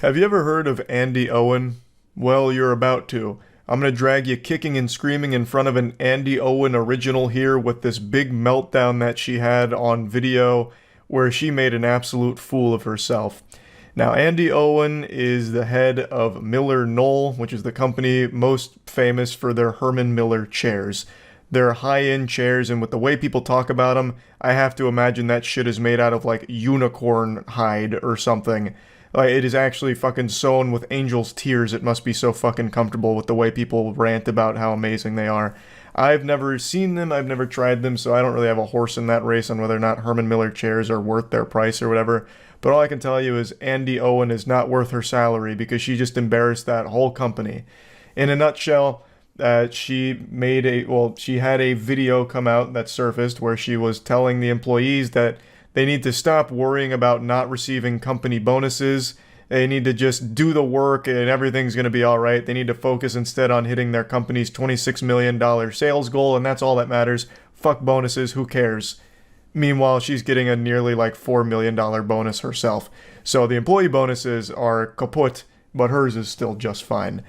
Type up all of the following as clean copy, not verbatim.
Have you ever heard of Andy Owen? Well, you're about to. I'm gonna drag you kicking and screaming in front of an Andy Owen original here with this big meltdown that she had on video where she made an absolute fool of herself. Now, Andy Owen is the head of Miller Knoll, which is the company most famous for their Herman Miller chairs. They're high-end chairs, and with the way people talk about them, I have to imagine that shit is made out of like unicorn hide or something. Like, it is actually fucking sewn with angel's tears. It must be so fucking comfortable with the way people rant about how amazing they are. I've never seen them, I've never tried them, so I don't really have a horse in that race on whether or not Herman Miller chairs are worth their price or whatever. But all I can tell you is Andy Owen is not worth her salary because she just embarrassed that whole company. In a nutshell, she had a video come out that surfaced where she was telling the employees that they need to stop worrying about not receiving company bonuses. They need to just do the work and everything's going to be all right. They need to focus instead on hitting their company's $26 million sales goal, and that's all that matters. Fuck bonuses, who cares? Meanwhile, she's getting a nearly like $4 million bonus herself. So the employee bonuses are kaput, but hers is still just fine.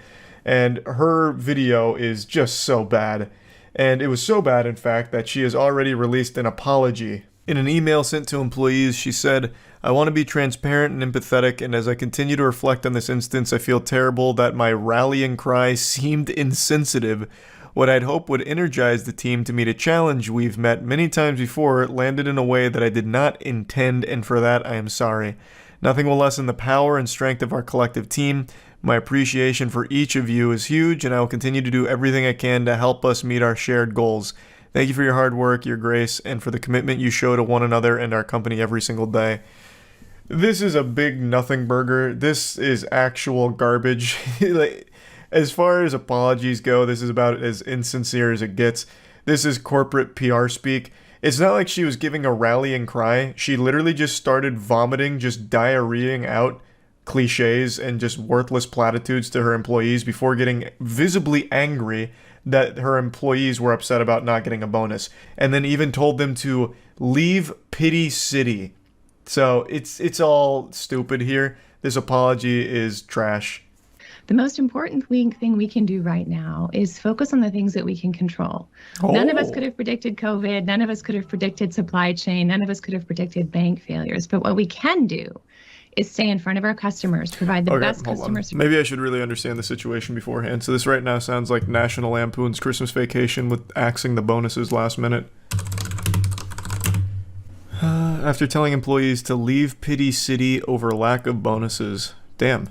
And her video is just so bad. And it was so bad, in fact, that she has already released an apology. In an email sent to employees, she said, "I want to be transparent and empathetic, and as I continue to reflect on this instance, I feel terrible that my rallying cry seemed insensitive. What I'd hoped would energize the team to meet a challenge we've met many times before landed in a way that I did not intend, and for that I am sorry. Nothing will lessen the power and strength of our collective team. My appreciation for each of you is huge, and I will continue to do everything I can to help us meet our shared goals. Thank you for your hard work, your grace, and for the commitment you show to one another and our company every single day." This is a big nothing burger. This is actual garbage. Like, as far as apologies go, this is about as insincere as it gets. This is corporate PR speak. It's not like she was giving a rallying cry. She literally just started vomiting, just diarrheaing out cliches and just worthless platitudes to her employees before getting visibly angry that her employees were upset about not getting a bonus, and then even told them to leave Pity City. So it's all stupid here. This apology is trash. The most important thing we can do right now is focus on the things that we can control. None of us could have predicted COVID. None of us could have predicted supply chain. None of us could have predicted bank failures. But what we can do is stay in front of our customers, provide the best customer service. Maybe I should really understand the situation beforehand. So this right now sounds like National Lampoon's Christmas Vacation with axing the bonuses last minute. After telling employees to leave Pity City over lack of bonuses. Damn.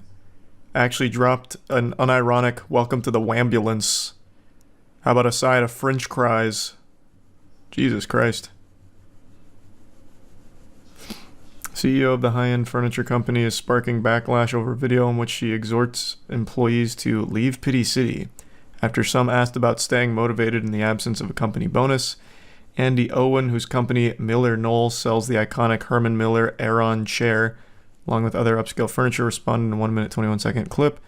Actually dropped an unironic welcome to the wambulance. How about a side of French fries? Jesus Christ. CEO of the high-end furniture company is sparking backlash over video in which she exhorts employees to leave Pity City. After some asked about staying motivated in the absence of a company bonus, Andy Owen, whose company Miller Knoll sells the iconic Herman Miller Aeron chair, along with other upscale furniture, responded in a 1 minute 21 second clip.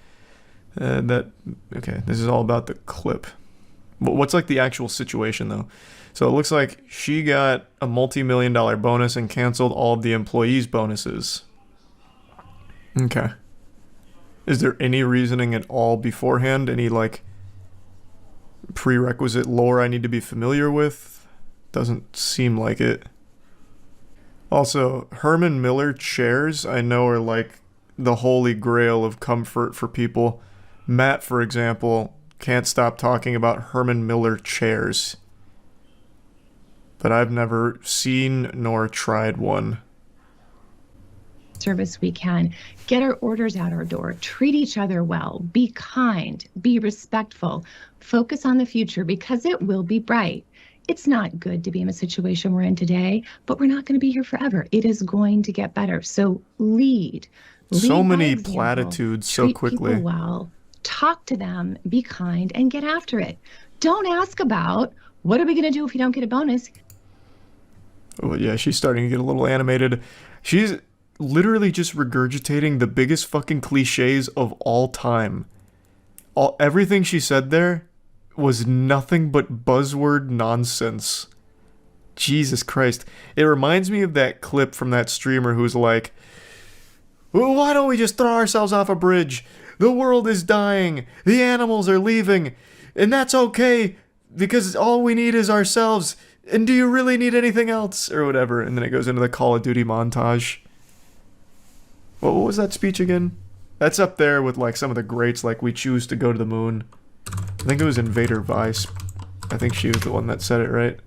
Okay, this is all about the clip. What's like the actual situation though? So it looks like she got a multi-million-dollar bonus and canceled all of the employees' bonuses. Okay. Is there any reasoning at all beforehand? Any like prerequisite lore I need to be familiar with? Doesn't seem like it. Also, Herman Miller chairs I know are like the holy grail of comfort for people. Matt, for example, can't stop talking about Herman Miller chairs. But I've never seen nor tried one. Service we can. Get our orders out our door. Treat each other well. Be kind. Be respectful. Focus on the future because it will be bright. It's not good to be in a situation we're in today, but we're not going to be here forever. It is going to get better. So lead. So many platitudes so quickly. Treat people well. Talk to them. Be kind and get after it. Don't ask about what are we going to do if you don't get a bonus. Oh yeah, she's starting to get a little animated. She's literally just regurgitating the biggest fucking cliches of all time. Everything she said there was nothing but buzzword nonsense. Jesus Christ. It reminds me of that clip from that streamer who's like, Well, why don't we just throw ourselves off a bridge? The world is dying. The animals are leaving. And that's okay because all we need is ourselves. And do you really need anything else? Or whatever. And then it goes into the Call of Duty montage. What was that speech again? That's up there with like some of the greats, like We Choose to Go to the Moon. I think it was Invader Vice. I think she was the one that said it, right?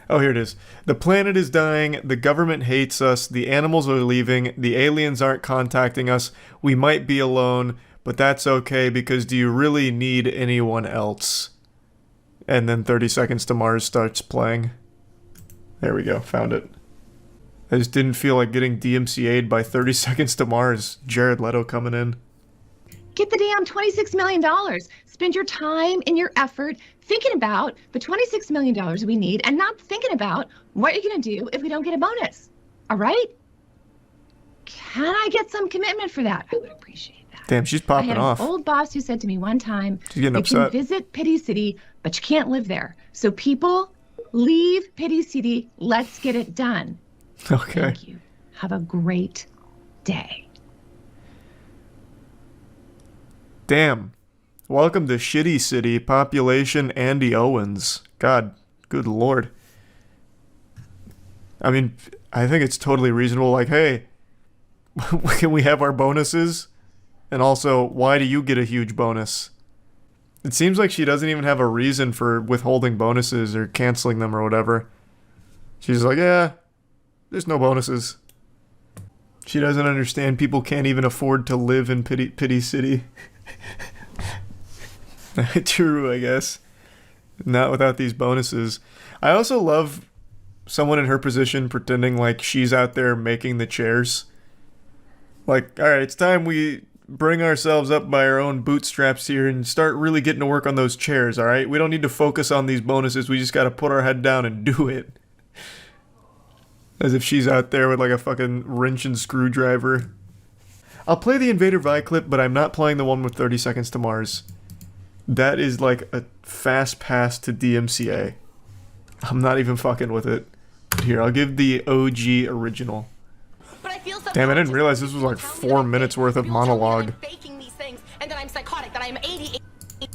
Oh, here it is. The planet is dying, the government hates us, the animals are leaving, the aliens aren't contacting us, we might be alone, but that's okay because do you really need anyone else? And then 30 Seconds to Mars starts playing. There we go, found it. I just didn't feel like getting DMCA'd by 30 Seconds to Mars. Jared Leto coming in. Get the damn $26 million. Spend your time and your effort thinking about the $26 million we need and not thinking about what you're going to do if we don't get a bonus. All right? Can I get some commitment for that? I would appreciate that. Damn, she's popping off. I had an old boss who said to me one time, she's getting upset. You can visit Pity City, but you can't live there. So people, leave Pity City. Let's get it done. Okay. Thank you. Have a great day. Damn. Welcome to Shitty City, population Andy Owens. God, good lord. I mean, I think it's totally reasonable, like, hey, can we have our bonuses? And also, why do you get a huge bonus? It seems like she doesn't even have a reason for withholding bonuses or canceling them or whatever. She's like, yeah, there's no bonuses. She doesn't understand people can't even afford to live in Pity City. True, I guess. Not without these bonuses. I also love someone in her position pretending like she's out there making the chairs. Like, alright, it's time we bring ourselves up by our own bootstraps here and start really getting to work on those chairs, alright? We don't need to focus on these bonuses, we just gotta put our head down and do it. As if she's out there with like a fucking wrench and screwdriver. I'll play the Invader Vi clip, but I'm not playing the one with 30 Seconds to Mars. That is like a fast pass to DMCA. I'm not even fucking with it. But here, I'll give the OG original. Damn, I didn't realize this was like 4 minutes worth of monologue. Faking these things, and that I'm psychotic, that I'm 88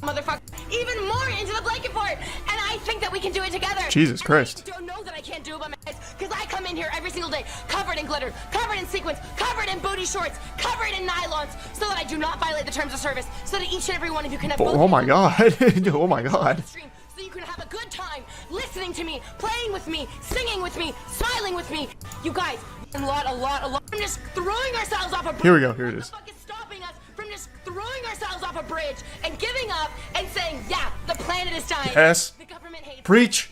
motherfucker, even more into the blanket part, and I think that we can do it together. Jesus Christ. I don't know that I can't do it by myself, because I come in here every single day, covered in glitter, covered in sequins, covered in booty shorts, covered in nylons, so that I do not violate the terms of service, so that each and every one of you can have both. Oh my god. Oh my god. So you can have a good time listening to me, playing with me, singing with me, smiling with me. You guys, a lot. I'm just throwing ourselves off a bridge. Here we go, here it is. What the fuck is stopping us from just throwing ourselves off a bridge and giving up and saying, yeah, the planet is dying. Yes. The government hates us. Preach.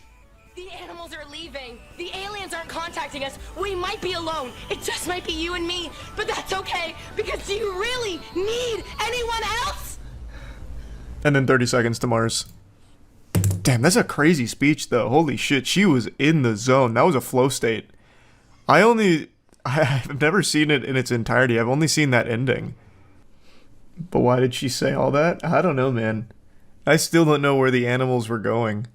The animals are leaving. The aliens aren't contacting us. We might be alone. It just might be you and me. But that's okay, because do you really need anyone else? And then 30 Seconds to Mars. Damn, that's a crazy speech though. Holy shit, she was in the zone. That was a flow state. I've never seen it in its entirety. I've only seen that ending. But why did she say all that? I don't know, man. I still don't know where the animals were going.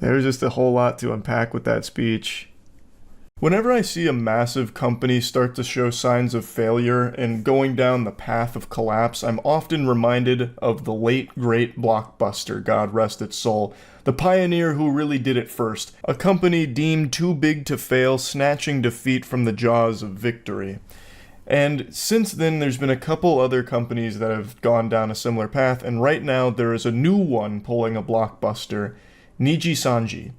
There was just a whole lot to unpack with that speech. Whenever I see a massive company start to show signs of failure and going down the path of collapse, I'm often reminded of the late great Blockbuster, God rest its soul, the pioneer who really did it first, a company deemed too big to fail, snatching defeat from the jaws of victory. And since then, there's been a couple other companies that have gone down a similar path, and right now there is a new one pulling a Blockbuster, Niji Sanji.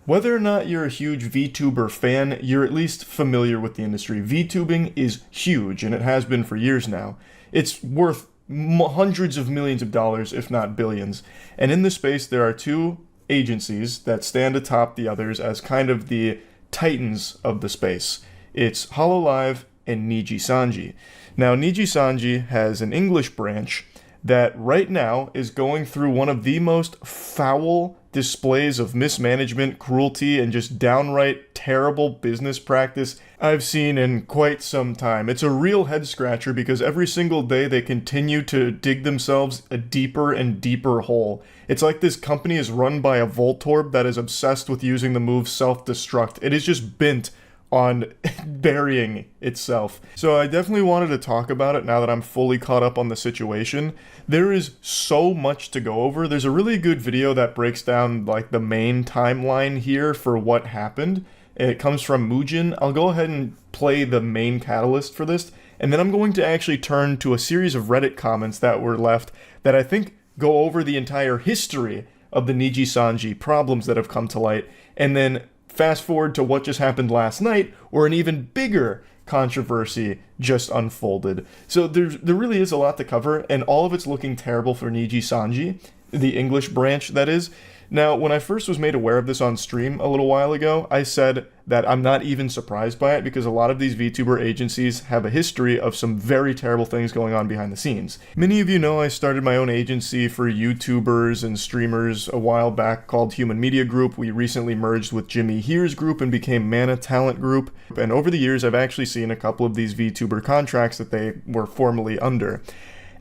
Whether or not you're a huge VTuber fan, you're at least familiar with the industry. VTubing is huge, and it has been for years now. It's worth hundreds of millions of dollars, if not billions. And in this space, there are two agencies that stand atop the others as kind of the titans of the space. It's HoloLive and Niji Sanji. Now, Niji Sanji has an English branch that right now is going through one of the most foul displays of mismanagement, cruelty, and just downright terrible business practice I've seen in quite some time. It's a real head scratcher because every single day they continue to dig themselves a deeper and deeper hole. It's like this company is run by a Voltorb that is obsessed with using the move self-destruct. It is just bent on burying itself. So I definitely wanted to talk about it now that I'm fully caught up on the situation. There is so much to go over. There's a really good video that breaks down like the main timeline here for what happened. It comes from Mujin. I'll go ahead and play the main catalyst for this, and then I'm going to actually turn to a series of Reddit comments that were left that I think go over the entire history of the Niji Sanji problems that have come to light, and then fast forward to what just happened last night, where an even bigger controversy just unfolded. So there really is a lot to cover, and all of it's looking terrible for Niji Sanji, the English branch, that is. Now, when I first was made aware of this on stream a little while ago, I said that I'm not even surprised by it because a lot of these VTuber agencies have a history of some very terrible things going on behind the scenes. Many of you know I started my own agency for YouTubers and streamers a while back called Human Media Group. We recently merged with Jimmy Here's group and became Mana Talent Group. And over the years, I've actually seen a couple of these VTuber contracts that they were formerly under.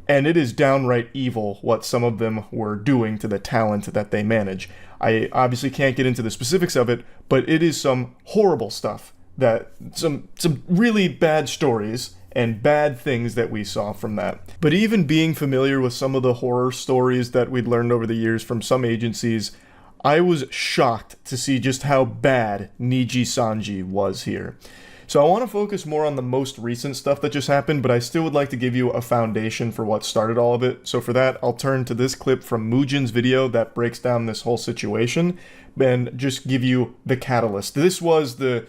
And it is downright evil what some of them were doing to the talent that they manage. I obviously can't get into the specifics of it, but it is some horrible stuff, that some really bad stories and bad things that we saw from that. But even being familiar with some of the horror stories that we'd learned over the years from some agencies, I was shocked to see just how bad Niji Sanji was here. So I want to focus more on the most recent stuff that just happened, but I still would like to give you a foundation for what started all of it. So for that, I'll turn to this clip from Mujin's video that breaks down this whole situation and just give you the catalyst. This was the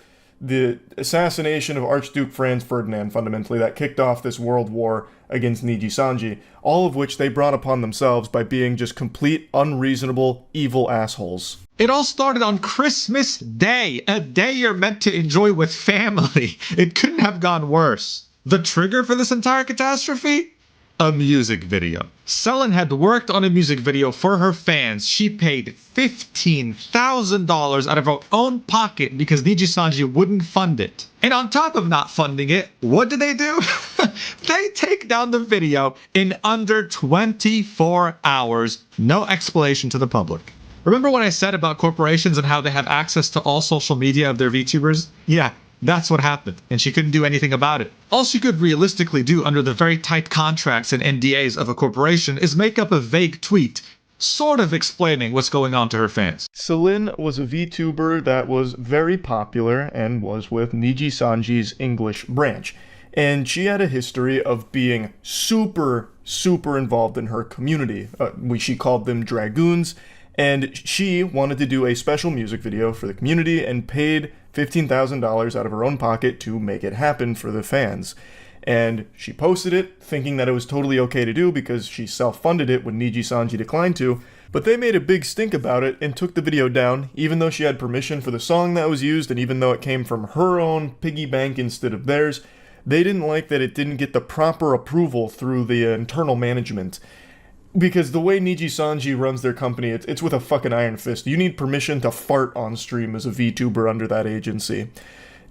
assassination of Archduke Franz Ferdinand, fundamentally, that kicked off this world war against Niji Sanji, all of which they brought upon themselves by being just complete, unreasonable, evil assholes. It all started on Christmas Day, a day you're meant to enjoy with family. It couldn't have gone worse. The trigger for this entire catastrophe? A music video. Selen had worked on a music video for her fans. She paid $15,000 out of her own pocket because Niji Sanji wouldn't fund it. And on top of not funding it, what do? They take down the video in under 24 hours. No explanation to the public. Remember what I said about corporations and how they have access to all social media of their VTubers? Yeah, that's what happened, and she couldn't do anything about it. All she could realistically do under the very tight contracts and NDAs of a corporation is make up a vague tweet, sort of explaining what's going on to her fans. Selen was a VTuber that was very popular and was with Niji Sanji's English branch. And she had a history of being super involved in her community. She called them Dragoons. And she wanted to do a special music video for the community and paid $15,000 out of her own pocket to make it happen for the fans. And she posted it, thinking that it was totally okay to do because she self-funded it when Niji Sanji declined to, but they made a big stink about it and took the video down, even though she had permission for the song that was used and even though it came from her own piggy bank instead of theirs. They didn't like that it didn't get the proper approval through the internal management. Because the way Niji Sanji runs their company, it's with a fucking iron fist. You need permission to fart on stream as a VTuber under that agency.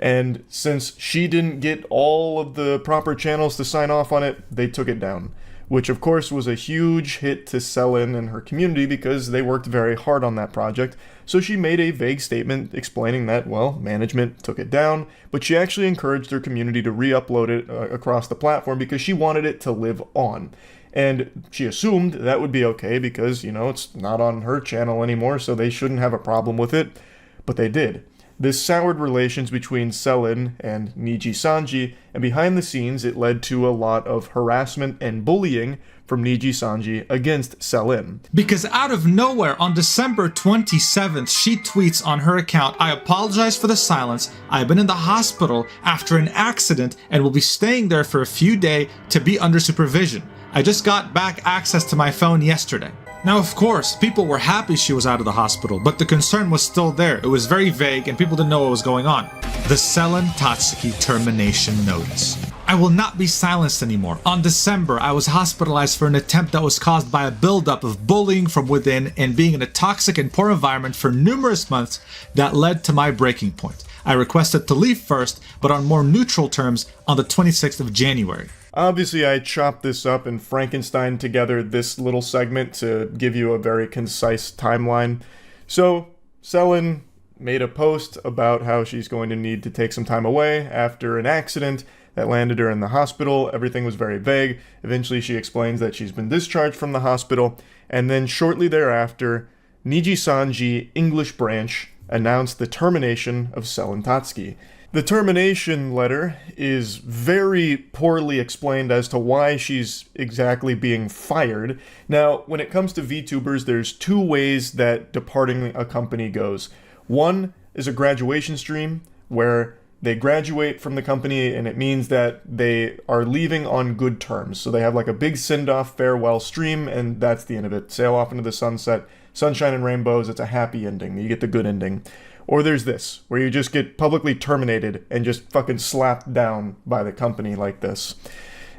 And since she didn't get all of the proper channels to sign off on it, they took it down. Which of course was a huge hit to Selen and her community because they worked very hard on that project. So she made a vague statement explaining that, well, management took it down, but she actually encouraged her community to re-upload it across the platform because she wanted it to live on. And she assumed that would be okay because, it's not on her channel anymore, so they shouldn't have a problem with it. But they did. This soured relations between Selen and Niji Sanji, and behind the scenes it led to a lot of harassment and bullying from Niji Sanji against Selen. Because out of nowhere, on December 27th, she tweets on her account, "I apologize for the silence. I've been in the hospital after an accident and will be staying there for a few days to be under supervision. I just got back access to my phone yesterday." Now, of course, people were happy she was out of the hospital, but the concern was still there. It was very vague and people didn't know what was going on. The Selen Tatsuki termination notice. "I will not be silenced anymore. On December, I was hospitalized for an attempt that was caused by a buildup of bullying from within and being in a toxic and poor environment for numerous months that led to my breaking point. I requested to leave first, but on more neutral terms on the 26th of January. Obviously, I chopped this up and Frankenstein together this little segment to give you a very concise timeline. So, Selen made a post about how she's going to need to take some time away after an accident that landed her in the hospital. Everything was very vague. Eventually, she explains that she's been discharged from the hospital, and then shortly thereafter, Niji Sanji English branch announced the termination of Selen Tatsuki. The termination letter is very poorly explained as to why she's exactly being fired. Now, when it comes to VTubers, there's two ways that departing a company goes. One is a graduation stream, where they graduate from the company and it means that they are leaving on good terms. So they have like a big send-off farewell stream, and that's the end of it. Sail off into the sunset, sunshine and rainbows. It's a happy ending. You get the good ending. Or there's this, where you just get publicly terminated and just fucking slapped down by the company like this.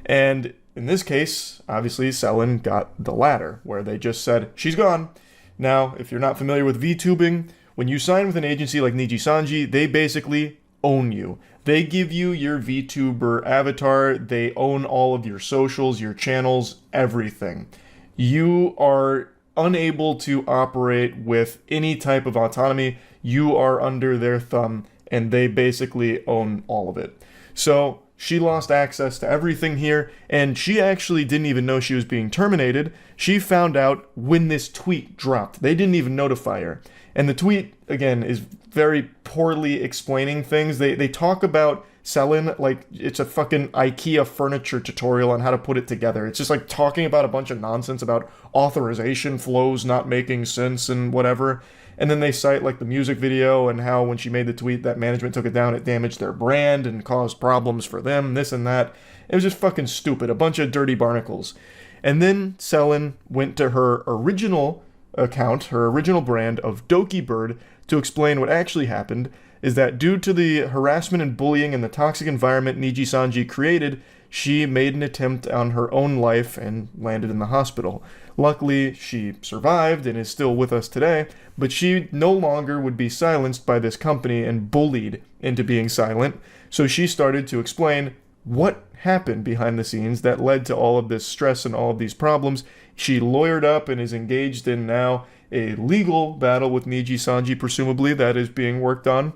And in this case, obviously, Selen got the latter, where they just said, she's gone. Now, if you're not familiar with VTubing, when you sign with an agency like Niji Sanji, they basically own you. They give you your VTuber avatar, they own all of your socials, your channels, everything. You are unable to operate with any type of autonomy. You are under their thumb, and they basically own all of it. So she lost access to everything here, and she actually didn't even know she was being terminated. She found out when this tweet dropped. They didn't even notify her. And the tweet, again, is very poorly explaining things. They talk about Selen like it's a fucking IKEA furniture tutorial on how to put it together. It's just like talking about a bunch of nonsense about authorization flows not making sense and whatever. And then they cite like the music video and how when she made the tweet that management took it down, it damaged their brand and caused problems for them, this and that. It was just fucking stupid, a bunch of dirty barnacles. And then Selen went to her original account, her original brand of Doki Bird, to explain what actually happened is that due to the harassment and bullying and the toxic environment Niji Sanji created, she made an attempt on her own life and landed in the hospital. Luckily, she survived and is still with us today, but she no longer would be silenced by this company and bullied into being silent, so she started to explain what happened behind the scenes that led to all of this stress and all of these problems. She lawyered up and is engaged in now a legal battle with Niji Sanji, presumably, that is being worked on.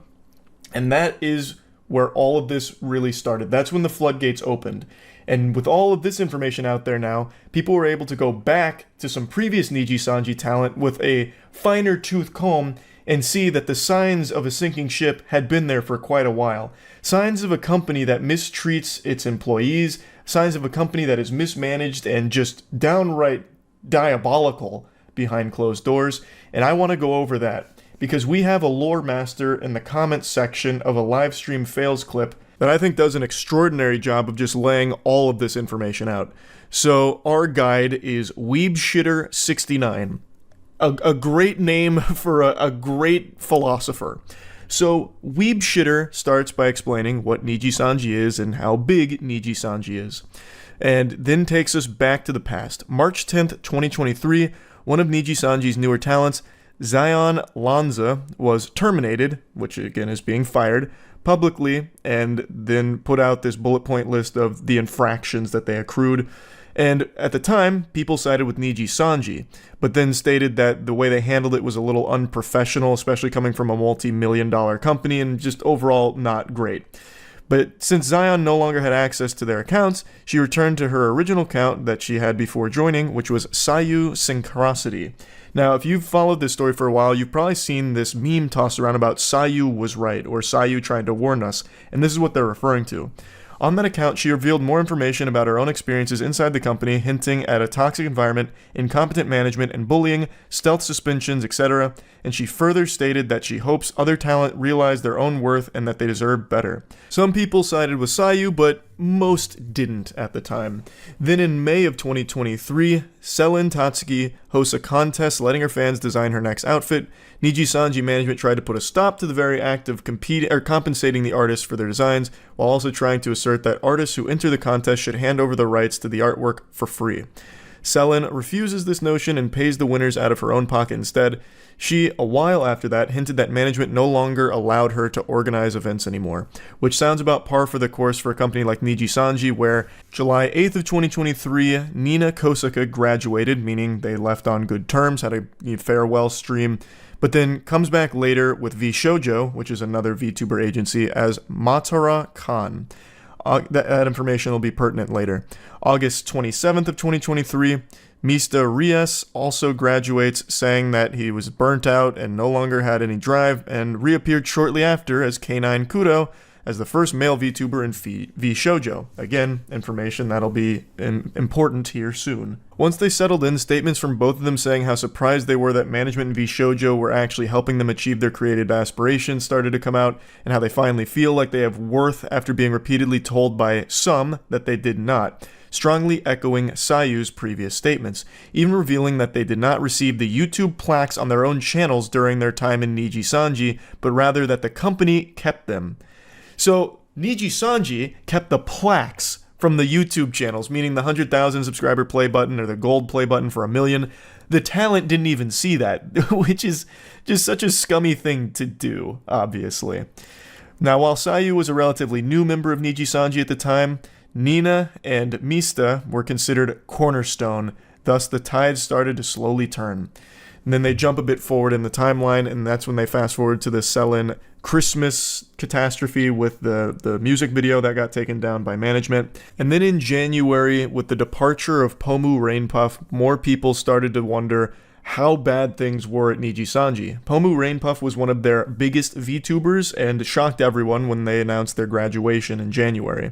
And that is where all of this really started. That's when the floodgates opened. And with all of this information out there now, people were able to go back to some previous Niji Sanji talent with a finer tooth comb and see that the signs of a sinking ship had been there for quite a while. Signs of a company that mistreats its employees, signs of a company that is mismanaged and just downright diabolical behind closed doors. And I want to go over that because we have a lore master in the comments section of a live stream fails clip that I think does an extraordinary job of just laying all of this information out. So our guide is Weebshitter69. A great name for a great philosopher. So Weebshitter starts by explaining what Niji Sanji is and how big Niji Sanji is. And then takes us back to the past. March 10th, 2023, one of Niji Sanji's newer talents, Zion Lanza, was terminated, which again is being fired, publicly, and then put out this bullet point list of the infractions that they accrued. And at the time, people sided with Niji Sanji, but then stated that the way they handled it was a little unprofessional, especially coming from a multi-million-dollar company, and just overall not great. But since Zion no longer had access to their accounts, she returned to her original account that she had before joining, which was Sayu Synchronicity. Now, if you've followed this story for a while, you've probably seen this meme tossed around about Sayu was right, or Sayu tried to warn us, and this is what they're referring to. On that account, she revealed more information about her own experiences inside the company, hinting at a toxic environment, incompetent management and bullying, stealth suspensions, etc., and she further stated that she hopes other talent realize their own worth and that they deserve better. Some people sided with Sayu, but most didn't at the time. Then in May of 2023, Selen Tatsuki hosts a contest letting her fans design her next outfit. Niji Sanji management tried to put a stop to the very act of compensating the artists for their designs, while also trying to assert that artists who enter the contest should hand over the rights to the artwork for free. Selin refuses this notion and pays the winners out of her own pocket instead. She, a while after that, hinted that management no longer allowed her to organize events anymore, which sounds about par for the course for a company like Niji Sanji, where July 8th of 2023, Nina Kosaka graduated, meaning they left on good terms, had a farewell stream, but then comes back later with V Shoujo, which is another VTuber agency, as Matara Khan. That information will be pertinent later. August 27th of 2023, Mista Rias also graduates, saying that he was burnt out and no longer had any drive, and reappeared shortly after as K9 Kudo, as the first male VTuber in V Shoujo. Again, information that'll be important here soon. Once they settled in, statements from both of them saying how surprised they were that management in V Shoujo were actually helping them achieve their creative aspirations started to come out, and how they finally feel like they have worth after being repeatedly told by some that they did not, strongly echoing Sayu's previous statements, even revealing that they did not receive the YouTube plaques on their own channels during their time in Niji Sanji, but rather that the company kept them. So, Niji Sanji kept the plaques from the YouTube channels, meaning the 100,000 subscriber play button or the gold play button for 1 million. The talent didn't even see that, which is just such a scummy thing to do, obviously. Now, while Sayu was a relatively new member of Niji Sanji at the time, Nina and Mista were considered cornerstone, thus the tides started to slowly turn. And then they jump a bit forward in the timeline, and that's when they fast forward to the Selin Christmas catastrophe with the music video that got taken down by management. And then in January, with the departure of Pomu Rainpuff, more people started to wonder how bad things were at Niji Sanji. Pomu Rainpuff was one of their biggest VTubers and shocked everyone when they announced their graduation in January.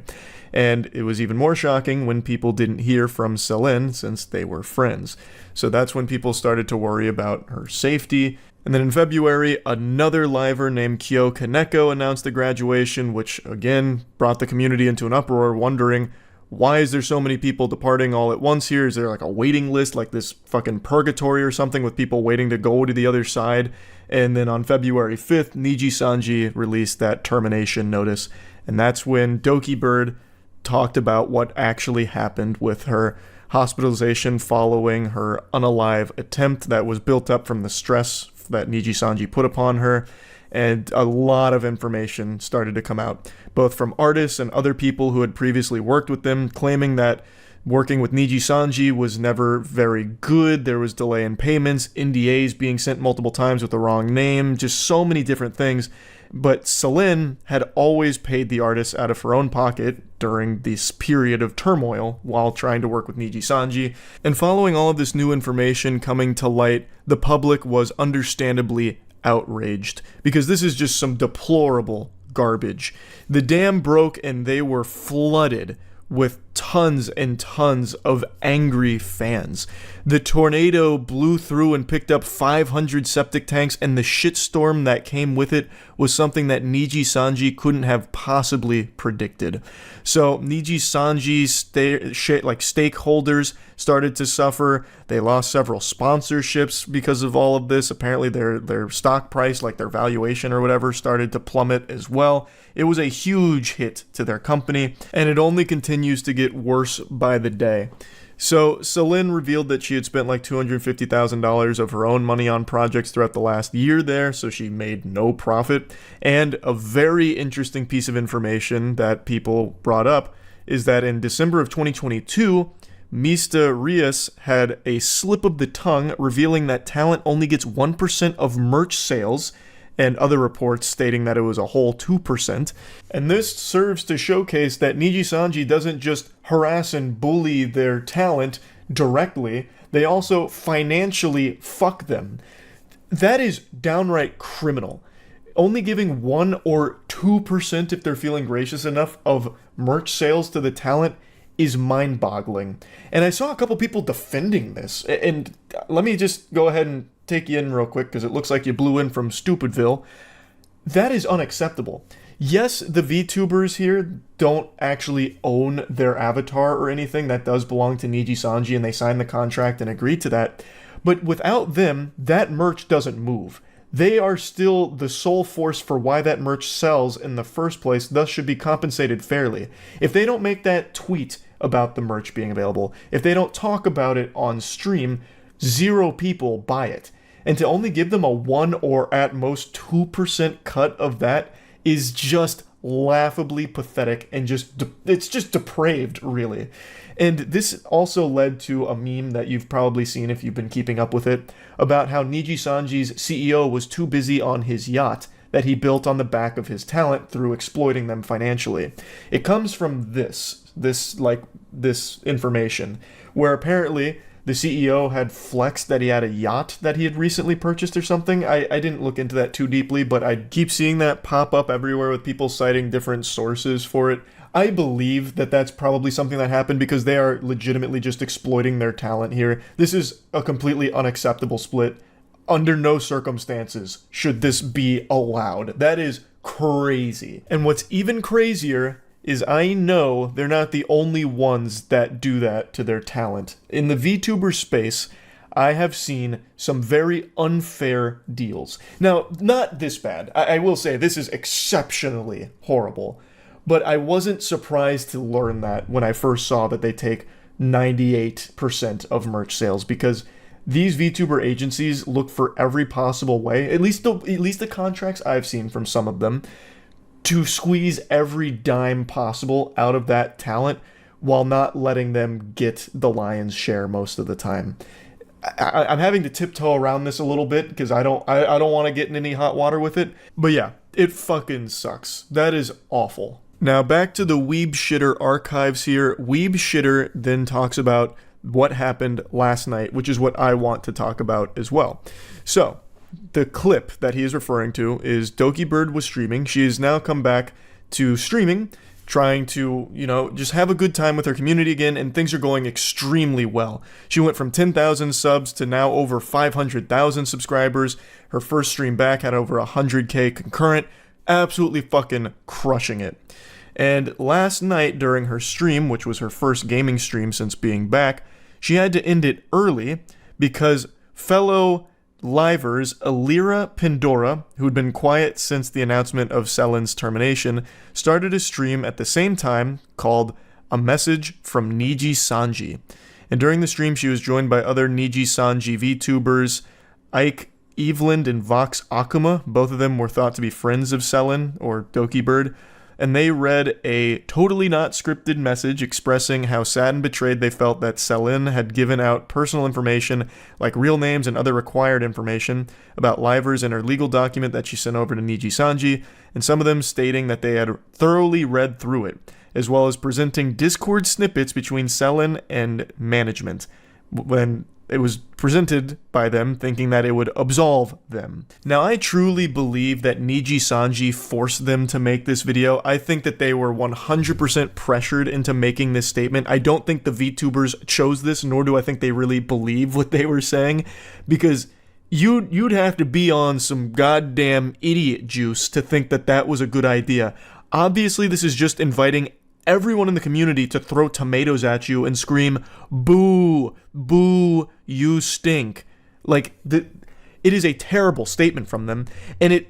And it was even more shocking when people didn't hear from Selin since they were friends. So that's when people started to worry about her safety. And then in February, another liver named Kyo Kaneko announced the graduation, which again brought the community into an uproar, wondering, why is there so many people departing all at once here? Is there like a waiting list, like this fucking purgatory or something with people waiting to go to the other side? And then on February 5th, Niji Sanji released that termination notice. And that's when Doki Bird talked about what actually happened with her hospitalization following her unalive attempt that was built up from the stress that Niji Sanji put upon her. And a lot of information started to come out, both from artists and other people who had previously worked with them, claiming that working with Niji Sanji was never very good. There was delay in payments, NDAs being sent multiple times with the wrong name, just so many different things. But Selin had always paid the artists out of her own pocket during this period of turmoil while trying to work with Niji Sanji. And following all of this new information coming to light, the public was understandably outraged, because this is just some deplorable garbage. The dam broke and they were flooded with tons and tons of angry fans. The tornado blew through and picked up 500 septic tanks, and the shitstorm that came with it was something that Niji Sanji couldn't have possibly predicted. So Niji Sanji's stakeholders started to suffer. They lost several sponsorships because of all of this. Apparently their stock price, like their valuation or whatever, started to plummet as well. It was a huge hit to their company, and it only continues to get worse by the day. So Selin revealed that she had spent like $250,000 of her own money on projects throughout the last year there, so she made no profit. And a very interesting piece of information that people brought up is that in December of 2022, Mista Rias had a slip of the tongue revealing that talent only gets 1% of merch sales, and other reports stating that it was a whole 2%. And this serves to showcase that Niji Sanji doesn't just harass and bully their talent directly, they also financially fuck them. That is downright criminal. Only giving 1 or 2%, if they're feeling gracious enough, of merch sales to the talent is mind-boggling. And I saw a couple people defending this, and let me just go ahead and take you in real quick, because it looks like you blew in from Stupidville. That is unacceptable. Yes, the VTubers here don't actually own their avatar or anything. That does belong to Niji Sanji, and they signed the contract and agreed to that. But without them, that merch doesn't move. They are still the sole force for why that merch sells in the first place, thus should be compensated fairly. If they don't make that tweet about the merch being available. If they don't talk about it on stream, 0 people buy it. And to only give them a 1 or at most 2% cut of that is just laughably pathetic and it's just depraved, really. And this also led to a meme that you've probably seen if you've been keeping up with it, about how Niji Sanji's CEO was too busy on his yacht that he built on the back of his talent through exploiting them financially. It comes from this information, where apparently the CEO had flexed that he had a yacht that he had recently purchased or something. I didn't look into that too deeply, but I keep seeing that pop up everywhere with people citing different sources for it. I believe that that's probably something that happened because they are legitimately just exploiting their talent here. This is a completely unacceptable split. Under no circumstances should this be allowed. That is crazy. And what's even crazier is I know they're not the only ones that do that to their talent. In the VTuber space, I have seen some very unfair deals. Now, not this bad. I will say this is exceptionally horrible. But I wasn't surprised to learn that when I first saw that they take 98% of merch sales, because these VTuber agencies look for every possible way, at least the contracts I've seen from some of them, to squeeze every dime possible out of that talent while not letting them get the lion's share most of the time. I'm having to tiptoe around this a little bit because I don't want to get in any hot water with it. But yeah, it fucking sucks. That is awful. Now back to the Weeb Shitter archives here. Weeb Shitter then talks about what happened last night, which is what I want to talk about as well. So, the clip that he is referring to is Doki Bird was streaming. She has now come back to streaming, trying to, just have a good time with her community again, and things are going extremely well. She went from 10,000 subs to now over 500,000 subscribers. Her first stream back had over 100k concurrent. Absolutely fucking crushing it. And last night during her stream, which was her first gaming stream since being back, she had to end it early because fellow livers Alira Pandora, who'd been quiet since the announcement of Selin's termination, started a stream at the same time called A Message from Niji Sanji. And during the stream, she was joined by other Niji Sanji VTubers, Ike Eveland and Vox Akuma. Both of them were thought to be friends of Selin, or Doki Bird, and they read a totally not scripted message expressing how sad and betrayed they felt that Selin had given out personal information like real names and other required information about livers in her legal document that she sent over to Niji Sanji, and some of them stating that they had thoroughly read through it, as well as presenting Discord snippets between Selin and management, when it was presented by them thinking that it would absolve them. Now, I truly believe that Niji Sanji forced them to make this video. I think that they were 100% pressured into making this statement. I don't think the VTubers chose this, nor do I think they really believe what they were saying, because you'd have to be on some goddamn idiot juice to think that that was a good idea. Obviously, this is just inviting everyone in the community to throw tomatoes at you and scream, "Boo, boo, you stink." Like, it is a terrible statement from them, and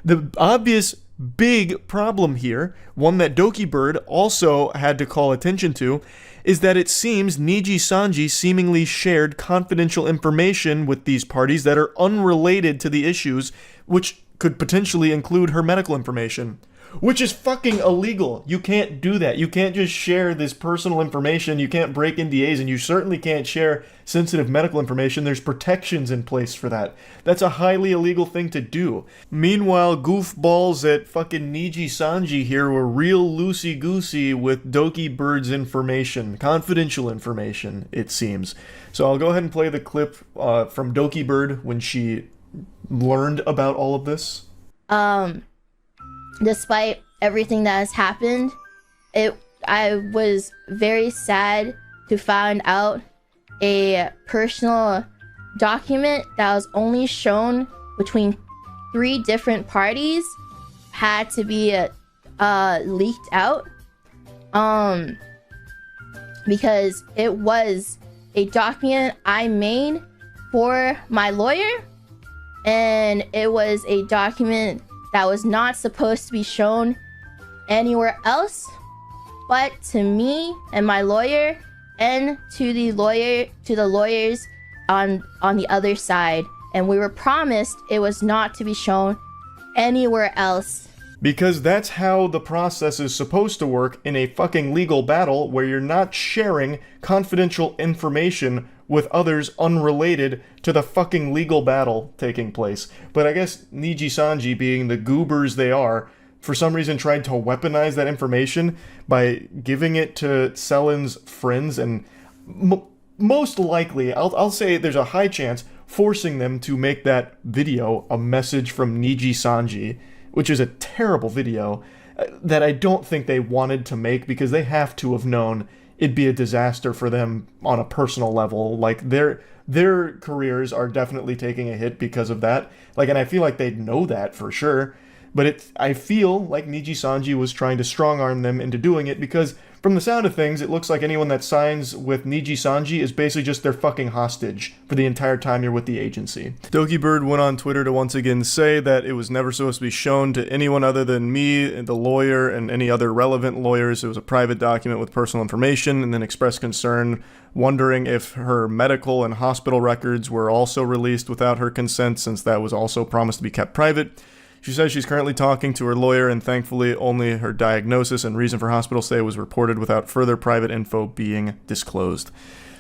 the obvious big problem here, one that Doki Bird also had to call attention to, is that it seems Niji Sanji seemingly shared confidential information with these parties that are unrelated to the issues, which could potentially include her medical information. Which is fucking illegal. You can't do that. You can't just share this personal information. You can't break NDAs, and you certainly can't share sensitive medical information. There's protections in place for that. That's a highly illegal thing to do. Meanwhile, goofballs at fucking Niji Sanji here were real loosey-goosey with Doki Bird's information. Confidential information, it seems. So I'll go ahead and play the clip from Doki Bird when she learned about all of this. Despite everything that has happened, I was very sad to find out a personal document that was only shown between 3 different parties had to be leaked out, because it was a document I made for my lawyer, and it was a document that was not supposed to be shown anywhere else, but to me and my lawyer, and to the lawyers on the other side. And we were promised it was not to be shown anywhere else. Because that's how the process is supposed to work in a fucking legal battle, where you're not sharing confidential information with others unrelated to the fucking legal battle taking place. But I guess Niji Sanji, being the goobers they are, for some reason tried to weaponize that information by giving it to Selen's friends, and most likely, I'll say there's a high chance, forcing them to make that video a message from Niji Sanji, which is a terrible video that I don't think they wanted to make, because they have to have known it'd be a disaster for them on a personal level. Like, their careers are definitely taking a hit because of that. Like, and I feel like they'd know that for sure. But I feel like Niji Sanji was trying to strong-arm them into doing it, because from the sound of things, it looks like anyone that signs with Niji Sanji is basically just their fucking hostage for the entire time you're with the agency. Dokibird went on Twitter to once again say that it was never supposed to be shown to anyone other than me, the lawyer, and any other relevant lawyers. It was a private document with personal information, and then expressed concern, wondering if her medical and hospital records were also released without her consent, since that was also promised to be kept private. She says she's currently talking to her lawyer, and thankfully only her diagnosis and reason for hospital stay was reported without further private info being disclosed.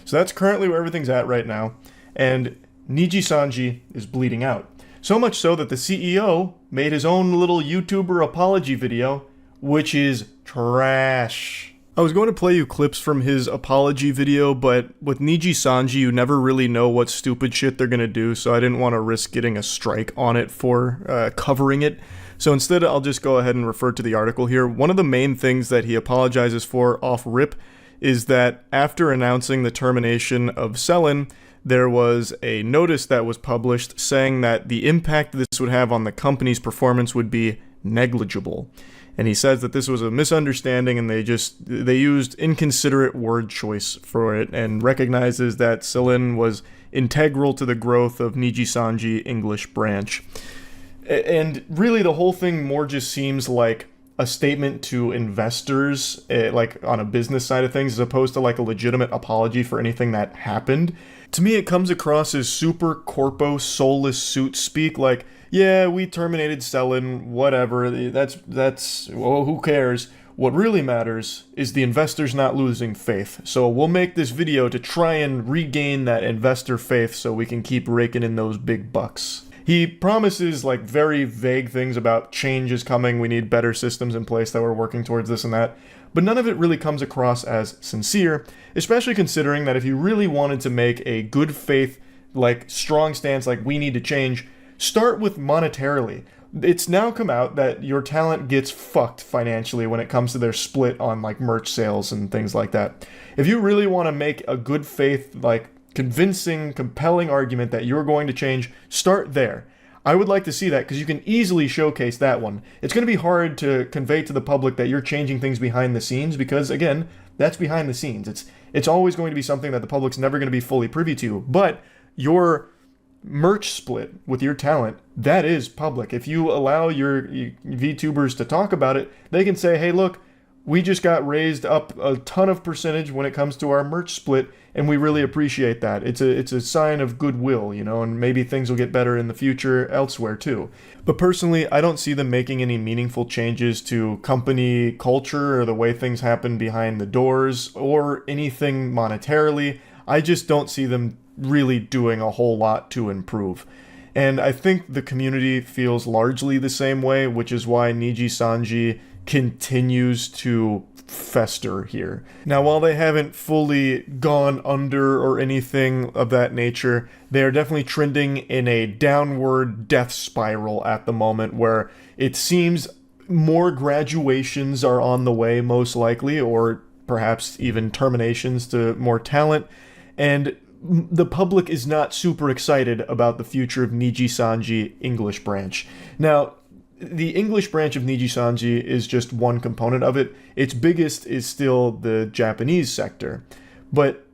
So that's currently where everything's at right now, and Niji Sanji is bleeding out. So much so that the CEO made his own little YouTuber apology video, which is trash. I was going to play you clips from his apology video, but with Niji Sanji, you never really know what stupid shit they're gonna do, so I didn't want to risk getting a strike on it for covering it. So instead, I'll just go ahead and refer to the article here. One of the main things that he apologizes for off rip is that after announcing the termination of Selen, there was a notice that was published saying that the impact this would have on the company's performance would be negligible. And he says that this was a misunderstanding, and they used inconsiderate word choice for it, and recognizes that Selen was integral to the growth of Niji Sanji English branch. And really, the whole thing more just seems like a statement to investors, like on a business side of things, as opposed to like a legitimate apology for anything that happened. To me, it comes across as super corpo soulless suit speak, like, yeah, we terminated Selen, whatever, well, who cares? What really matters is the investors not losing faith. So we'll make this video to try and regain that investor faith so we can keep raking in those big bucks. He promises like very vague things about change is coming, we need better systems in place, that we're working towards this and that, but none of it really comes across as sincere, especially considering that if you really wanted to make a good faith, like strong stance, like we need to change, start with monetarily. It's now come out that your talent gets fucked financially when it comes to their split on like merch sales and things like that. If you really want to make a good faith, like convincing, compelling argument that you're going to change, start there. I would like to see that, because you can easily showcase that one. It's going to be hard to convey to the public that you're changing things behind the scenes, because again, that's behind the scenes. It's always going to be something that the public's never going to be fully privy to. But your merch split with your talent, that is public. If you allow your VTubers to talk about it, they can say, hey, look, we just got raised up a ton of percentage when it comes to our merch split, and we really appreciate that. It's a sign of goodwill, you know, and maybe things will get better in the future elsewhere too. But personally, I don't see them making any meaningful changes to company culture or the way things happen behind the doors or anything monetarily. I just don't see them really doing a whole lot to improve. And I think the community feels largely the same way, which is why Niji Sanji continues to fester here. Now, while they haven't fully gone under or anything of that nature, they are definitely trending in a downward death spiral at the moment, where it seems more graduations are on the way, most likely, or perhaps even terminations to more talent, and the public is not super excited about the future of Niji Sanji English branch. Now, the English branch of Niji Sanji is just one component of it. Its biggest is still the Japanese sector. But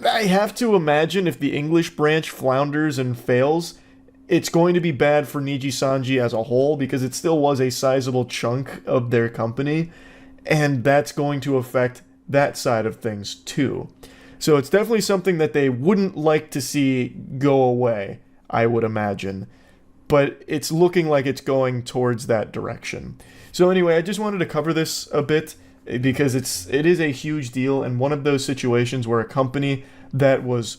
I have to imagine if the English branch flounders and fails, it's going to be bad for Niji Sanji as a whole, because it still was a sizable chunk of their company. and that's going to affect that side of things too. So it's definitely something that they wouldn't like to see go away, I would imagine. But it's looking like it's going towards that direction. So anyway, I just wanted to cover this a bit because it is a huge deal, and one of those situations where a company that was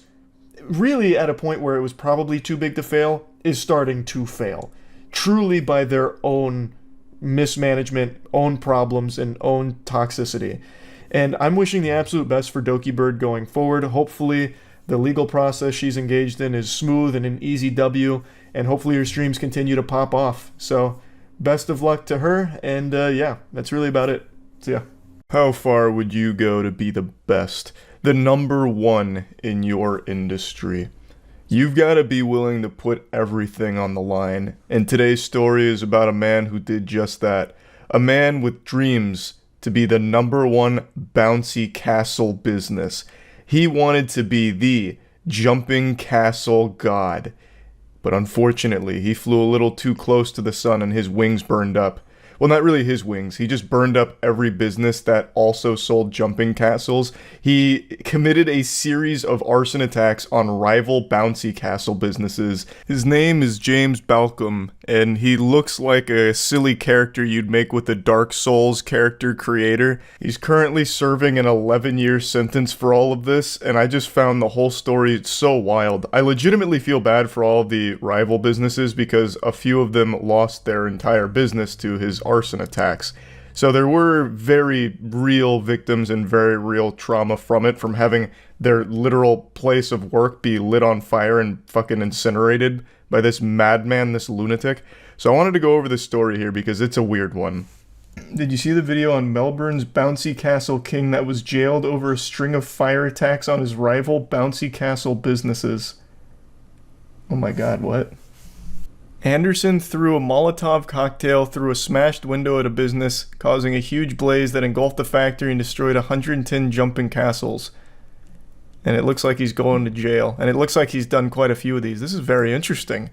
really at a point where it was probably too big to fail is starting to fail. Truly by their own mismanagement, own problems, and own toxicity. And I'm wishing the absolute best for Doki Bird going forward. Hopefully the legal process she's engaged in is smooth and an easy W, and hopefully her streams continue to pop off. So best of luck to her, and yeah, that's really about it. So yeah. How far would you go to be the best, the number one in your industry? You've got to be willing to put everything on the line, and today's story is about a man who did just that. A man with dreams to be the number one bouncy castle business. He wanted to be the jumping castle god. But unfortunately, he flew a little too close to the sun and his wings burned up. Well, not really his wings. He just burned up every business that also sold jumping castles. He committed a series of arson attacks on rival bouncy castle businesses. His name is James Balcom, and he looks like a silly character you'd make with the Dark Souls character creator. He's currently serving an 11-year sentence for all of this, and I just found the whole story so wild. I legitimately feel bad for all of the rival businesses because a few of them lost their entire business to his arson attacks. So there were very real victims and very real trauma from it, from having their literal place of work be lit on fire and fucking incinerated by this madman, this lunatic. So I wanted to go over this story here because it's a weird one. Did you see the video on Melbourne's bouncy castle king that was jailed over a string of fire attacks on his rival bouncy castle businesses? Oh my god, what? Anderson threw a Molotov cocktail through a smashed window at a business, causing a huge blaze that engulfed the factory and destroyed 110 jumping castles. And it looks like he's going to jail. And it looks like he's done quite a few of these. This is very interesting.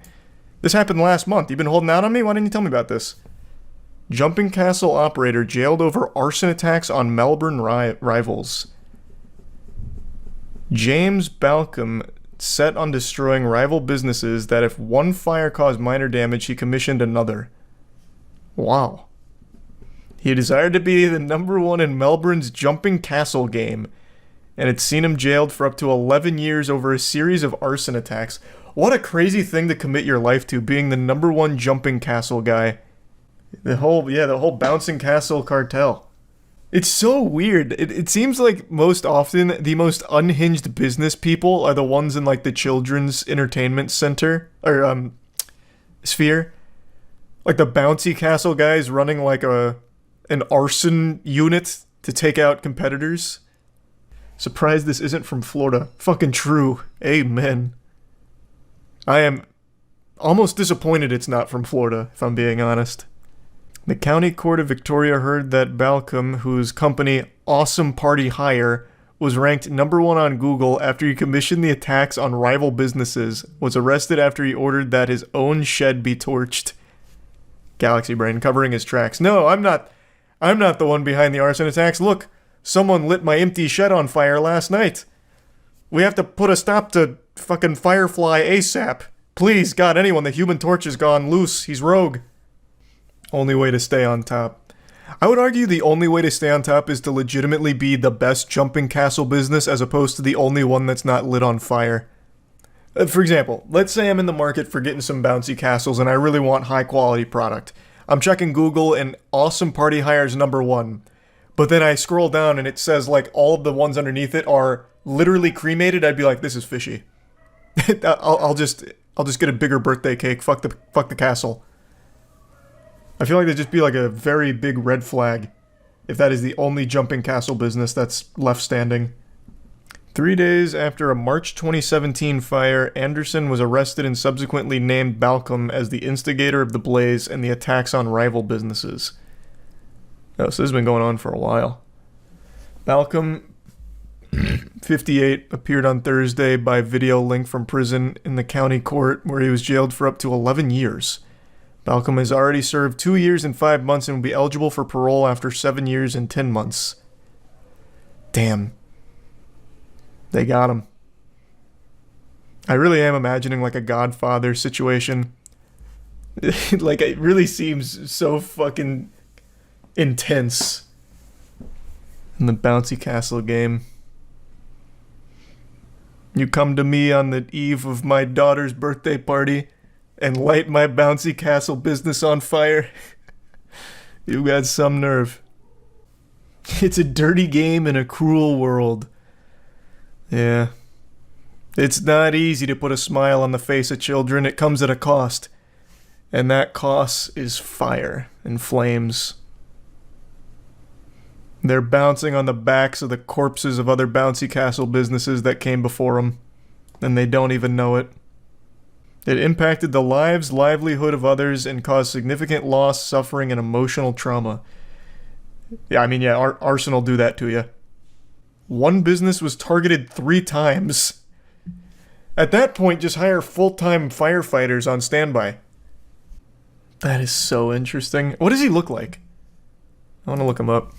This happened last month. You've been holding out on me? Why didn't you tell me about this? Jumping castle operator jailed over arson attacks on Melbourne rivals. James Balcom set on destroying rival businesses that if one fire caused minor damage, he commissioned another. Wow. He desired to be the number one in Melbourne's jumping castle game, and it's seen him jailed for up to 11 years over a series of arson attacks. What a crazy thing to commit your life to, being the number one jumping castle guy. The whole bouncing castle cartel. It's so weird. It seems like most often the most unhinged business people are the ones in like the children's entertainment center or sphere. Like the bouncy castle guys running like an arson unit to take out competitors. Surprised this isn't from Florida. Fucking true. Amen. I am almost disappointed it's not from Florida, if I'm being honest. The County Court of Victoria heard that Balcom, whose company Awesome Party Hire was ranked number one on Google after he commissioned the attacks on rival businesses, was arrested after he ordered that his own shed be torched. Galaxy Brain covering his tracks. No, I'm not the one behind the arson attacks. Look, someone lit my empty shed on fire last night. We have to put a stop to fucking Firefly ASAP. Please, God, anyone, the Human Torch has gone loose. He's rogue. Only way to stay on top. I would argue the only way to stay on top is to legitimately be the best jumping castle business as opposed to the only one that's not lit on fire. For example, let's say I'm in the market for getting some bouncy castles and I really want high quality product. I'm checking Google and Awesome Party Hire's number one. But then I scroll down and it says like all of the ones underneath it are literally cremated. I'd be like, this is fishy. I'll just get a bigger birthday cake. Fuck the castle. I feel like there'd just be like a very big red flag if that is the only jumping castle business that's left standing. 3 days after a March 2017 fire, Anderson was arrested and subsequently named Balcom as the instigator of the blaze and the attacks on rival businesses. Oh, so this has been going on for a while. Balcom, 58, appeared on Thursday by video link from prison in the county court where he was jailed for up to 11 years. Balcom has already served 2 years and 5 months and will be eligible for parole after 7 years and 10 months. Damn. They got him. I really am imagining like a Godfather situation. Like, it really seems so fucking intense in the Bouncy Castle game. You come to me on the eve of my daughter's birthday party and light my Bouncy Castle business on fire. You got some nerve. It's a dirty game in a cruel world. Yeah. It's not easy to put a smile on the face of children. It comes at a cost. And that cost is fire and flames. They're bouncing on the backs of the corpses of other Bouncy Castle businesses that came before them. And they don't even know it. It impacted the lives, livelihood of others and caused significant loss, suffering, and emotional trauma. Yeah, I mean, yeah, Arsenal do that to you. One business was targeted 3 times. At that point, just hire full-time firefighters on standby. That is so interesting. What does he look like? I want to look him up.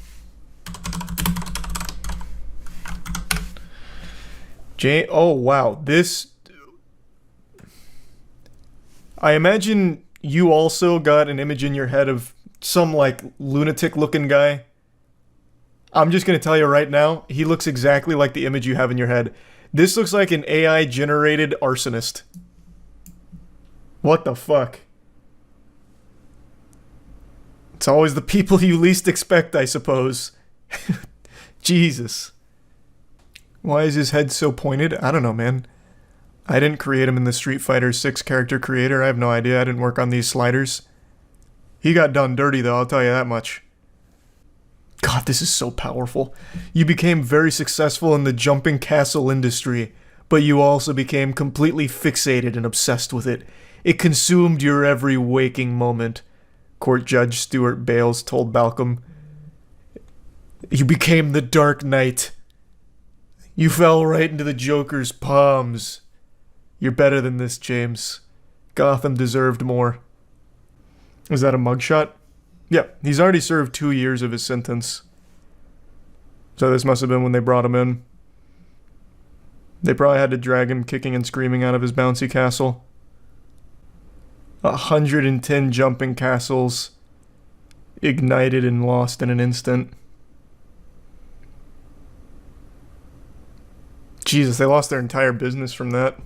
Oh, wow. This... I imagine you also got an image in your head of some, like, lunatic-looking guy. I'm just going to tell you right now, he looks exactly like the image you have in your head. This looks like an AI-generated arsonist. What the fuck? It's always the people you least expect, I suppose. Jesus. Why is his head so pointed? I don't know, man. I didn't create him in the Street Fighter 6 character creator. I have no idea. I didn't work on these sliders. He got done dirty, though, I'll tell you that much. God, this is so powerful. You became very successful in the jumping castle industry, but you also became completely fixated and obsessed with it. It consumed your every waking moment, Court Judge Stuart Bales told Balcom. You became the Dark Knight. You fell right into the Joker's palms. You're better than this, James. Gotham deserved more. Is that a mugshot? Yeah, he's already served 2 years of his sentence. So this must have been when they brought him in. They probably had to drag him kicking and screaming out of his bouncy castle. 110 jumping castles ignited and lost in an instant. Jesus, they lost their entire business from that.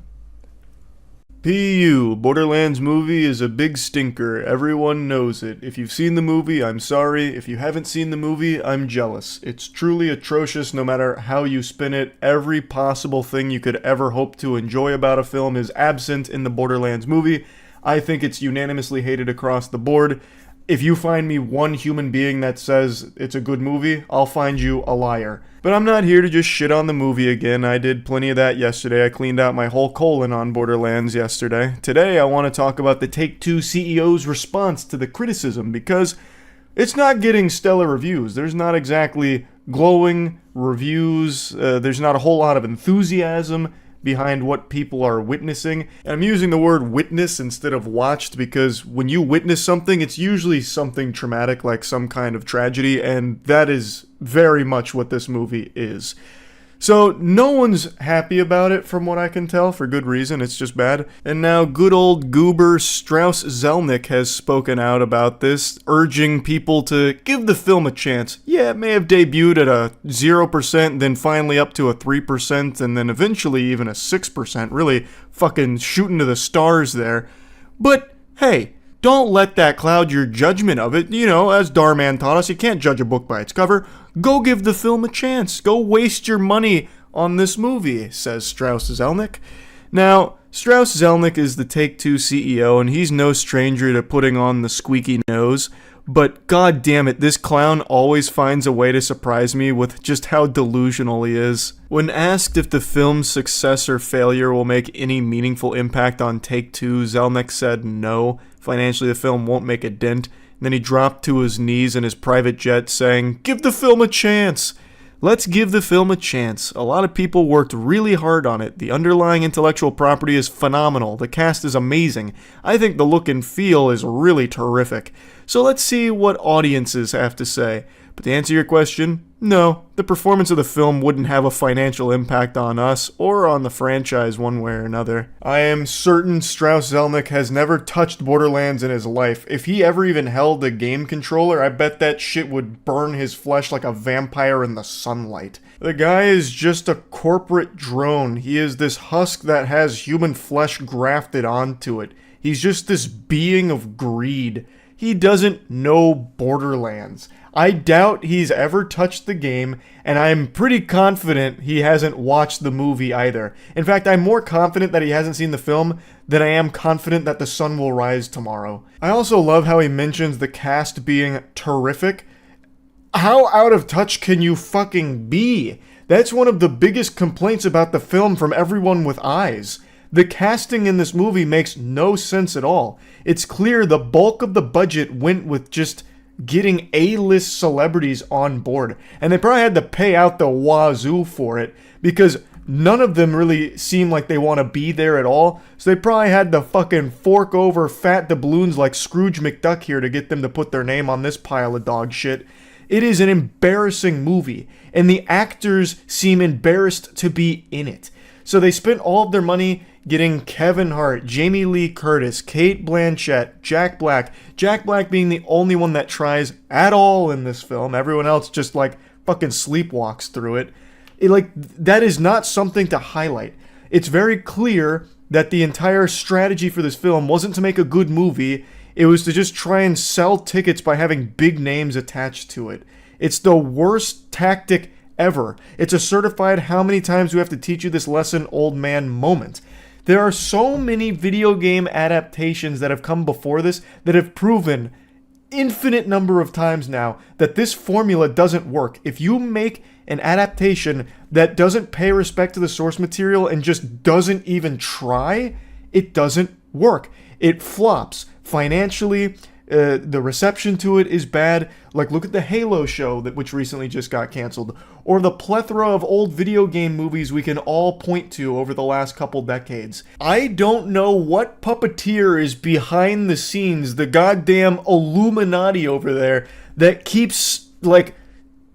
PU, Borderlands movie is a big stinker. Everyone knows it. If you've seen the movie, I'm sorry. If you haven't seen the movie, I'm jealous. It's truly atrocious no matter how you spin it. Every possible thing you could ever hope to enjoy about a film is absent in the Borderlands movie. I think it's unanimously hated across the board. If you find me one human being that says it's a good movie, I'll find you a liar. But I'm not here to just shit on the movie again. I did plenty of that yesterday. I cleaned out my whole colon on Borderlands yesterday. Today, I want to talk about the Take-Two CEO's response to the criticism, because it's not getting stellar reviews. There's not exactly glowing reviews. There's not a whole lot of enthusiasm behind what people are witnessing. I'm using the word witness instead of watched because when you witness something, it's usually something traumatic, like some kind of tragedy, and that is very much what this movie is. So no one's happy about it from what I can tell, for good reason. It's just bad. And now good old goober Strauss Zelnick has spoken out about this, urging people to give the film a chance. Yeah, it may have debuted at a 0%, then finally up to a 3%, and then eventually even a 6%. Really fucking shooting to the stars there. But hey, don't let that cloud your judgment of it. You know, as Darman taught us, you can't judge a book by its cover. Go give the film a chance. Go waste your money on this movie, says Strauss Zelnick. Now, Strauss Zelnick is the Take-Two CEO, and he's no stranger to putting on the squeaky nose. But god damn it, this clown always finds a way to surprise me with just how delusional he is. When asked if the film's success or failure will make any meaningful impact on Take-Two, Zelnick said no. Financially, the film won't make a dent. And then he dropped to his knees in his private jet saying, "Give the film a chance." Let's give the film a chance. A lot of people worked really hard on it. The underlying intellectual property is phenomenal. The cast is amazing. I think the look and feel is really terrific. So let's see what audiences have to say. But to answer your question, no, the performance of the film wouldn't have a financial impact on us or on the franchise one way or another. I am certain Strauss Zelnick has never touched Borderlands in his life. If he ever even held a game controller, I bet that shit would burn his flesh like a vampire in the sunlight. The guy is just a corporate drone. He is this husk that has human flesh grafted onto it. He's just this being of greed. He doesn't know Borderlands. I doubt he's ever touched the game, and I'm pretty confident he hasn't watched the movie either. In fact, I'm more confident that he hasn't seen the film than I am confident that the sun will rise tomorrow. I also love how he mentions the cast being terrific. How out of touch can you fucking be? That's one of the biggest complaints about the film from everyone with eyes. The casting in this movie makes no sense at all. It's clear the bulk of the budget went with just getting A-list celebrities on board. And they probably had to pay out the wazoo for it because none of them really seem like they want to be there at all. So they probably had to fucking fork over fat doubloons like Scrooge McDuck here to get them to put their name on this pile of dog shit. It is an embarrassing movie, and the actors seem embarrassed to be in it. So they spent all of their money getting Kevin Hart, Jamie Lee Curtis, Cate Blanchett, Jack Black being the only one that tries at all in this film. Everyone else just like fucking sleepwalks through it. That is not something to highlight. It's very clear that the entire strategy for this film wasn't to make a good movie. It was to just try and sell tickets by having big names attached to it. It's the worst tactic ever. It's a certified how many times do we have to teach you this lesson, old man moment. There are so many video game adaptations that have come before this that have proven infinite number of times now that this formula doesn't work. If you make an adaptation that doesn't pay respect to the source material and just doesn't even try, it doesn't work. It flops financially. The reception to it is bad. Like, look at the Halo show which recently just got canceled, or the plethora of old video game movies we can all point to over the last couple decades. I don't know what puppeteer is behind the scenes, the goddamn Illuminati over there, that keeps,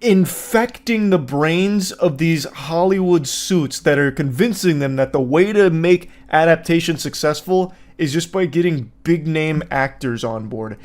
infecting the brains of these Hollywood suits that are convincing them that the way to make adaptation successful is just by getting big name actors on board.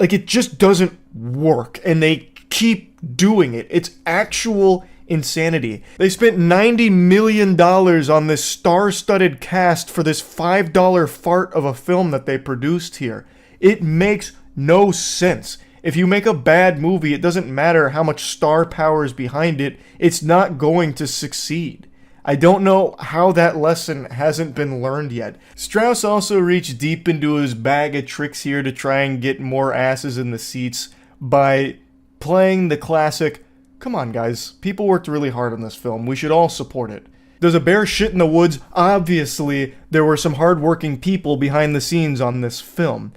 It just doesn't work, and they keep doing it. It's actual insanity. They spent $90 million on this star-studded cast for this $5 fart of a film that they produced here. It makes no sense. If you make a bad movie, it doesn't matter how much star power is behind it, it's not going to succeed. I don't know how that lesson hasn't been learned yet. Strauss also reached deep into his bag of tricks here to try and get more asses in the seats by playing the classic, come on guys, people worked really hard on this film, we should all support it. There's a bear shit in the woods, obviously there were some hardworking people behind the scenes on this film.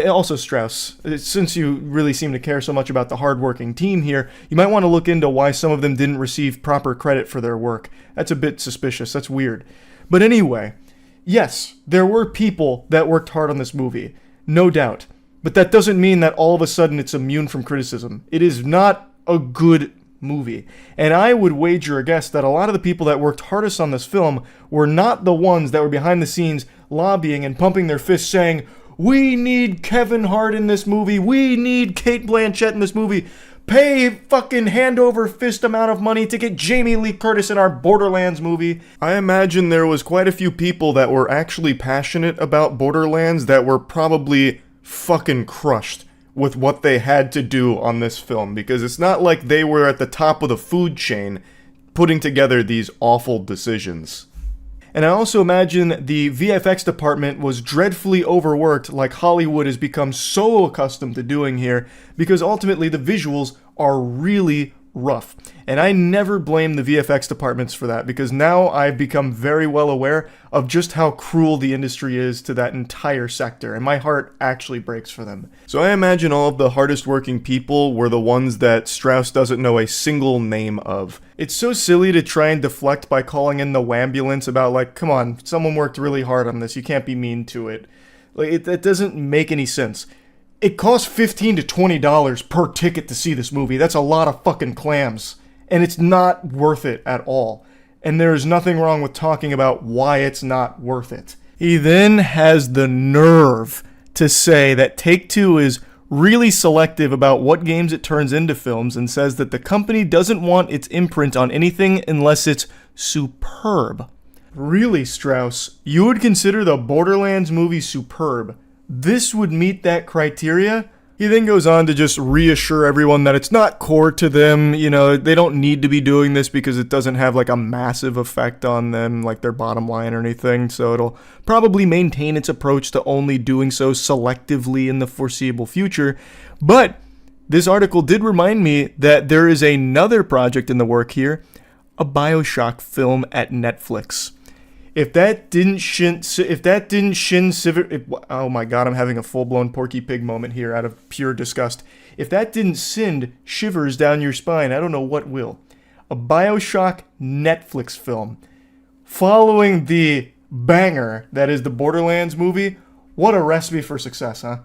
Also, Strauss, since you really seem to care so much about the hardworking team here, you might want to look into why some of them didn't receive proper credit for their work. That's a bit suspicious, that's weird. But anyway, yes, there were people that worked hard on this movie, no doubt. But that doesn't mean that all of a sudden it's immune from criticism. It is not a good movie. And I would wager a guess that a lot of the people that worked hardest on this film were not the ones that were behind the scenes lobbying and pumping their fists saying, we need Kevin Hart in this movie, we need Cate Blanchett in this movie, pay fucking hand over fist amount of money to get Jamie Lee Curtis in our Borderlands movie. I imagine there was quite a few people that were actually passionate about Borderlands that were probably fucking crushed with what they had to do on this film, because it's not like they were at the top of the food chain putting together these awful decisions. And I also imagine the VFX department was dreadfully overworked, like Hollywood has become so accustomed to doing here, because ultimately the visuals are really, rough. And I never blame the VFX departments for that, because now I've become very well aware of just how cruel the industry is to that entire sector, and my heart actually breaks for them. So I imagine all of the hardest working people were the ones that Strauss doesn't know a single name of. It's so silly to try and deflect by calling in the wambulance about, like, come on, someone worked really hard on this, you can't be mean to it. Like, that doesn't make any sense. It costs $15 to $20 per ticket to see this movie. That's a lot of fucking clams. And it's not worth it at all. And there's nothing wrong with talking about why it's not worth it. He then has the nerve to say that Take-Two is really selective about what games it turns into films, and says that the company doesn't want its imprint on anything unless it's superb. Really, Strauss? You would consider the Borderlands movie superb? This would meet that criteria? He then goes on to just reassure everyone that it's not core to them, you know, they don't need to be doing this because it doesn't have like a massive effect on them, like their bottom line or anything, so it'll probably maintain its approach to only doing so selectively in the foreseeable future. But this article did remind me that there is another project in the work here, a BioShock film at Netflix. If that didn't oh my god, I'm having a full-blown Porky Pig moment here out of pure disgust. If that didn't send shivers down your spine, I don't know what will. A BioShock Netflix film following the banger that is the Borderlands movie. What a recipe for success, huh?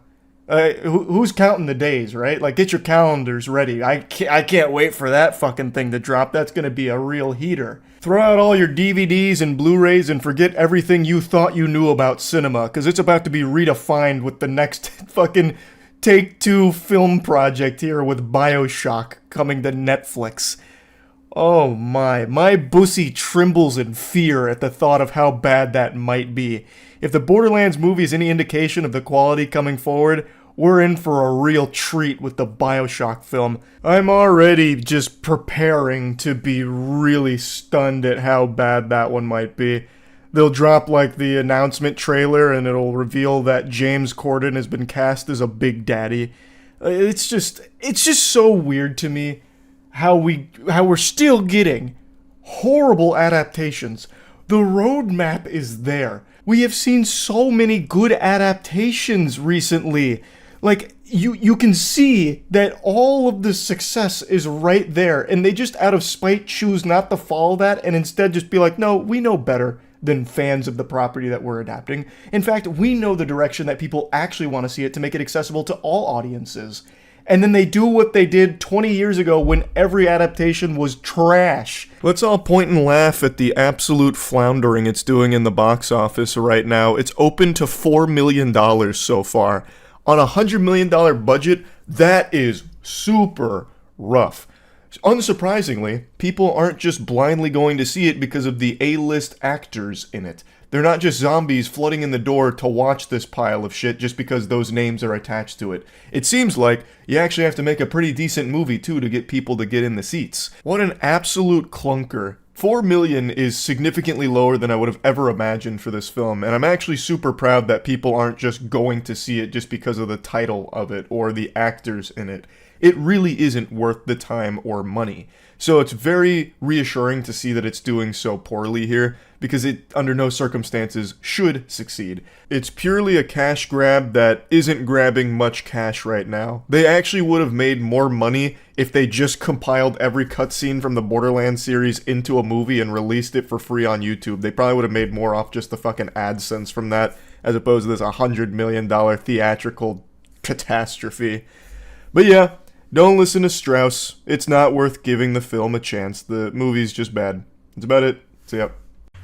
Who's counting the days, right? Like, get your calendars ready. I can't wait for that fucking thing to drop. That's gonna be a real heater. Throw out all your DVDs and Blu-rays and forget everything you thought you knew about cinema, because it's about to be redefined with the next fucking Take-Two film project here with BioShock coming to Netflix. Oh my bussy trembles in fear at the thought of how bad that might be. If the Borderlands movie is any indication of the quality coming forward, we're in for a real treat with the BioShock film. I'm already just preparing to be really stunned at how bad that one might be. They'll drop like the announcement trailer and it'll reveal that James Corden has been cast as a Big Daddy. It's just so weird to me how we're still getting horrible adaptations. The roadmap is there. We have seen so many good adaptations recently. Like, you can see that all of the success is right there, and they just out of spite choose not to follow that and instead just be like, no, we know better than fans of the property that we're adapting. In fact, we know the direction that people actually want to see it to make it accessible to all audiences. And then they do what they did 20 years ago when every adaptation was trash. Let's all point and laugh at the absolute floundering it's doing in the box office right now. It's open to $4 million so far. On a $100 million budget, that is super rough. Unsurprisingly, people aren't just blindly going to see it because of the A-list actors in it. They're not just zombies flooding in the door to watch this pile of shit just because those names are attached to it. It seems like you actually have to make a pretty decent movie too to get people to get in the seats. What an absolute clunker. $4 million is significantly lower than I would have ever imagined for this film, and I'm actually super proud that people aren't just going to see it just because of the title of it or the actors in it. It really isn't worth the time or money. So it's very reassuring to see that it's doing so poorly here, because it, under no circumstances, should succeed. It's purely a cash grab that isn't grabbing much cash right now. They actually would have made more money if they just compiled every cutscene from the Borderlands series into a movie and released it for free on YouTube. They probably would have made more off just the fucking AdSense from that, as opposed to this $100 million theatrical catastrophe. But yeah, don't listen to Strauss. It's not worth giving the film a chance. The movie's just bad. That's about it. See ya.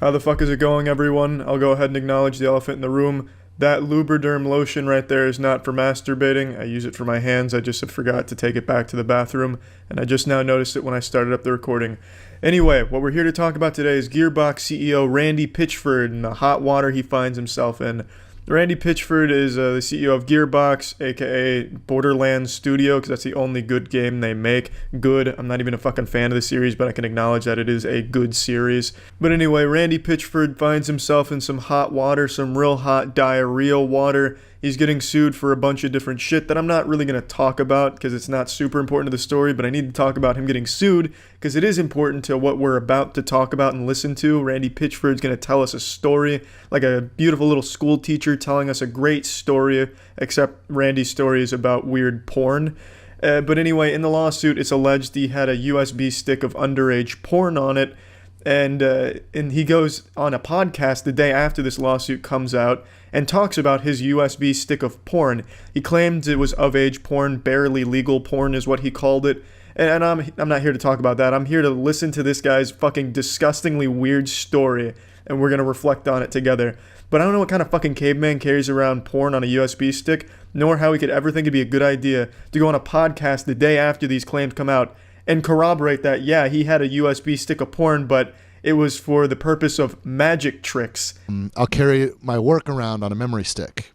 How the fuck is it going, everyone? I'll go ahead and acknowledge the elephant in the room. That Lubriderm lotion right there is not for masturbating. I use it for my hands. I just forgot to take it back to the bathroom, and I just now noticed it when I started up the recording. Anyway, what we're here to talk about today is Gearbox CEO Randy Pitchford and the hot water he finds himself in. Randy Pitchford is the CEO of Gearbox, aka Borderlands Studio, because that's the only good game they make. Good. I'm not even a fucking fan of the series, but I can acknowledge that it is a good series. But anyway, Randy Pitchford finds himself in some hot water, some real hot diarrhea water. He's getting sued for a bunch of different shit that I'm not really going to talk about because it's not super important to the story, but I need to talk about him getting sued because it is important to what we're about to talk about and listen to. Randy Pitchford's going to tell us a story, like a beautiful little school teacher telling us a great story, except Randy's story is about weird porn. But anyway, in the lawsuit, it's alleged he had a USB stick of underage porn on it, and he goes on a podcast the day after this lawsuit comes out and talks about his USB stick of porn. He claimed it was of-age porn, barely legal porn is what he called it. And I'm not here to talk about that. I'm here to listen to this guy's fucking disgustingly weird story, and we're going to reflect on it together. But I don't know what kind of fucking caveman carries around porn on a USB stick, nor how he could ever think it'd be a good idea to go on a podcast the day after these claims come out and corroborate that, yeah, he had a USB stick of porn, but it was for the purpose of magic tricks. I'll carry my work around on a memory stick.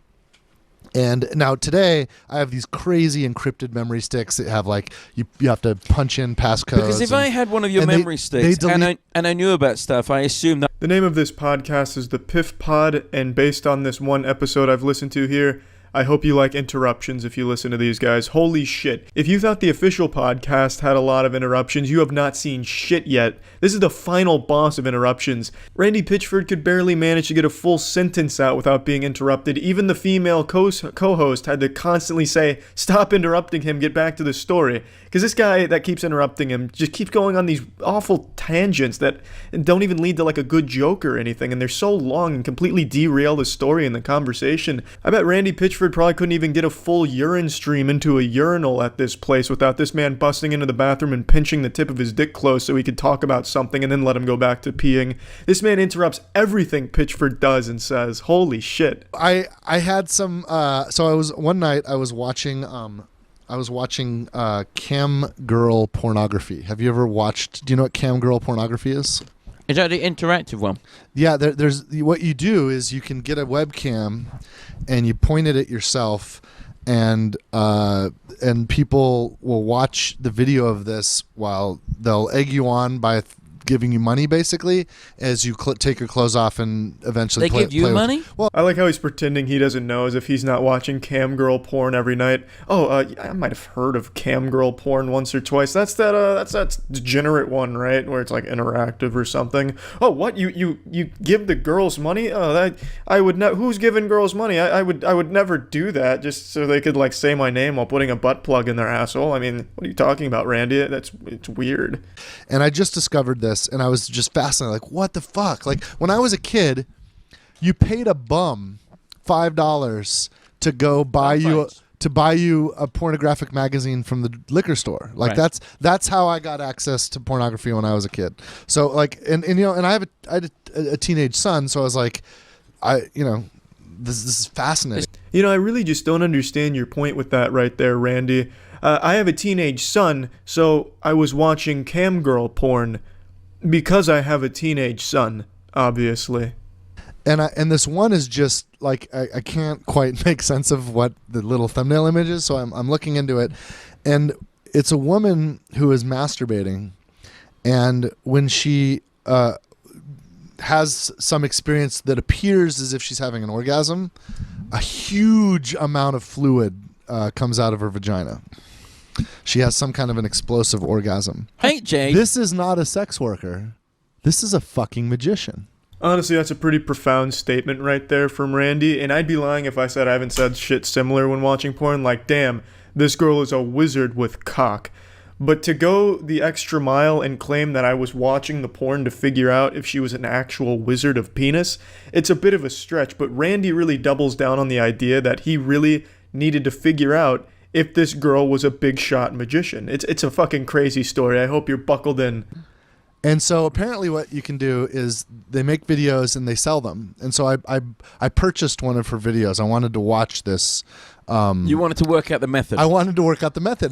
And now today, I have these crazy encrypted memory sticks that have like, you have to punch in passcodes. Because if I had one of your memory sticks and I knew about stuff, I assumed that... The name of this podcast is the Piff Pod, and based on this one episode I've listened to here, I hope you like interruptions if you listen to these guys. Holy shit. If you thought the official podcast had a lot of interruptions, you have not seen shit yet. This is the final boss of interruptions. Randy Pitchford could barely manage to get a full sentence out without being interrupted. Even the female co-host had to constantly say, stop interrupting him, get back to the story. Because this guy that keeps interrupting him just keeps going on these awful tangents that don't even lead to like a good joke or anything. And they're so long and completely derail the story and the conversation. I bet Randy Pitchford probably couldn't even get a full urine stream into a urinal at this place without this man busting into the bathroom and pinching the tip of his dick close so he could talk about something and then let him go back to peeing. This man interrupts everything Pitchford does and says. Holy shit. I had some so I was one night I was watching cam girl pornography. Have you ever watched, do you know what cam girl pornography is? Is that the interactive one? Yeah, there's what you do is you can get a webcam and you point it at yourself, and people will watch the video of this while they'll egg you on by giving you money basically as you take your clothes off and eventually they give you money? Well, I like how he's pretending he doesn't know as if he's not watching cam girl porn every night. I might have heard of cam girl porn once or twice. That's that degenerate one, right? Where it's like interactive or something. Oh, what? You give the girls money? Oh, that I would not. Who's giving girls money? I would never do that just so they could like say my name while putting a butt plug in their asshole. I mean, what are you talking about, Randy? It's weird. And I just discovered this. And I was just fascinated, like, what the fuck? Like, when I was a kid, you paid a bum $5 to go buy you a pornographic magazine from the liquor store. Like, right. that's how I got access to pornography when I was a kid. So, like, and you know, and I had a teenage son, so I was like, this is fascinating. You know, I really just don't understand your point with that right there, Randy. I have a teenage son, so I was watching cam girl porn. Because I have a teenage son, obviously. And this one is just like I can't quite make sense of what the little thumbnail image is, so I'm looking into it, and it's a woman who is masturbating, and when she has some experience that appears as if she's having an orgasm, a huge amount of fluid comes out of her vagina. She has some kind of an explosive orgasm. Hey, Jay. This is not a sex worker. This is a fucking magician. Honestly, that's a pretty profound statement right there from Randy, and I'd be lying if I said I haven't said shit similar when watching porn, like, damn, this girl is a wizard with cock. But to go the extra mile and claim that I was watching the porn to figure out if she was an actual wizard of penis, it's a bit of a stretch, but Randy really doubles down on the idea that he really needed to figure out if this girl was a big shot magician. It's a fucking crazy story. I hope you're buckled in. And so apparently what you can do is they make videos and they sell them. And so I purchased one of her videos. I wanted to watch this. You wanted to work out the method. I wanted to work out the method,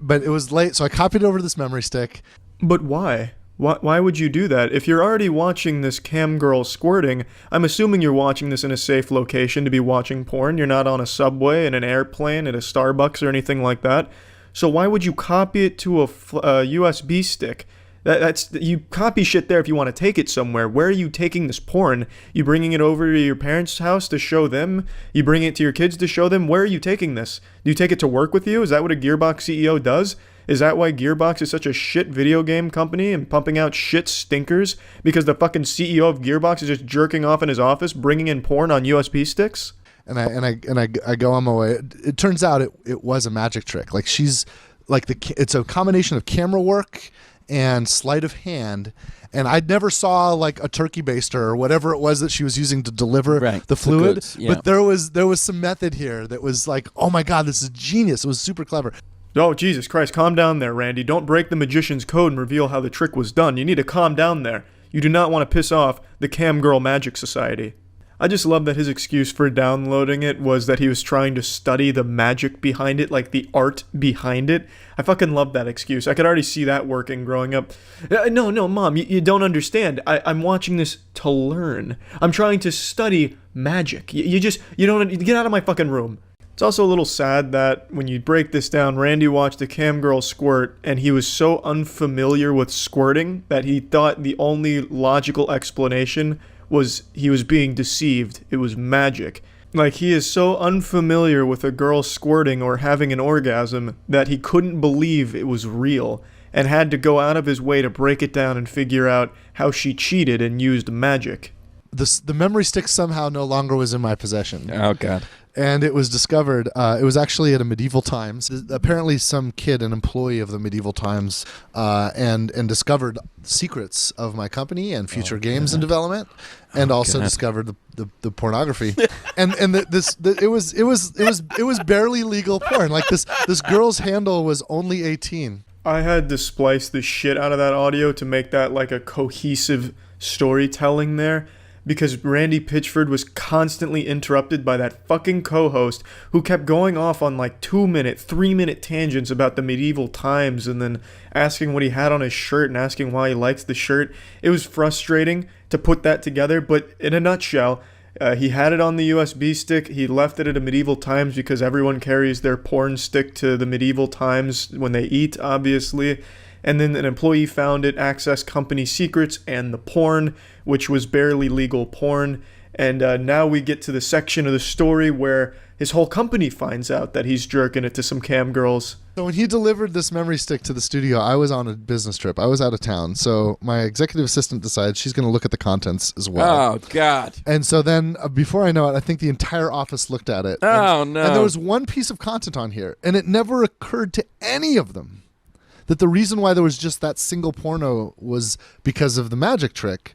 but it was late, so I copied it over to this memory stick. But why? Why would you do that? If you're already watching this cam girl squirting, I'm assuming you're watching this in a safe location to be watching porn. You're not on a subway, in an airplane, at a Starbucks, or anything like that. So why would you copy it to a USB stick? That's you copy shit there if you want to take it somewhere. Where are you taking this porn? You bringing it over to your parents' house to show them? You bring it to your kids to show them? Where are you taking this? Do you take it to work with you? Is that what a Gearbox CEO does? Is that why Gearbox is such a shit video game company and pumping out shit stinkers? Because the fucking CEO of Gearbox is just jerking off in his office, bringing in porn on USB sticks? And I go on my way. It turns out it was a magic trick. Like she's like it's a combination of camera work and sleight of hand. And I never saw like a turkey baster or whatever it was that she was using to deliver the fluid. Goods, yeah. But there was some method here that was like, oh my God, this is genius. It was super clever. Oh, Jesus Christ, calm down there, Randy. Don't break the magician's code and reveal how the trick was done. You need to calm down there. You do not want to piss off the Cam Girl Magic Society. I just love that his excuse for downloading it was that he was trying to study the magic behind it, like the art behind it. I fucking love that excuse. I could already see that working growing up. No, Mom, you don't understand. I'm watching this to learn. I'm trying to study magic. You don't get out of my fucking room. It's also a little sad that when you break this down, Randy watched a cam girl squirt and he was so unfamiliar with squirting that he thought the only logical explanation was he was being deceived. It was magic. Like, he is so unfamiliar with a girl squirting or having an orgasm that he couldn't believe it was real and had to go out of his way to break it down and figure out how she cheated and used magic. The memory stick somehow no longer was in my possession. Oh, God. And it was discovered, it was actually at a Medieval Times. Apparently some kid, an employee of the Medieval Times, and discovered secrets of my company and future games in development, and also discovered the pornography. It was barely legal porn. Like this girl's handle was only 18. I had to splice the shit out of that audio to make that like a cohesive storytelling there. Because Randy Pitchford was constantly interrupted by that fucking co-host who kept going off on like 2-minute, 3-minute tangents about the Medieval Times and then asking what he had on his shirt and asking why he likes the shirt. It was frustrating to put that together, but in a nutshell, he had it on the USB stick. He left it at a Medieval Times because everyone carries their porn stick to the Medieval Times when they eat, obviously. And then an employee found it, accessed company secrets and the porn, which was barely legal porn. And now we get to the section of the story where his whole company finds out that he's jerking it to some cam girls. So when he delivered this memory stick to the studio, I was on a business trip. I was out of town. So my executive assistant decides she's going to look at the contents as well. Oh, God. And so then before I know it, I think the entire office looked at it. Oh, no. No. And there was one piece of content on here, and it never occurred to any of them that the reason why there was just that single porno was because of the magic trick,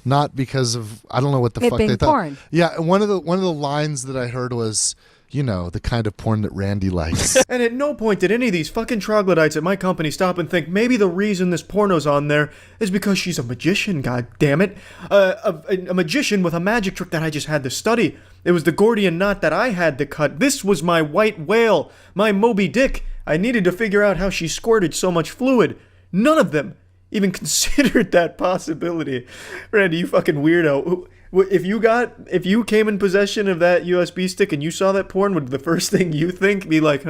not because of, I don't know what the fuck they thought. Porn. Yeah, and one of the lines that I heard was, you know, the kind of porn that Randy likes. And at no point did any of these fucking troglodytes at my company stop and think maybe the reason this porno's on there is because she's a magician, god damn it. A magician with a magic trick that I just had to study. It was the Gordian knot that I had to cut. This was my white whale, my Moby Dick. I needed to figure out how she squirted so much fluid. None of them even considered that possibility. Randy, you fucking weirdo. If you came in possession of that USB stick and you saw that porn, would the first thing you think be like,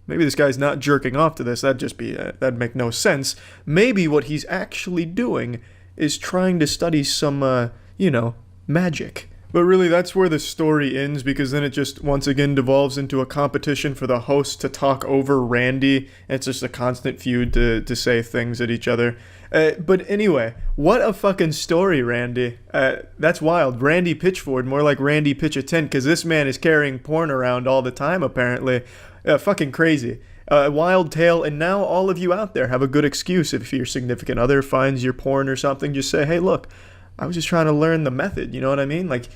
maybe this guy's not jerking off to this? That'd make no sense. Maybe what he's actually doing is trying to study some, magic. But really, that's where the story ends, because then it just once again devolves into a competition for the host to talk over Randy. It's just a constant feud to say things at each other. But anyway, what a fucking story, Randy. That's wild. Randy Pitchford, more like Randy Pitch a Tent, because this man is carrying porn around all the time, apparently. Fucking crazy. Wild tale, and now all of you out there have a good excuse. If your significant other finds your porn or something, just say, hey, look, I was just trying to learn the method, you know what I mean? Like,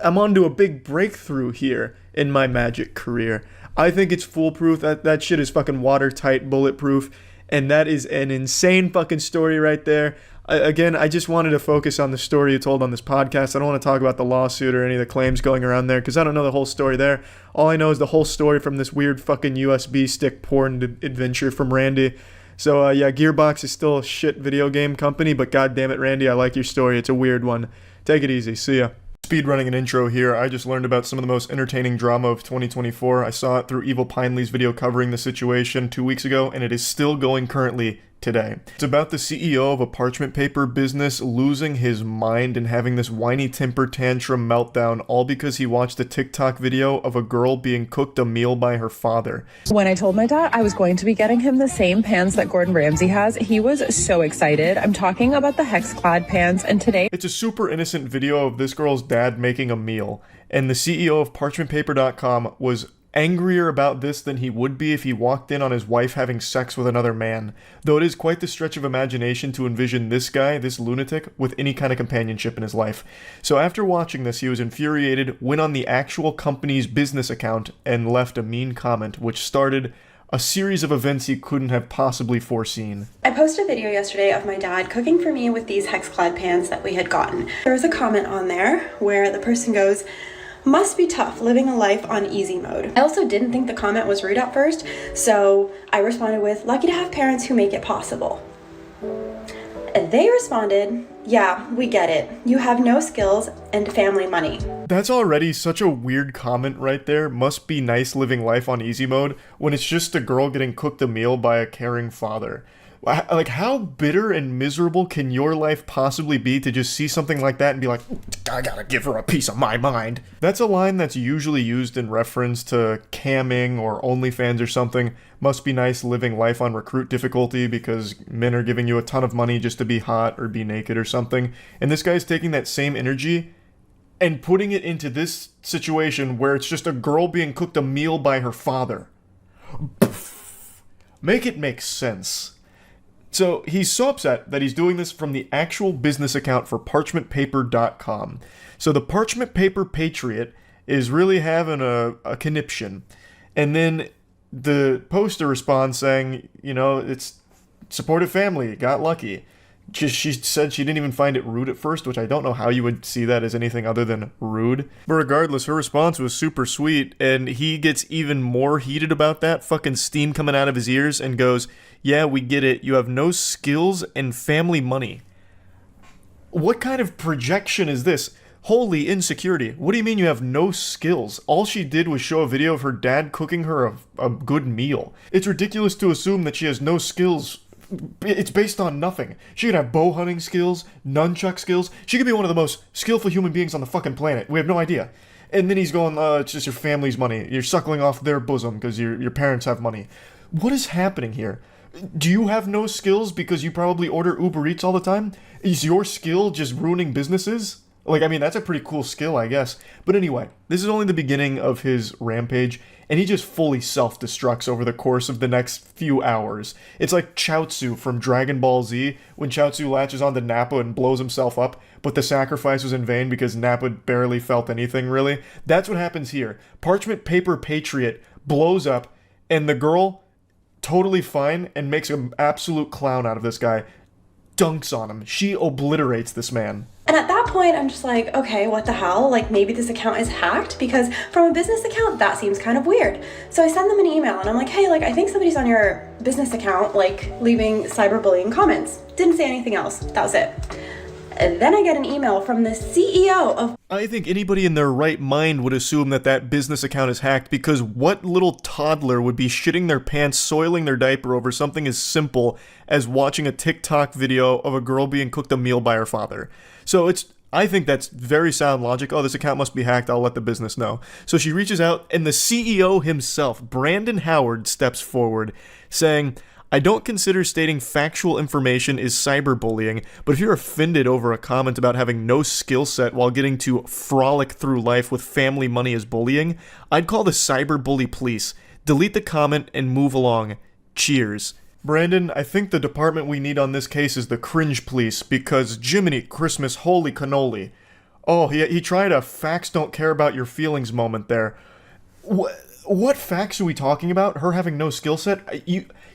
I'm onto a big breakthrough here in my magic career. I think it's foolproof. That shit is fucking watertight, bulletproof, and that is an insane fucking story right there. Again, I just wanted to focus on the story you told on this podcast. I don't want to talk about the lawsuit or any of the claims going around there, because I don't know the whole story there. All I know is the whole story from this weird fucking USB stick porn adventure from Randy. So, Gearbox is still a shit video game company, but goddamn it, Randy, I like your story. It's a weird one. Take it easy. See ya. Speedrunning an intro here. I just learned about some of the most entertaining drama of 2024. I saw it through Evil Pineley's video covering the situation 2 weeks ago, and it is still going currently today. It's about the CEO of a parchment paper business losing his mind and having this whiny temper tantrum meltdown, all because he watched a TikTok video of a girl being cooked a meal by her father. When I told my dad I was going to be getting him the same pans that Gordon Ramsay has, he was so excited. I'm talking about the hex-clad pans, and today... It's a super innocent video of this girl's dad making a meal, and the CEO of parchmentpaper.com was angrier about this than he would be if he walked in on his wife having sex with another man. Though it is quite the stretch of imagination to envision this guy, this lunatic, with any kind of companionship in his life. So after watching this, he was infuriated, went on the actual company's business account, and left a mean comment, which started a series of events he couldn't have possibly foreseen. I posted a video yesterday of my dad cooking for me with these hex-clad pans that we had gotten. There was a comment on there where the person goes, "Must be tough living a life on easy mode." I also didn't think the comment was rude at first, so I responded with, "Lucky to have parents who make it possible." And they responded, "Yeah, we get it. You have no skills and family money." That's already such a weird comment right there. Must be nice living life on easy mode when it's just a girl getting cooked a meal by a caring father. Like, how bitter and miserable can your life possibly be to just see something like that and be like, I gotta give her a piece of my mind? That's a line that's usually used in reference to camming or OnlyFans or something. Must be nice living life on recruit difficulty because men are giving you a ton of money just to be hot or be naked or something. And this guy's taking that same energy and putting it into this situation where it's just a girl being cooked a meal by her father. Make it make sense. So he's so upset that he's doing this from the actual business account for parchmentpaper.com. So the Parchment Paper Patriot is really having a conniption. And then the poster responds saying, you know, it's supportive family, got lucky. She said she didn't even find it rude at first, which I don't know how you would see that as anything other than rude. But regardless, her response was super sweet, and he gets even more heated about that, fucking steam coming out of his ears, and goes, "Yeah, we get it. You have no skills and family money." What kind of projection is this? Holy insecurity. What do you mean you have no skills? All she did was show a video of her dad cooking her a good meal. It's ridiculous to assume that she has no skills. It's based on nothing. She could have bow hunting skills, nunchuck skills. She could be one of the most skillful human beings on the fucking planet. We have no idea. And then he's going, it's just your family's money. You're suckling off their bosom because your parents have money. What is happening here? Do you have no skills because you probably order Uber Eats all the time? Is your skill just ruining businesses? Like, I mean, that's a pretty cool skill, I guess. But anyway, this is only the beginning of his rampage, and he just fully self-destructs over the course of the next few hours. It's like Chaozu from Dragon Ball Z, when Chaozu latches onto Nappa and blows himself up, but the sacrifice was in vain because Nappa barely felt anything, really. That's what happens here. Parchment Paper Patriot blows up, and the girl, totally fine, and makes an absolute clown out of this guy, dunks on him. She obliterates this man. And at that point, I'm just like, okay, what the hell? Like, maybe this account is hacked, because from a business account, that seems kind of weird. So I send them an email and I'm like, hey, like, I think somebody's on your business account, like, leaving cyberbullying comments. Didn't say anything else. That was it. And then I get an email from the CEO of... I think anybody in their right mind would assume that that business account is hacked, because what little toddler would be shitting their pants, soiling their diaper over something as simple as watching a TikTok video of a girl being cooked a meal by her father? So I think that's very sound logic. Oh, this account must be hacked. I'll let the business know. So she reaches out, and the CEO himself, Brandon Howard, steps forward, saying, I don't consider stating factual information is cyberbullying, but if you're offended over a comment about having no skill set while getting to frolic through life with family money as bullying, I'd call the cyberbully police. Delete the comment and move along. Cheers. Brandon, I think the department we need on this case is the cringe police, because Jiminy Christmas, holy cannoli. Oh, he tried a facts don't care about your feelings moment there. What facts are we talking about? Her having no skill set?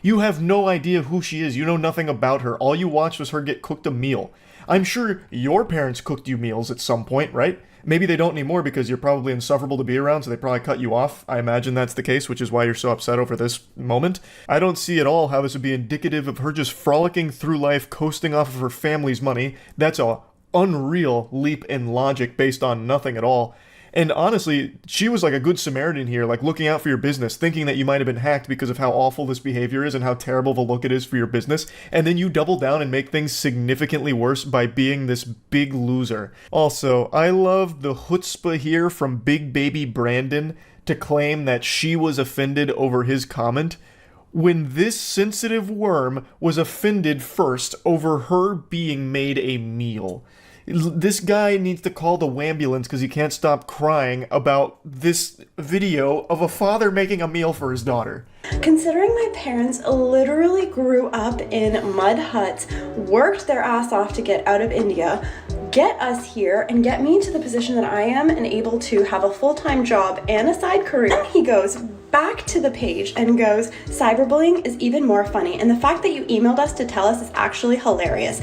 You have no idea who she is. You know nothing about her. All you watched was her get cooked a meal. I'm sure your parents cooked you meals at some point, right? Maybe they don't anymore because you're probably insufferable to be around, so they probably cut you off. I imagine that's the case, which is why you're so upset over this moment. I don't see at all how this would be indicative of her just frolicking through life, coasting off of her family's money. That's a unreal leap in logic based on nothing at all. And honestly, she was like a good Samaritan here, like looking out for your business, thinking that you might have been hacked because of how awful this behavior is and how terrible of a look it is for your business. And then you double down and make things significantly worse by being this big loser. Also, I love the chutzpah here from Big Baby Brandon to claim that she was offended over his comment, when this sensitive worm was offended first over her being made a meal. This guy needs to call the wambulance because he can't stop crying about this video of a father making a meal for his daughter. Considering my parents literally grew up in mud huts, worked their ass off to get out of India, get us here, and get me to the position that I am and able to have a full-time job and a side career. Then he goes back to the page and goes, cyberbullying is even more funny, and the fact that you emailed us to tell us is actually hilarious.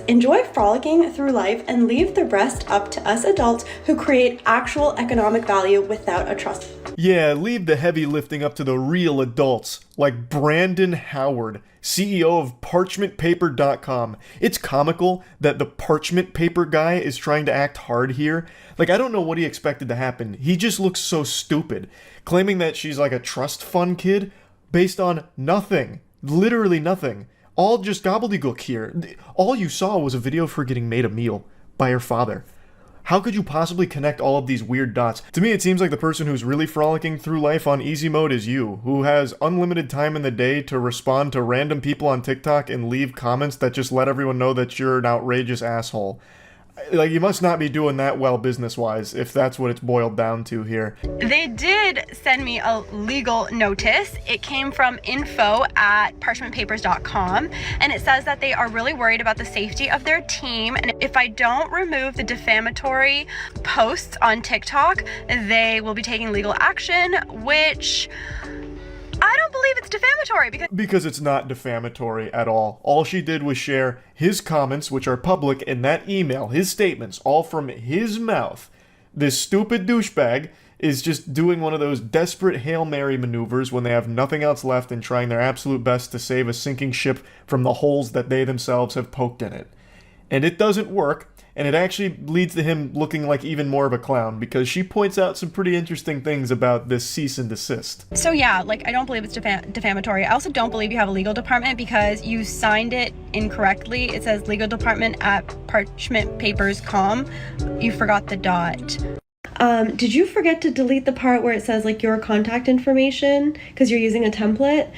Enjoy frolicking through life and leave the rest up to us adults who create actual economic value without a trust. Yeah, leave the heavy lifting up to the real adults, like Brandon Howard, CEO of ParchmentPaper.com. It's comical that the parchment paper guy is trying to act hard here. Like, I don't know what he expected to happen. He just looks so stupid, claiming that she's like a trust fund kid based on nothing. Literally nothing. All just gobbledygook here. All you saw was a video of her getting made a meal by her father. How could you possibly connect all of these weird dots? To me, it seems like the person who's really frolicking through life on easy mode is you, who has unlimited time in the day to respond to random people on TikTok and leave comments that just let everyone know that you're an outrageous asshole. Like, you must not be doing that well business-wise, if that's what it's boiled down to here. They did send me a legal notice. It came from info@parchmentpapers.com, and it says that they are really worried about the safety of their team, and if I don't remove the defamatory posts on TikTok, they will be taking legal action, which I don't believe it's defamatory because it's not defamatory at all. All she did was share his comments, which are public, in that email, his statements, all from his mouth. This stupid douchebag is just doing one of those desperate Hail Mary maneuvers when they have nothing else left and trying their absolute best to save a sinking ship from the holes that they themselves have poked in it. And it doesn't work. And it actually leads to him looking like even more of a clown because she points out some pretty interesting things about this cease and desist. So yeah, like, I don't believe it's defamatory. I also don't believe you have a legal department because you signed it incorrectly. It says legal department at parchmentpapers.com. You forgot the dot. Did you forget to delete the part where it says like your contact information because you're using a template?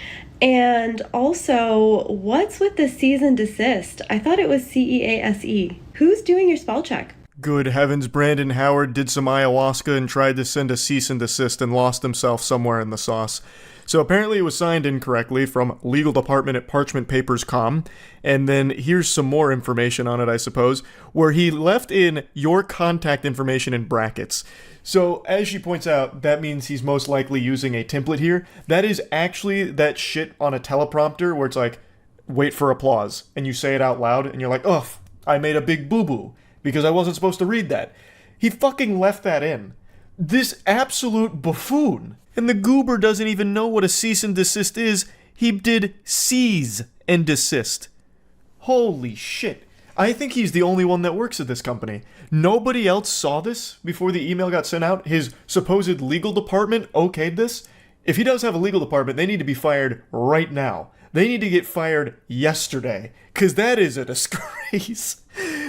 And also, what's with the cease and desist? I thought it was CEASE. Who's doing your spell check? Good heavens, Brandon Howard did some ayahuasca and tried to send a cease and desist and lost himself somewhere in the sauce. So apparently it was signed incorrectly from legal department at parchmentpapers.com. And then here's some more information on it, I suppose, where he left in your contact information in brackets. So as she points out, that means he's most likely using a template here. That is actually that shit on a teleprompter where it's like, wait for applause. And you say it out loud and you're like, ugh, I made a big boo-boo because I wasn't supposed to read that. He fucking left that in. This absolute buffoon. And the goober doesn't even know what a cease and desist is. He did seize and desist. Holy shit. I think he's the only one that works at this company. Nobody else saw this before the email got sent out. His supposed legal department okayed this. If he does have a legal department, they need to be fired right now. They need to get fired yesterday, because that is a disgrace.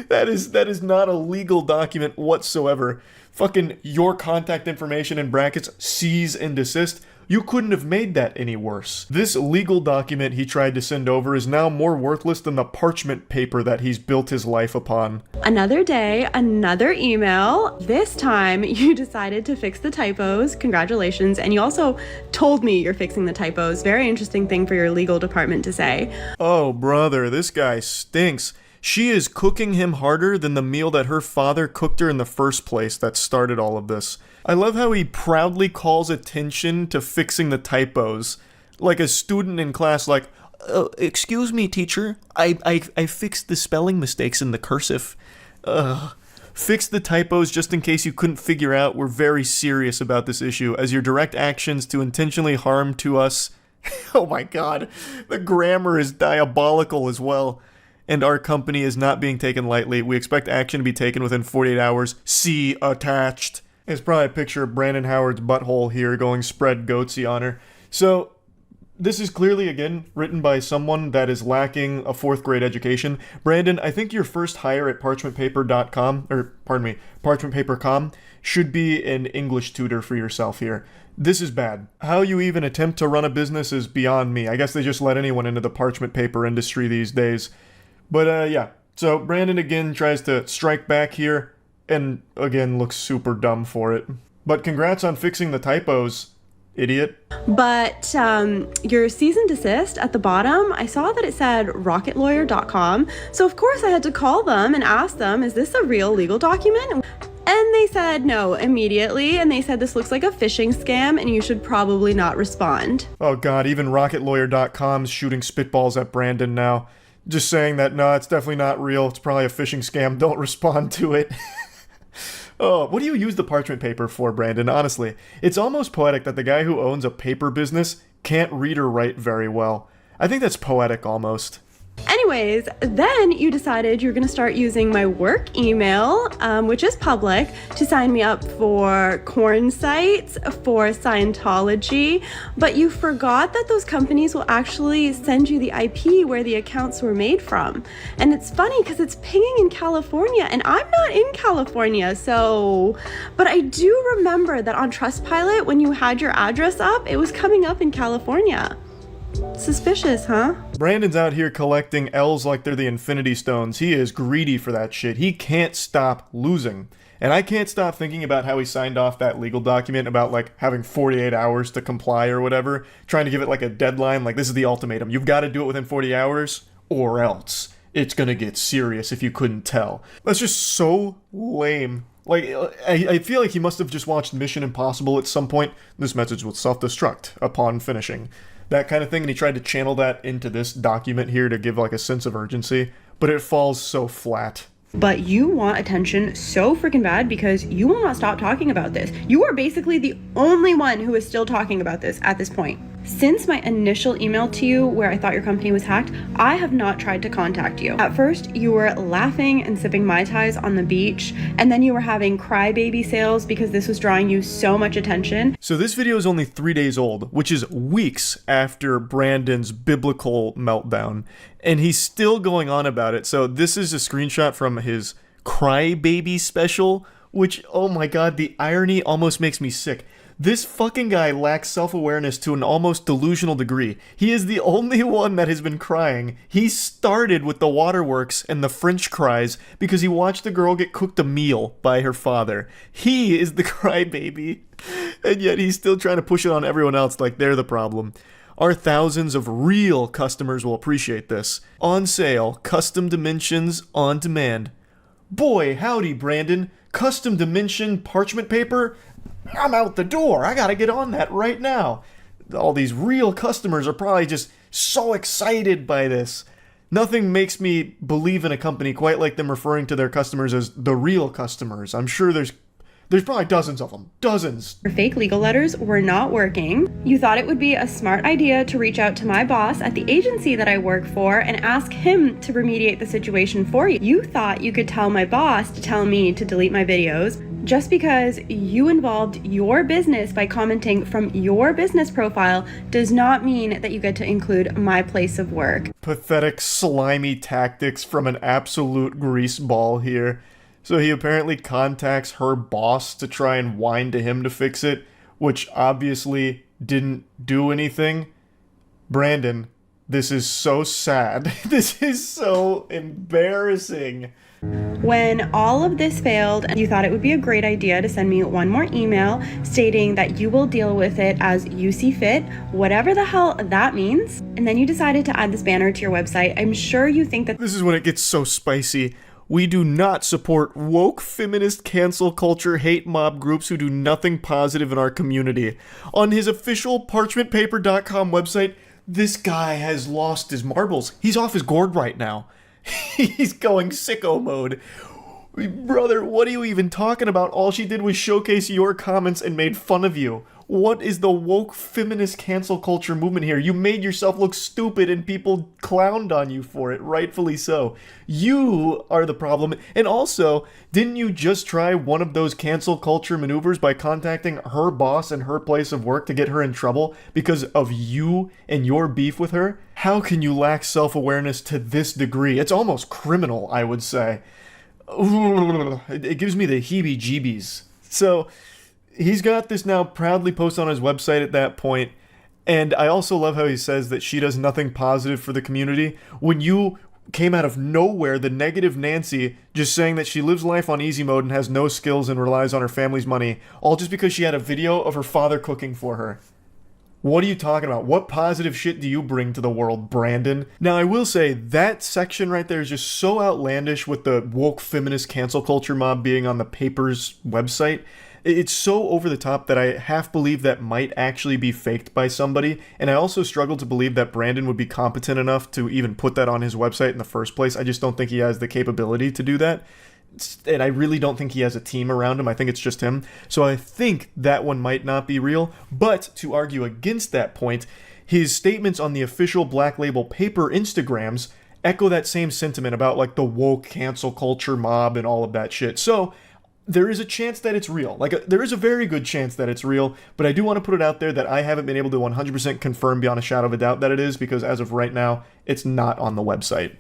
That is not a legal document whatsoever. Fucking your contact information in brackets, cease and desist. You couldn't have made that any worse. This legal document he tried to send over is now more worthless than the parchment paper that he's built his life upon. Another day, another email. This time you decided to fix the typos. Congratulations. And you also told me you're fixing the typos. Very interesting thing for your legal department to say. Oh, brother, this guy stinks. She is cooking him harder than the meal that her father cooked her in the first place that started all of this. I love how he proudly calls attention to fixing the typos. Like a student in class, like, excuse me, teacher, I fixed the spelling mistakes in the cursive. Fix the typos just in case you couldn't figure out we're very serious about this issue, as your direct actions to intentionally harm to us. Oh my god, the grammar is diabolical as well. And our company is not being taken lightly. We expect action to be taken within 48 hours. See attached. It's probably a picture of Brandon Howard's butthole here going spread goatsy on her. So, this is clearly, again, written by someone that is lacking a 4th grade education. Brandon, I think your first hire at parchmentpaper.com should be an English tutor for yourself here. This is bad. How you even attempt to run a business is beyond me. I guess they just let anyone into the parchment paper industry these days. But, yeah. So, Brandon again tries to strike back here, and again looks super dumb for it. But congrats on fixing the typos, idiot. But your cease and desist at the bottom, I saw that it said rocketlawyer.com. So of course I had to call them and ask them, is this a real legal document? And they said no immediately, and they said this looks like a phishing scam and you should probably not respond. Oh god, even rocketlawyer.com's shooting spitballs at Brandon now. Just saying that, no, it's definitely not real, it's probably a phishing scam, don't respond to it. Oh, what do you use the parchment paper for, Brandon? Honestly, it's almost poetic that the guy who owns a paper business can't read or write very well. I think that's poetic almost. Anyways, then you decided you're going to start using my work email, which is public, to sign me up for corn sites, for Scientology, but you forgot that those companies will actually send you the IP where the accounts were made from. And it's funny because it's pinging in California, and I'm not in California, so... But I do remember that on Trustpilot, when you had your address up, it was coming up in California. Suspicious, huh? Brandon's out here collecting L's like they're the Infinity Stones. He is greedy for that shit. He can't stop losing. And I can't stop thinking about how he signed off that legal document about, like, having 48 hours to comply or whatever, trying to give it, like, a deadline, like, this is the ultimatum. You've got to do it within 40 hours, or else it's gonna get serious if you couldn't tell. That's just so lame. Like, I feel like he must have just watched Mission Impossible at some point. This message will self-destruct upon finishing. That kind of thing, and he tried to channel that into this document here to give like a sense of urgency, but it falls so flat. But you want attention so freaking bad because you will not stop talking about this. You are basically the only one who is still talking about this at this point. Since my initial email to you where I thought your company was hacked, I have not tried to contact you. At first, you were laughing and sipping Mai Tais on the beach, and then you were having crybaby sales because this was drawing you so much attention. So this video is only 3 days old, which is weeks after Brandon's biblical meltdown, and he's still going on about it. So this is a screenshot from his crybaby special, which, oh my god, the irony almost makes me sick. This fucking guy lacks self-awareness to an almost delusional degree. He is the only one that has been crying. He started with the waterworks and the French cries because he watched a girl get cooked a meal by her father. He is the crybaby, and yet he's still trying to push it on everyone else like they're the problem. Our thousands of real customers will appreciate this. On sale, custom dimensions on demand. Boy, howdy, Brandon. Custom dimension parchment paper? I'm out the door. I gotta get on that right now. All these real customers are probably just so excited by this. Nothing makes me believe in a company quite like them referring to their customers as the real customers. I'm sure there's probably dozens of them. Dozens. Your fake legal letters were not working. You thought it would be a smart idea to reach out to my boss at the agency that I work for and ask him to remediate the situation for you. You thought you could tell my boss to tell me to delete my videos. Just because you involved your business by commenting from your business profile does not mean that you get to include my place of work. Pathetic, slimy tactics from an absolute greaseball here. So he apparently contacts her boss to try and whine to him to fix it, which obviously didn't do anything. Brandon, this is so sad. This is so embarrassing. When all of this failed, you thought it would be a great idea to send me one more email stating that you will deal with it as you see fit, whatever the hell that means. And then you decided to add this banner to your website. I'm sure you think that this is when it gets so spicy. We do not support woke, feminist, cancel culture, hate mob groups who do nothing positive in our community. On his official parchmentpaper.com website, this guy has lost his marbles. He's off his gourd right now. He's going sicko mode. Brother, what are you even talking about? All she did was showcase your comments and made fun of you. What is the woke feminist cancel culture movement here? You made yourself look stupid and people clowned on you for it, rightfully so. You are the problem. And also, didn't you just try one of those cancel culture maneuvers by contacting her boss and her place of work to get her in trouble because of you and your beef with her? How can you lack self-awareness to this degree? It's almost criminal, I would say. It gives me the heebie-jeebies. So he's got this now proudly posted on his website at that point, and I also love how he says that she does nothing positive for the community. When you came out of nowhere, the negative Nancy, just saying that she lives life on easy mode and has no skills and relies on her family's money, all just because she had a video of her father cooking for her. What are you talking about? What positive shit do you bring to the world, Brandon? Now, I will say, that section right there is just so outlandish with the woke feminist cancel culture mob being on the paper's website. It's so over the top that I half believe that might actually be faked by somebody, and I also struggle to believe that Brandon would be competent enough to even put that on his website in the first place. I just don't think he has the capability to do that. And I really don't think he has a team around him. I think it's just him. So I think that one might not be real. But to argue against that point, his statements on the official Black Label Paper Instagrams echo that same sentiment about like the woke cancel culture mob and all of that shit. So there is a chance that it's real. There is a very good chance that it's real, but I do want to put it out there that I haven't been able to 100% confirm beyond a shadow of a doubt that it is, because as of right now, it's not on the website.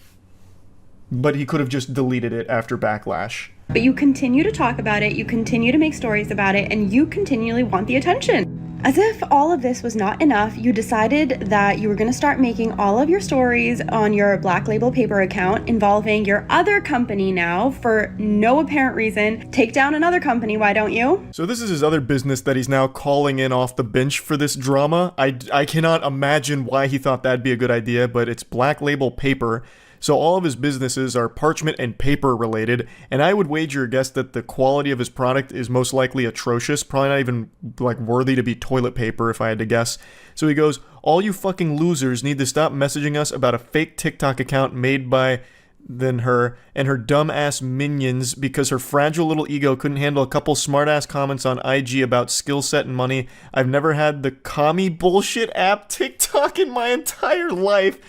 But he could have just deleted it after backlash. But you continue to talk about it, you continue to make stories about it, and you continually want the attention. As if all of this was not enough, you decided that you were going to start making all of your stories on your Black Label Paper account involving your other company now for no apparent reason. Take down another company, why don't you? So this is his other business that he's now calling in off the bench for this drama. I cannot imagine why he thought that'd be a good idea, but it's Black Label Paper. So all of his businesses are parchment and paper related, and I would wager a guess that the quality of his product is most likely atrocious, probably not even like worthy to be toilet paper if I had to guess. So he goes, all you fucking losers need to stop messaging us about a fake TikTok account made by then her and her dumb ass minions because her fragile little ego couldn't handle a couple smart ass comments on IG about skill set and money. I've never had the commie bullshit app TikTok in my entire life.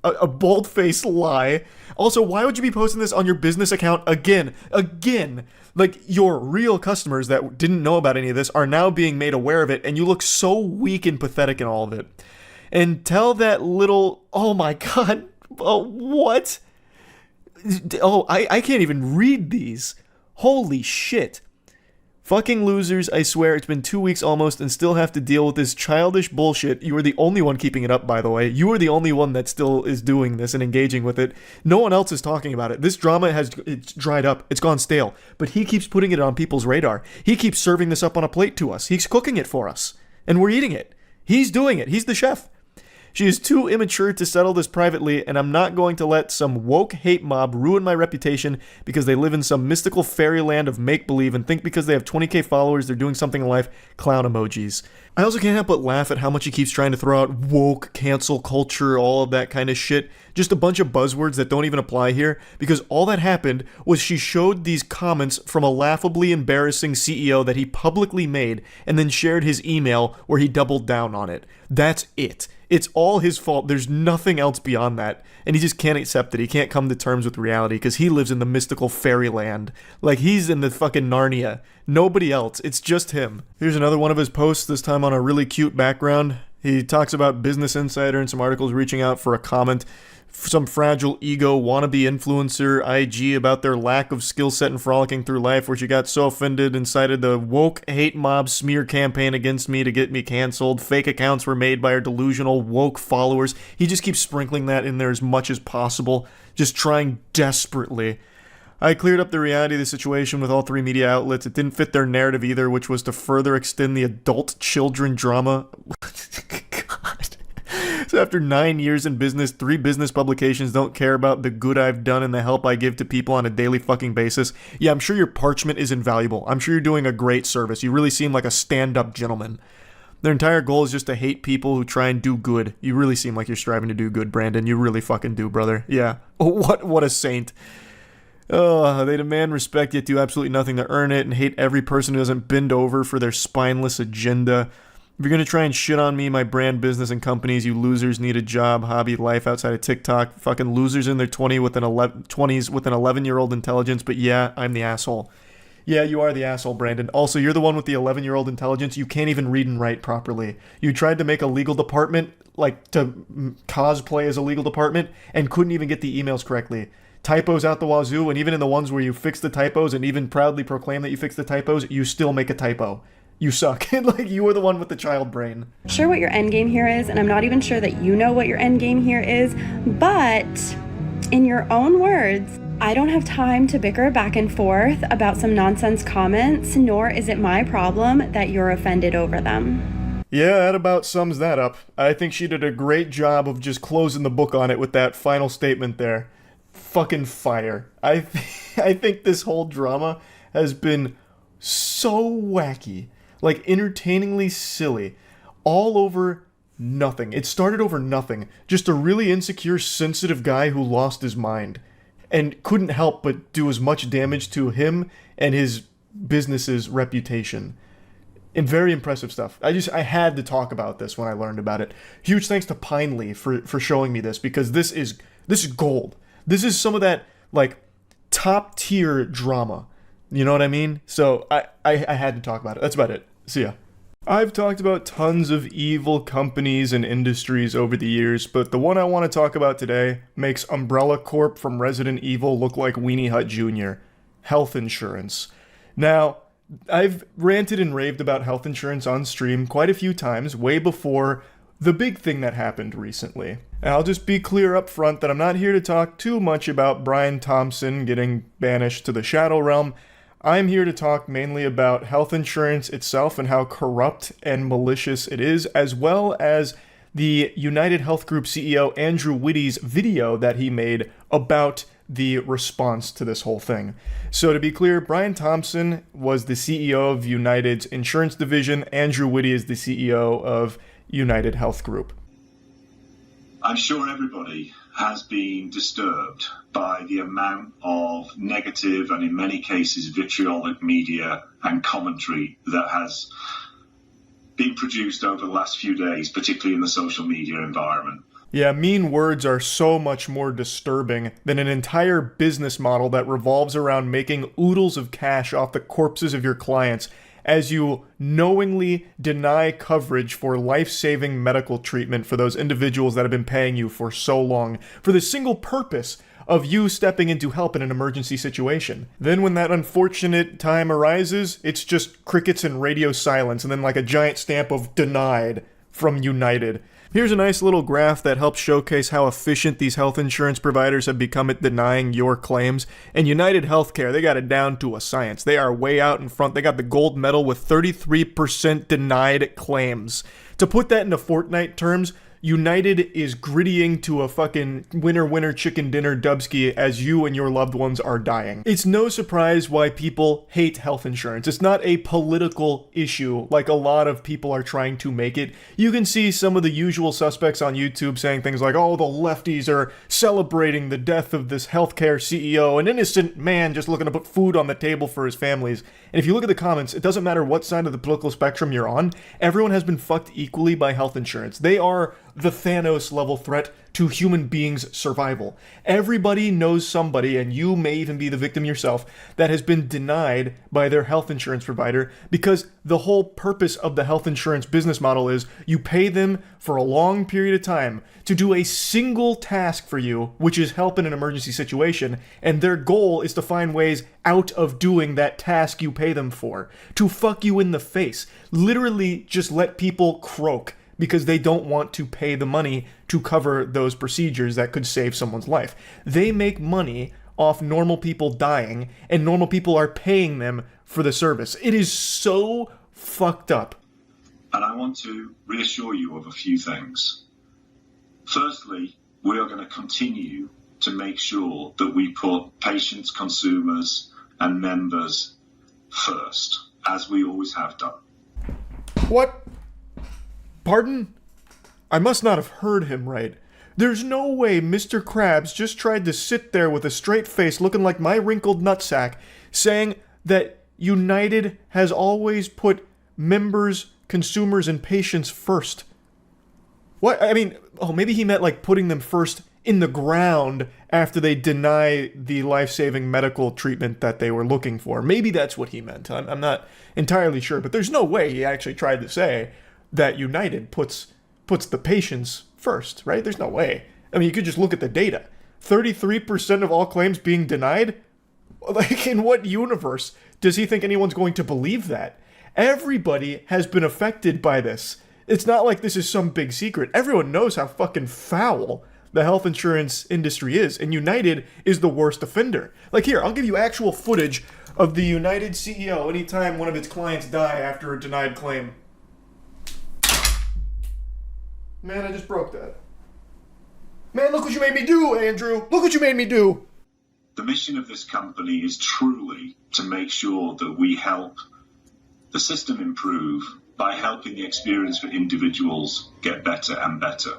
A bold-faced lie. Also, why would you be posting this on your business account again? Like, your real customers that didn't know about any of this are now being made aware of it, and you look so weak and pathetic in all of it. And tell that little... Oh my god. Oh, what? Oh, I can't even read these. Holy shit. Fucking losers, I swear, it's been 2 weeks almost and still have to deal with this childish bullshit. You are the only one keeping it up, by the way. You are the only one that still is doing this and engaging with it. No one else is talking about it. This drama it's dried up. It's gone stale. But he keeps putting it on people's radar. He keeps serving this up on a plate to us. He's cooking it for us. And we're eating it. He's doing it. He's the chef. She is too immature to settle this privately, and I'm not going to let some woke hate mob ruin my reputation because they live in some mystical fairyland of make-believe and think because they have 20k followers they're doing something in life. Clown emojis. I also can't help but laugh at how much he keeps trying to throw out woke, cancel culture, all of that kind of shit. Just a bunch of buzzwords that don't even apply here, because all that happened was she showed these comments from a laughably embarrassing CEO that he publicly made and then shared his email where he doubled down on it. That's it. It's all his fault. There's nothing else beyond that. And he just can't accept it. He can't come to terms with reality because he lives in the mystical fairyland. Like, he's in the fucking Narnia. Nobody else. It's just him. Here's another one of his posts, this time on a really cute background. He talks about Business Insider and some articles reaching out for a comment. Some fragile ego wannabe influencer IG about their lack of skill set and frolicking through life, where she got so offended and cited the woke hate mob smear campaign against me to get me canceled. Fake accounts were made by her delusional woke followers. He just keeps sprinkling that in there as much as possible, just trying desperately. I cleared up the reality of the situation with all three media outlets. It didn't fit their narrative either, which was to further extend the adult children drama. God. So after 9 years in business, 3 business publications don't care about the good I've done and the help I give to people on a daily fucking basis. Yeah, I'm sure your parchment is invaluable. I'm sure you're doing a great service. You really seem like a stand-up gentleman. Their entire goal is just to hate people who try and do good. You really seem like you're striving to do good, Brandon. You really fucking do, brother. Yeah. What a saint. Oh, they demand respect, yet do absolutely nothing to earn it, and hate every person who doesn't bend over for their spineless agenda. If you're going to try and shit on me, my brand, business, and companies, you losers need a job, hobby, life outside of TikTok. Fucking losers in their 20s with an 11-year-old intelligence, but yeah, I'm the asshole. Yeah, you are the asshole, Brandon. Also, you're the one with the 11-year-old intelligence. You can't even read and write properly. You tried to make a legal department, like to cosplay as a legal department, and couldn't even get the emails correctly. Typos out the wazoo, and even in the ones where you fix the typos and even proudly proclaim that you fix the typos, you still make a typo. You suck. Like, you are the one with the child brain. Sure what your end game here is, and I'm not even sure that you know what your end game here is, but in your own words, I don't have time to bicker back and forth about some nonsense comments, nor is it my problem that you're offended over them. Yeah, that about sums that up. I think she did a great job of just closing the book on it with that final statement there. Fucking fire. I think this whole drama has been so wacky. Like, entertainingly silly. All over nothing. It started over nothing. Just a really insecure, sensitive guy who lost his mind. And couldn't help but do as much damage to him and his business's reputation. And very impressive stuff. I had to talk about this when I learned about it. Huge thanks to Pinely for showing me this, because this is gold. This is some of that, like, top tier drama. You know what I mean? So I had to talk about it. That's about it. See ya. I've talked about tons of evil companies and industries over the years, but the one I want to talk about today makes Umbrella Corp from Resident Evil look like Weenie Hut Jr. Health insurance. Now, I've ranted and raved about health insurance on stream quite a few times, way before the big thing that happened recently. And I'll just be clear up front that I'm not here to talk too much about Brian Thompson getting banished to the Shadow Realm. I'm here to talk mainly about health insurance itself and how corrupt and malicious it is, as well as the United Health Group CEO Andrew Whitty's video that he made about the response to this whole thing. So to be clear, Brian Thompson was the CEO of United's insurance division. Andrew Whitty is the CEO of United Health Group. I'm sure everybody has been disturbed by the amount of negative and in many cases vitriolic media and commentary that has been produced over the last few days, particularly in the social media environment. Yeah, mean words are so much more disturbing than an entire business model that revolves around making oodles of cash off the corpses of your clients as you knowingly deny coverage for life-saving medical treatment for those individuals that have been paying you for so long, for the single purpose of you stepping in to help in an emergency situation. Then when that unfortunate time arises, it's just crickets and radio silence, and then like a giant stamp of denied from United. Here's a nice little graph that helps showcase how efficient these health insurance providers have become at denying your claims. And United Healthcare, they got it down to a science. They are way out in front. They got the gold medal with 33% denied claims. To put that into Fortnite terms, United is grittying to a fucking winner chicken dinner dubski as you and your loved ones are dying. It's no surprise why people hate health insurance. It's not a political issue like a lot of people are trying to make it. You can see some of the usual suspects on YouTube saying things like, oh, the lefties are celebrating the death of this healthcare CEO, an innocent man just looking to put food on the table for his families. And if you look at the comments, it doesn't matter what side of the political spectrum you're on, everyone has been fucked equally by health insurance. They are the Thanos level threat to human beings' survival. Everybody knows somebody, and you may even be the victim yourself, that has been denied by their health insurance provider because the whole purpose of the health insurance business model is you pay them for a long period of time to do a single task for you, which is help in an emergency situation, and their goal is to find ways out of doing that task you pay them for, to fuck you in the face, literally just let people croak because they don't want to pay the money to cover those procedures that could save someone's life. They make money off normal people dying, and normal people are paying them for the service. It is so fucked up. And I want to reassure you of a few things. Firstly, we are going to continue to make sure that we put patients, consumers, and members first, as we always have done. What? Pardon? I must not have heard him right. There's no way Mr. Krabs just tried to sit there with a straight face looking like my wrinkled nutsack saying that United has always put members, consumers and patients first. What? I mean, maybe he meant like putting them first in the ground after they deny the life-saving medical treatment that they were looking for. Maybe that's what he meant. I'm not entirely sure, but there's no way he actually tried to say that United puts the patients first, right? There's no way. I mean, you could just look at the data. 33% of all claims being denied? Like, in what universe does he think anyone's going to believe that? Everybody has been affected by this. It's not like this is some big secret. Everyone knows how fucking foul the health insurance industry is, and United is the worst offender. Like, here, I'll give you actual footage of the United CEO anytime one of its clients die after a denied claim. Man, I just broke that. Man, look what you made me do, Andrew! Look what you made me do! The mission of this company is truly to make sure that we help the system improve by helping the experience for individuals get better and better.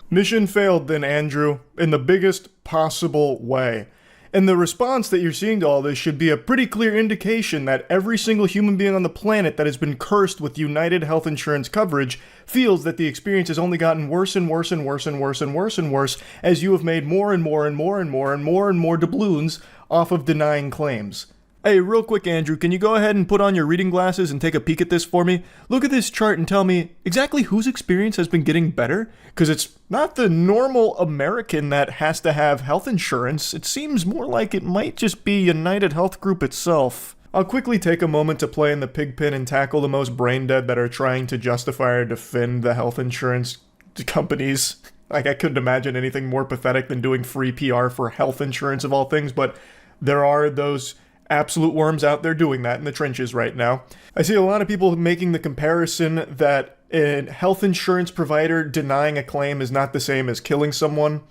Mission failed then, Andrew, in the biggest possible way. And the response that you're seeing to all this should be a pretty clear indication that every single human being on the planet that has been cursed with United health insurance coverage feels that the experience has only gotten worse and worse and worse and worse and worse and worse as you have made more and more and more and more and more and more doubloons off of denying claims. Hey, real quick, Andrew, can you go ahead and put on your reading glasses and take a peek at this for me? Look at this chart and tell me exactly whose experience has been getting better? Because it's not the normal American that has to have health insurance. It seems more like it might just be United Health Group itself. I'll quickly take a moment to play in the pigpen and tackle the most brain dead that are trying to justify or defend the health insurance companies. Like, I couldn't imagine anything more pathetic than doing free PR for health insurance of all things, but there are those absolute worms out there doing that in the trenches right now. I see a lot of people making the comparison that a health insurance provider denying a claim is not the same as killing someone.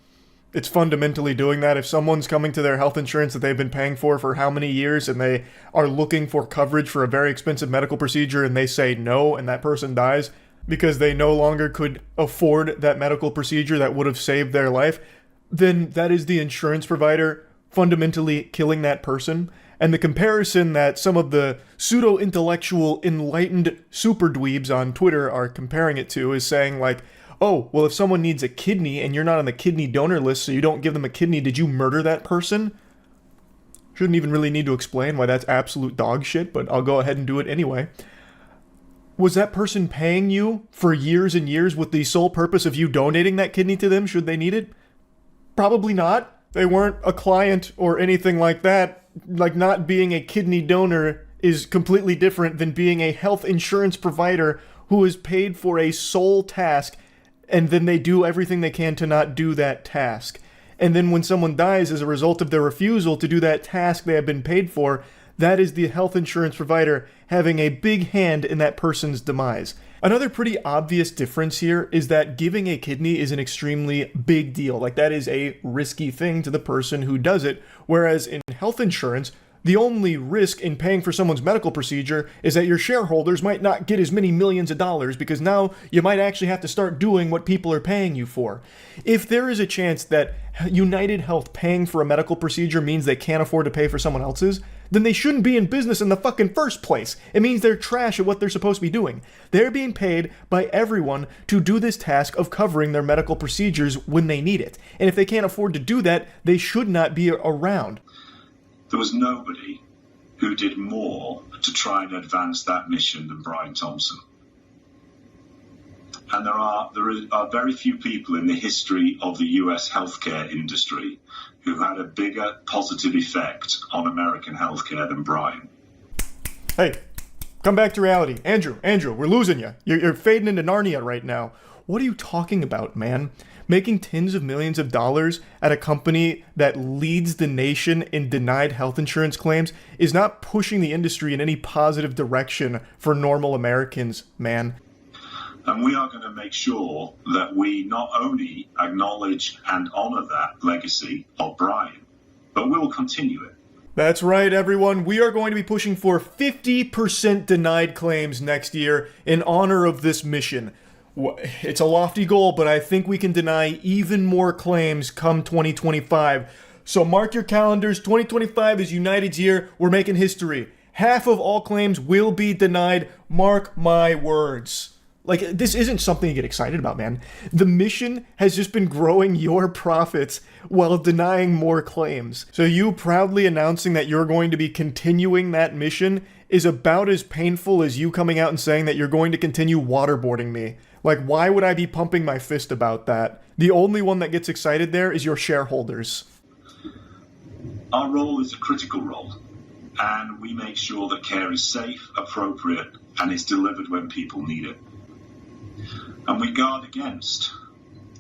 It's fundamentally doing that. If someone's coming to their health insurance that they've been paying for how many years, and they are looking for coverage for a very expensive medical procedure, and they say no, and that person dies because they no longer could afford that medical procedure that would have saved their life, then that is the insurance provider fundamentally killing that person. And the comparison that some of the pseudo-intellectual enlightened super dweebs on Twitter are comparing it to is saying like, oh, well, if someone needs a kidney and you're not on the kidney donor list so you don't give them a kidney, did you murder that person? Shouldn't even really need to explain why that's absolute dog shit, but I'll go ahead and do it anyway. Was that person paying you for years and years with the sole purpose of you donating that kidney to them should they need it? Probably not. They weren't a client or anything like that. Like, not being a kidney donor is completely different than being a health insurance provider who is paid for a sole task, and then they do everything they can to not do that task. And then when someone dies as a result of their refusal to do that task they have been paid for, that is the health insurance provider having a big hand in that person's demise. Another pretty obvious difference here is that giving a kidney is an extremely big deal. Like, that is a risky thing to the person who does it. Whereas in health insurance, the only risk in paying for someone's medical procedure is that your shareholders might not get as many millions of dollars because now you might actually have to start doing what people are paying you for. If there is a chance that United Health paying for a medical procedure means they can't afford to pay for someone else's, then they shouldn't be in business in the fucking first place. It means they're trash at what they're supposed to be doing. They're being paid by everyone to do this task of covering their medical procedures when they need it. And if they can't afford to do that, they should not be around. There was nobody who did more to try and advance that mission than Brian Thompson. And there are very few people in the history of the US healthcare industry who had a bigger positive effect on American healthcare than Brian. Hey, come back to reality. Andrew, we're losing you. You're fading into Narnia right now. What are you talking about, man? Making tens of millions of dollars at a company that leads the nation in denied health insurance claims is not pushing the industry in any positive direction for normal Americans, man. And we are going to make sure that we not only acknowledge and honor that legacy of Brian, but we will continue it. That's right, everyone. We are going to be pushing for 50% denied claims next year in honor of this mission. It's a lofty goal, but I think we can deny even more claims come 2025. So mark your calendars. 2025 is United's year. We're making history. Half of all claims will be denied. Mark my words. Like, this isn't something to get excited about, man. The mission has just been growing your profits while denying more claims. So you proudly announcing that you're going to be continuing that mission is about as painful as you coming out and saying that you're going to continue waterboarding me. Like, why would I be pumping my fist about that? The only one that gets excited there is your shareholders. Our role is a critical role, and we make sure that care is safe, appropriate, and is delivered when people need it. And we guard against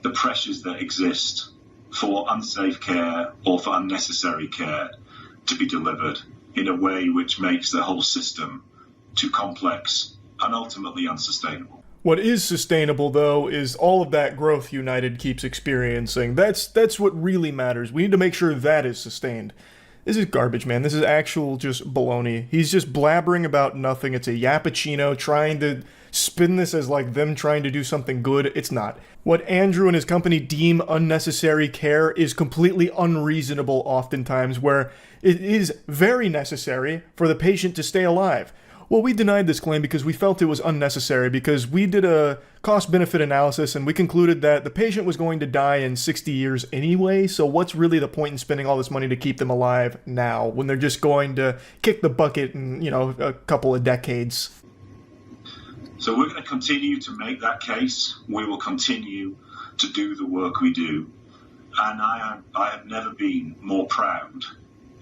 the pressures that exist for unsafe care or for unnecessary care to be delivered in a way which makes the whole system too complex and ultimately unsustainable. What is sustainable, though, is all of that growth United keeps experiencing. That's what really matters. We need to make sure that is sustained. This is garbage, man. This is actual just baloney. He's just blabbering about nothing. It's a yappuccino trying to spin this as like them trying to do something good. It's not. What Andrew and his company deem unnecessary care is completely unreasonable oftentimes, where it is very necessary for the patient to stay alive. Well, we denied this claim because we felt it was unnecessary, because we did a cost-benefit analysis and we concluded that the patient was going to die in 60 years anyway, so what's really the point in spending all this money to keep them alive now when they're just going to kick the bucket in, a couple of decades? So we're going to continue to make that case. We will continue to do the work we do. And I have never been more proud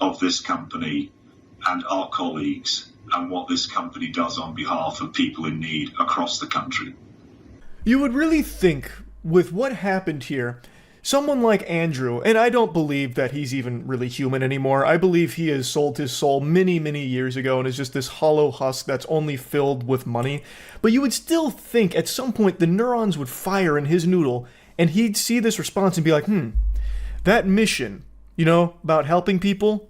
of this company and our colleagues and what this company does on behalf of people in need across the country. You would really think, with what happened here, someone like Andrew, and I don't believe that he's even really human anymore. I believe he has sold his soul many, many years ago and is just this hollow husk that's only filled with money. But you would still think at some point the neurons would fire in his noodle and he'd see this response and be like, that mission, about helping people,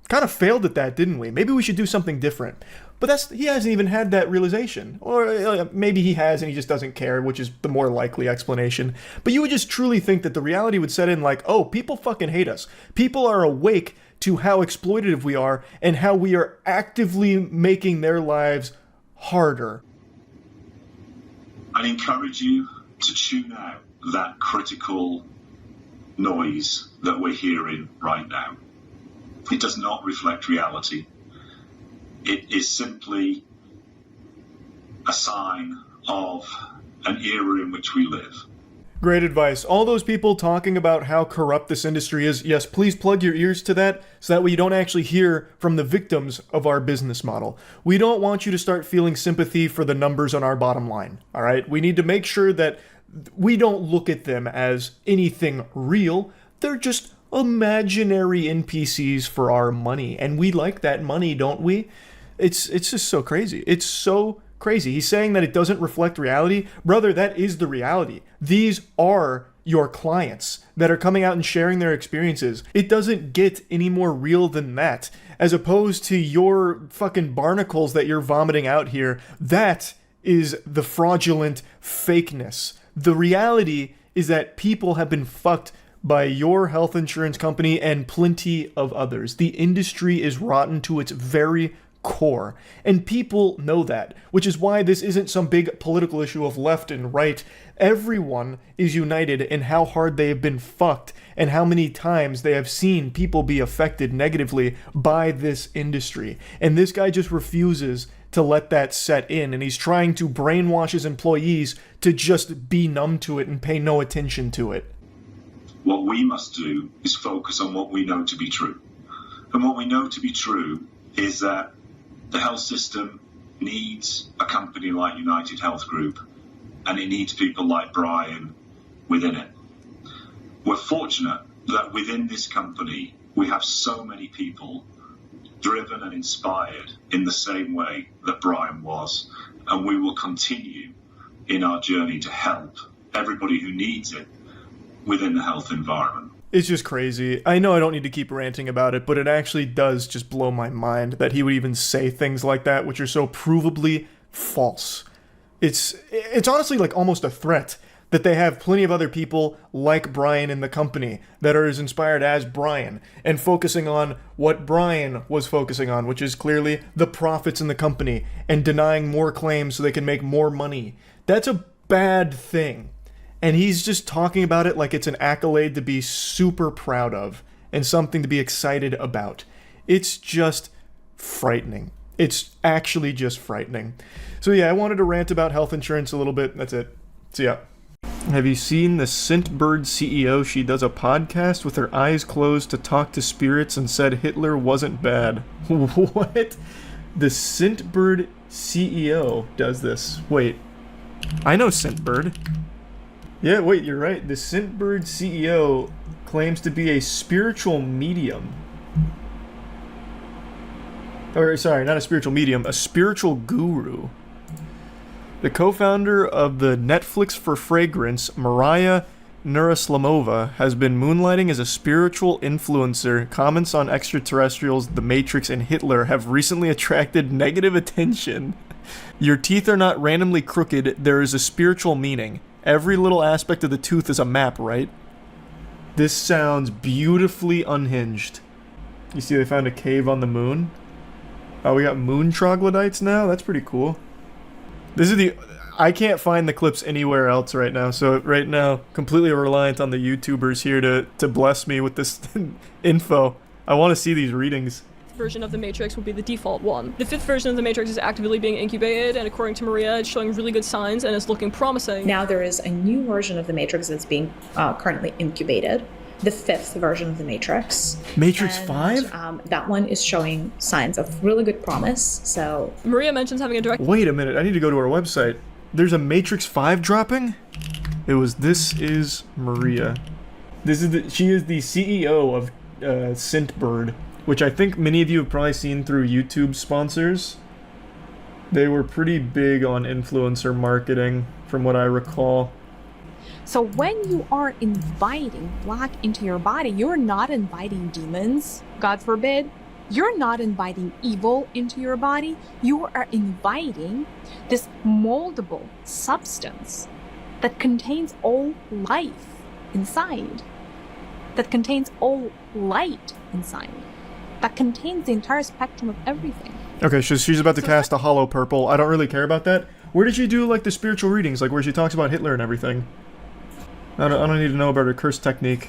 kind of failed at that, didn't we? Maybe we should do something different. But he hasn't even had that realization. Or maybe he has and he just doesn't care, which is the more likely explanation. But you would just truly think that the reality would set in like, oh, people fucking hate us. People are awake to how exploitative we are and how we are actively making their lives harder. I'd encourage you to tune out that critical noise that we're hearing right now. It does not reflect reality. It is simply a sign of an era in which we live. Great advice. All those people talking about how corrupt this industry is, yes, please plug your ears to that so that way you don't actually hear from the victims of our business model. We don't want you to start feeling sympathy for the numbers on our bottom line, all right? We need to make sure that we don't look at them as anything real. They're just imaginary NPCs for our money, and we like that money, don't we? It's just so crazy. It's so crazy. He's saying that it doesn't reflect reality. Brother, that is the reality. These are your clients that are coming out and sharing their experiences. It doesn't get any more real than that. As opposed to your fucking barnacles that you're vomiting out here, that is the fraudulent fakeness. The reality is that people have been fucked by your health insurance company and plenty of others. The industry is rotten to its very core, and people know that, which is why this isn't some big political issue of left and right. Everyone is united in how hard they have been fucked and how many times they have seen people be affected negatively by this industry. And this guy just refuses to let that set in, and he's trying to brainwash his employees to just be numb to it and pay no attention to it. What we must do is focus on what we know to be true. And what we know to be true is that the health system needs a company like United Health Group, and it needs people like Brian within it. We're fortunate that within this company, we have so many people driven and inspired in the same way that Brian was, and we will continue in our journey to help everybody who needs it within the health environment. It's just crazy. I know I don't need to keep ranting about it, but it actually does just blow my mind that he would even say things like that, which are so provably false. It's honestly like almost a threat that they have plenty of other people like Brian in the company that are as inspired as Brian and focusing on what Brian was focusing on, which is clearly the profits in the company and denying more claims so they can make more money. That's a bad thing. And he's just talking about it like it's an accolade to be super proud of and something to be excited about. It's just frightening. It's actually just frightening. So yeah, I wanted to rant about health insurance a little bit. That's it. See ya. Have you seen the Scentbird CEO? She does a podcast with her eyes closed to talk to spirits and said Hitler wasn't bad. What? The Scentbird CEO does this. Wait. I know Scentbird. Yeah, wait, you're right. The Scentbird CEO claims to be a spiritual medium. Or, sorry, not a spiritual medium, a spiritual guru. The co-founder of the Netflix for Fragrance, Mariah Nuraslamova, has been moonlighting as a spiritual influencer. Comments on extraterrestrials, The Matrix, and Hitler have recently attracted negative attention. Your teeth are not randomly crooked, there is a spiritual meaning. Every little aspect of the tooth is a map, right? This sounds beautifully unhinged. You see they found a cave on the moon? Oh, we got moon troglodytes now? That's pretty cool. I can't find the clips anywhere else right now, so right now, completely reliant on the YouTubers here to bless me with this info. I want to see these readings. Version of the Matrix will be the default one. The 5th version of the Matrix is actively being incubated, and according to Maria, it's showing really good signs and is looking promising. Now there is a new version of the Matrix that's being currently incubated. The 5th version of the Matrix. Matrix 5? That one is showing signs of really good promise, so... Maria mentions having a direct... Wait a minute, I need to go to our website. There's a Matrix 5 dropping? This is Maria. She is the CEO of Scentbird, which I think many of you have probably seen through YouTube sponsors. They were pretty big on influencer marketing, from what I recall. So when you are inviting black into your body, you're not inviting demons, God forbid. You're not inviting evil into your body. You are inviting this moldable substance that contains all life inside, that contains all light inside, that contains the entire spectrum of everything. Okay, so she's about to cast a hollow purple. I don't really care about that. Where did she do, like, the spiritual readings, like where she talks about Hitler and everything? I don't need to know about her curse technique.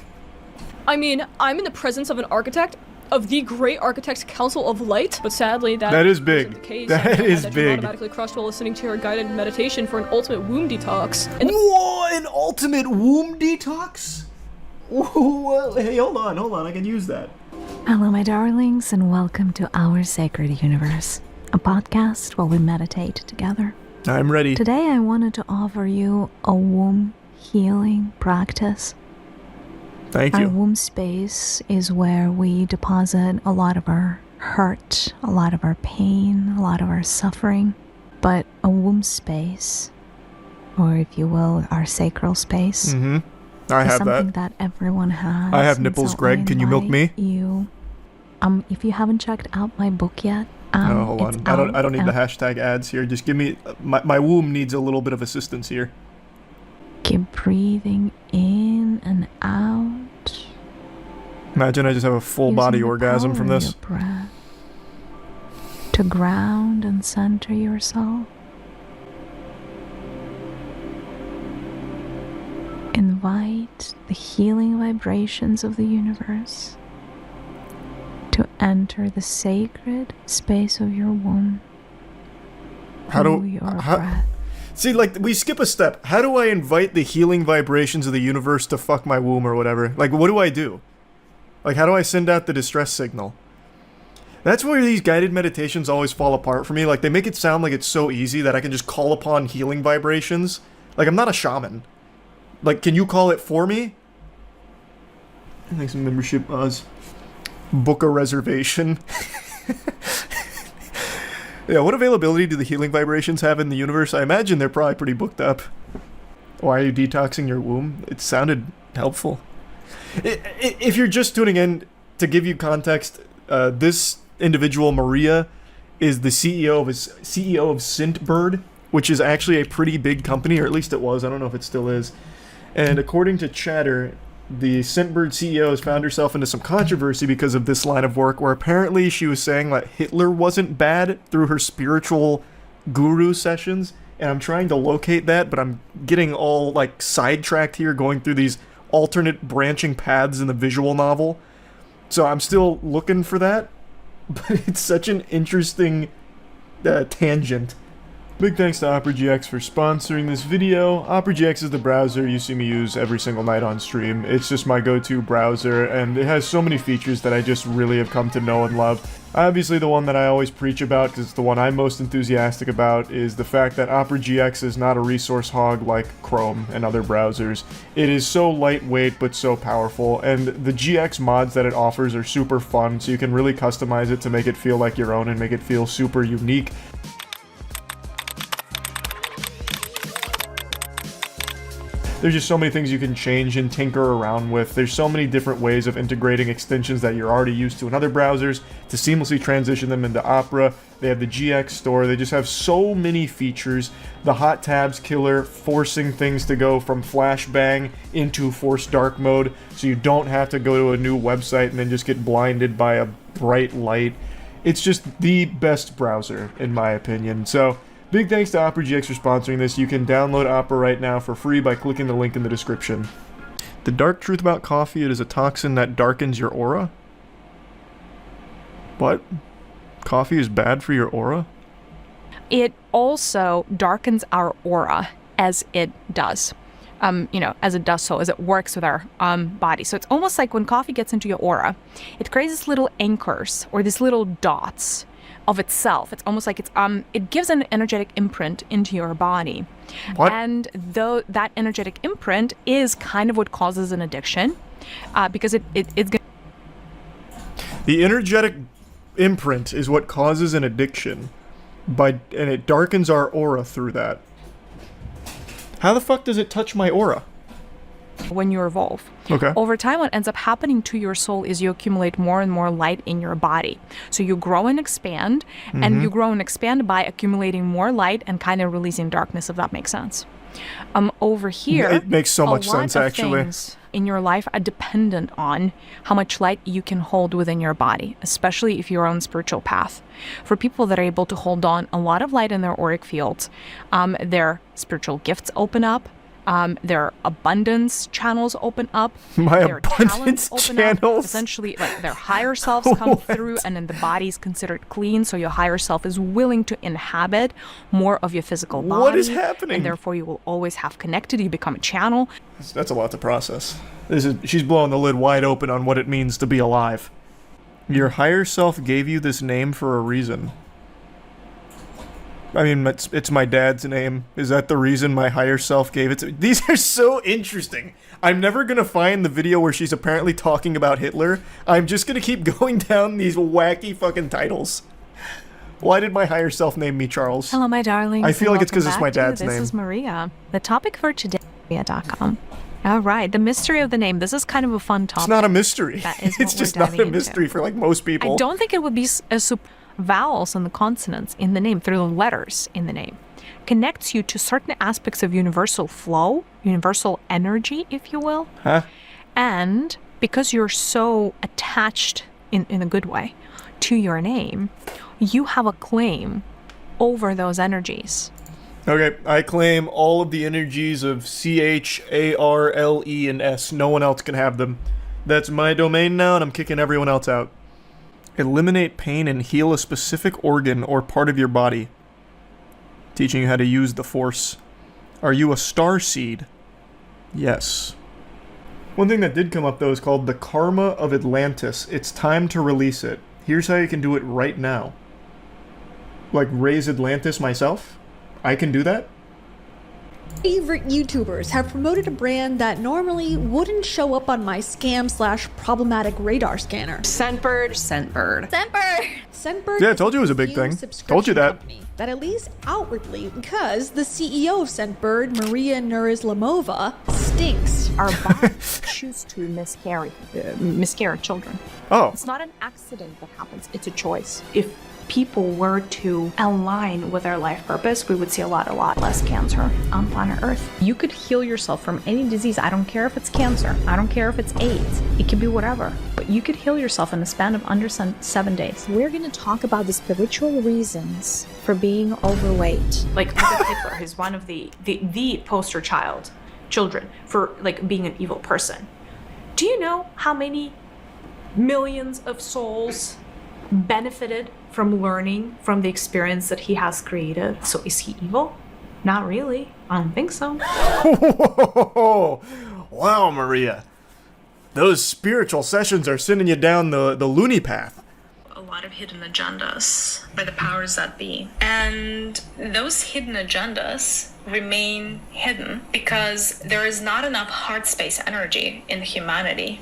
I mean, I'm in the presence of an architect, of the Great Architects Council of Light, but sadly that is big. The case. That is that big. You're automatically crushed while listening to her guided meditation for an ultimate womb detox. Whoa, an ultimate womb detox? Whoa, hey, hold on, I can use that. Hello, my darlings, and welcome to Our Sacred Universe, a podcast where we meditate together. I'm ready. Today I wanted to offer you a womb healing practice. Thank you. Our womb space is where we deposit a lot of our hurt, a lot of our pain, a lot of our suffering. But a womb space, or if you will, our sacral space, I have something that everyone has. I have nipples, Greg. Can you milk me? If you haven't checked out my book yet, no, hold on. I don't need the hashtag ads here. Just give me my womb needs a little bit of assistance here. Keep breathing in and out. Imagine I just have a full body orgasm from this. Breath to ground and center yourself. Invite the healing vibrations of the universe to enter the sacred space of your womb. See, like, we skip a step. How do I invite the healing vibrations of the universe to fuck my womb or whatever? Like, what do I do? Like, how do I send out the distress signal? That's where these guided meditations always fall apart for me. Like, they make it sound like it's so easy that I can just call upon healing vibrations. Like, I'm not a shaman. Like, can you call it for me? Thanks for membership, Oz. Book a reservation. Yeah, what availability do the healing vibrations have in the universe? I imagine they're probably pretty booked up. Why are you detoxing your womb? It sounded helpful. If you're just tuning in, to give you context, this individual, Maria, is the CEO of Scentbird, which is actually a pretty big company, or at least it was. I don't know if it still is. And according to Chatter, the Scentbird CEO has found herself into some controversy because of this line of work, where apparently she was saying that Hitler wasn't bad through her spiritual guru sessions. And I'm trying to locate that, but I'm getting all like sidetracked here, going through these alternate branching paths in the visual novel. So I'm still looking for that, but it's such an interesting tangent. Big thanks to OperaGX for sponsoring this video. OperaGX is the browser you see me use every single night on stream. It's just my go-to browser, and it has so many features that I just really have come to know and love. Obviously, the one that I always preach about, because it's the one I'm most enthusiastic about, is the fact that OperaGX is not a resource hog like Chrome and other browsers. It is so lightweight but so powerful, and the GX mods that it offers are super fun, so you can really customize it to make it feel like your own and make it feel super unique. There's just so many things you can change and tinker around with. There's so many different ways of integrating extensions that you're already used to in other browsers to seamlessly transition them into Opera. They have the GX store. They just have so many features. The hot tabs killer, forcing things to go from flashbang into forced dark mode, so you don't have to go to a new website and then just get blinded by a bright light. It's just the best browser, in my opinion. So big thanks to OperaGX for sponsoring this. You can download Opera right now for free by clicking the link in the description. The dark truth about coffee, it is a toxin that darkens your aura? What? Coffee is bad for your aura? It also darkens our aura as it does. As it does so, as it works with our body. So it's almost like when coffee gets into your aura, it creates these little anchors or these little dots of itself. It's almost like it gives an energetic imprint into your body. What? And though that energetic imprint is kind of what causes an addiction, because it's gonna. The energetic imprint is what causes an addiction, and it darkens our aura through that. How the fuck does it touch my aura? When you evolve. Okay. Over time, what ends up happening to your soul is you accumulate more and more light in your body. So you grow and expand, and you grow and expand by accumulating more light and kind of releasing darkness, if that makes sense. Over here, it makes so much sense, a lot of actually. things in your life are dependent on how much light you can hold within your body, especially if you're on spiritual path. For people that are able to hold on a lot of light in their auric fields, their spiritual gifts open up. Their abundance channels open up. Their abundance talents open channels? up. Essentially, like their higher selves come through, and then the body is considered clean, so your higher self is willing to inhabit more of your physical body. What is happening? And therefore, you will always have connected. You become a channel. That's a lot to process. She's blowing the lid wide open on what it means to be alive. Your higher self gave you this name for a reason. I mean, it's my dad's name. Is that the reason my higher self gave it to me? These are so interesting. I'm never gonna find the video where she's apparently talking about Hitler. I'm just gonna keep going down these wacky fucking titles. Why did my higher self name me Charles? Hello, my darlings. I feel like it's because it's welcome my back to dad's name. This is Maria. The topic for today is Maria.com. All right, the mystery of the name. This is kind of a fun topic. It's not a mystery. That is It's what just we're not a diving mystery into. for like most people. I don't think it would be vowels and the consonants in the name, through the letters in the name, connects you to certain aspects of universal flow, universal energy, if you will. Huh? And because you're so attached, in a good way, to your name, you have a claim over those energies. Okay, I claim all of the energies of C-H-A-R-L-E and S. No one else can have them. That's my domain now, and I'm kicking everyone else out. Eliminate pain and heal a specific organ or part of your body. Teaching you how to use the Force. Are you a star seed? Yes. One thing that did come up, though, is called the Karma of Atlantis. It's time to release it. Here's how you can do it right now. Like, raise Atlantis myself? I can do that? Favorite YouTubers have promoted a brand that normally wouldn't show up on my scam/problematic radar scanner. Scentbird. Yeah, I told you it was a big thing. Told you that. That at least outwardly, because the CEO of Scentbird, Maria Nurislamova, stinks. Our bodies choose to miscarry children. Oh. It's not an accident that happens. It's a choice. If people were to align with their life purpose, we would see a lot less cancer on planet Earth. You could heal yourself from any disease. I don't care if it's cancer. I don't care if it's AIDS. It could be whatever. But you could heal yourself in the span of under 7 days. We're going to talk about the spiritual reasons for being overweight. Like, look at Hitler. He's one of the poster children for, like, being an evil person. Do you know how many millions of souls benefited from learning from the experience that he has created? So is he evil? Not really. I don't think so. Wow, Maria. Those spiritual sessions are sending you down the loony path. A lot of hidden agendas by the powers that be. And those hidden agendas remain hidden because there is not enough heart space energy in humanity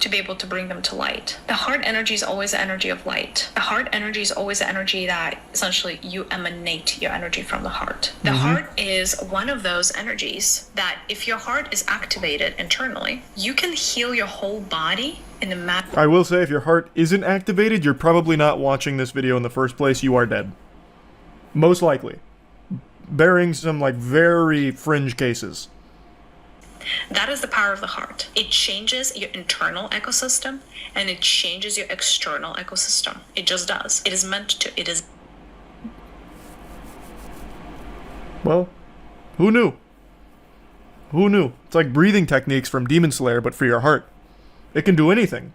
to be able to bring them to light. The heart energy is always the energy of light. The heart energy is always the energy that essentially you emanate your energy from the heart. The heart is one of those energies that if your heart is activated internally, you can heal your whole body in a matter. I will say, if your heart isn't activated, you're probably not watching this video in the first place. You are dead. Most likely. Bearing some, like, very fringe cases. That is the power of the heart. It changes your internal ecosystem and it changes your external ecosystem. It just does. It is meant to. It is. Well, who knew? Who knew? It's like breathing techniques from Demon Slayer, but for your heart. It can do anything.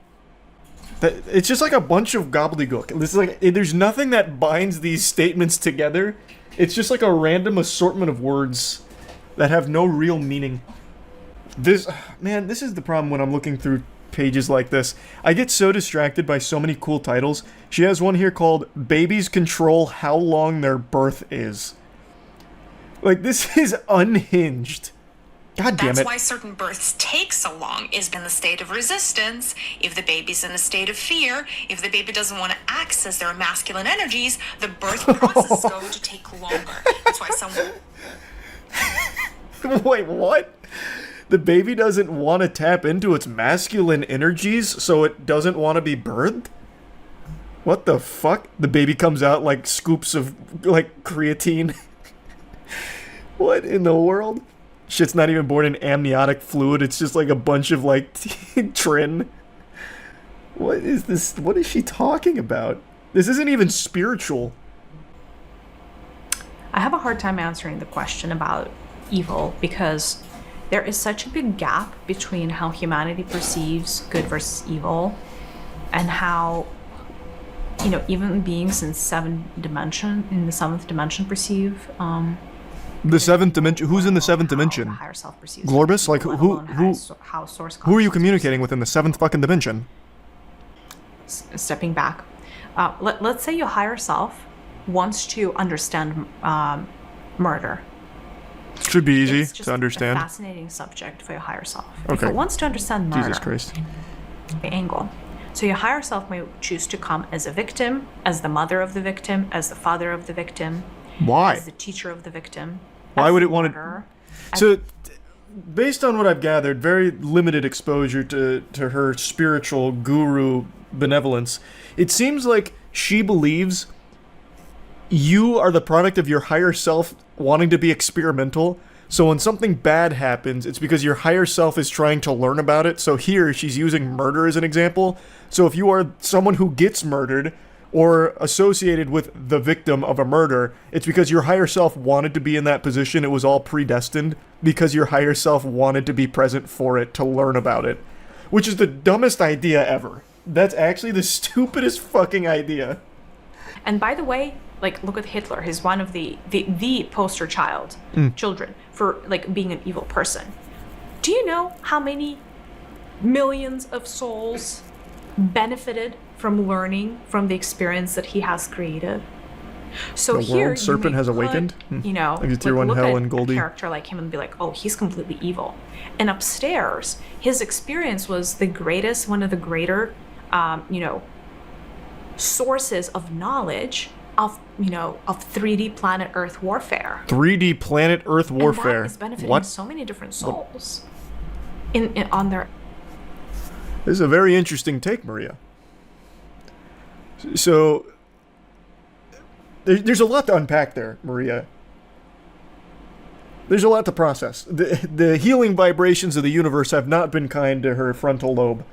It's just like a bunch of gobbledygook. This is like, there's nothing that binds these statements together. It's just like a random assortment of words that have no real meaning. This is the problem when I'm looking through pages like this. I get so distracted by so many cool titles. She has one here called Babies Control How Long Their Birth Is. Like, this is unhinged. God damn it. That's why certain births take so long, is in the state of resistance. If the baby's in a state of fear, if the baby doesn't want to access their masculine energies, the birth process is going to take longer. That's why someone... Wait, what? The baby doesn't want to tap into its masculine energies, so it doesn't want to be birthed? What the fuck? The baby comes out like scoops of, like, creatine. What in the world? Shit's not even born in amniotic fluid, it's just like a bunch of, like, trin. What is this? What is she talking about? This isn't even spiritual. I have a hard time answering the question about evil because there is such a big gap between how humanity perceives good versus evil and how, you know, even beings in the seventh dimension perceive. The seventh dimension? Who's in the seventh dimension? Higher self perceives. Glorbus? Like, who are you communicating with in the seventh fucking dimension? Stepping back. Let's say your higher self wants to understand murder. Should be easy It's just to understand. A fascinating subject for your higher self. Okay. If it wants to understand murder, Jesus Christ. the angle. So your higher self may choose to come as a victim, as the mother of the victim, as the father of the victim. Why? As the teacher of the victim. Why would it want to? So, based on what I've gathered, very limited exposure to her spiritual guru benevolence, it seems like she believes you are the product of your higher self wanting to be experimental. So when something bad happens, it's because your higher self is trying to learn about it. So here, she's using murder as an example. So if you are someone who gets murdered or associated with the victim of a murder, it's because your higher self wanted to be in that position. It was all predestined because your higher self wanted to be present for it, to learn about it. Which is the dumbest idea ever. That's actually the stupidest fucking idea. And by the way, like, look at Hitler. He's one of the poster children for, like, being an evil person. Do you know how many millions of souls benefited from learning from the experience that he has created? So the here, world serpent has awakened. You know, like tier one look hell at and Goldie. A character like him and be like, oh, he's completely evil. And upstairs, his experience was the greatest, one of the greater, sources of knowledge of 3D planet Earth warfare. 3D planet Earth warfare. And that is benefiting What? so many different souls. On their. This is a very interesting take, Maria. So, There's a lot to unpack there, Maria. There's a lot to process. The healing vibrations of the universe have not been kind to her frontal lobe.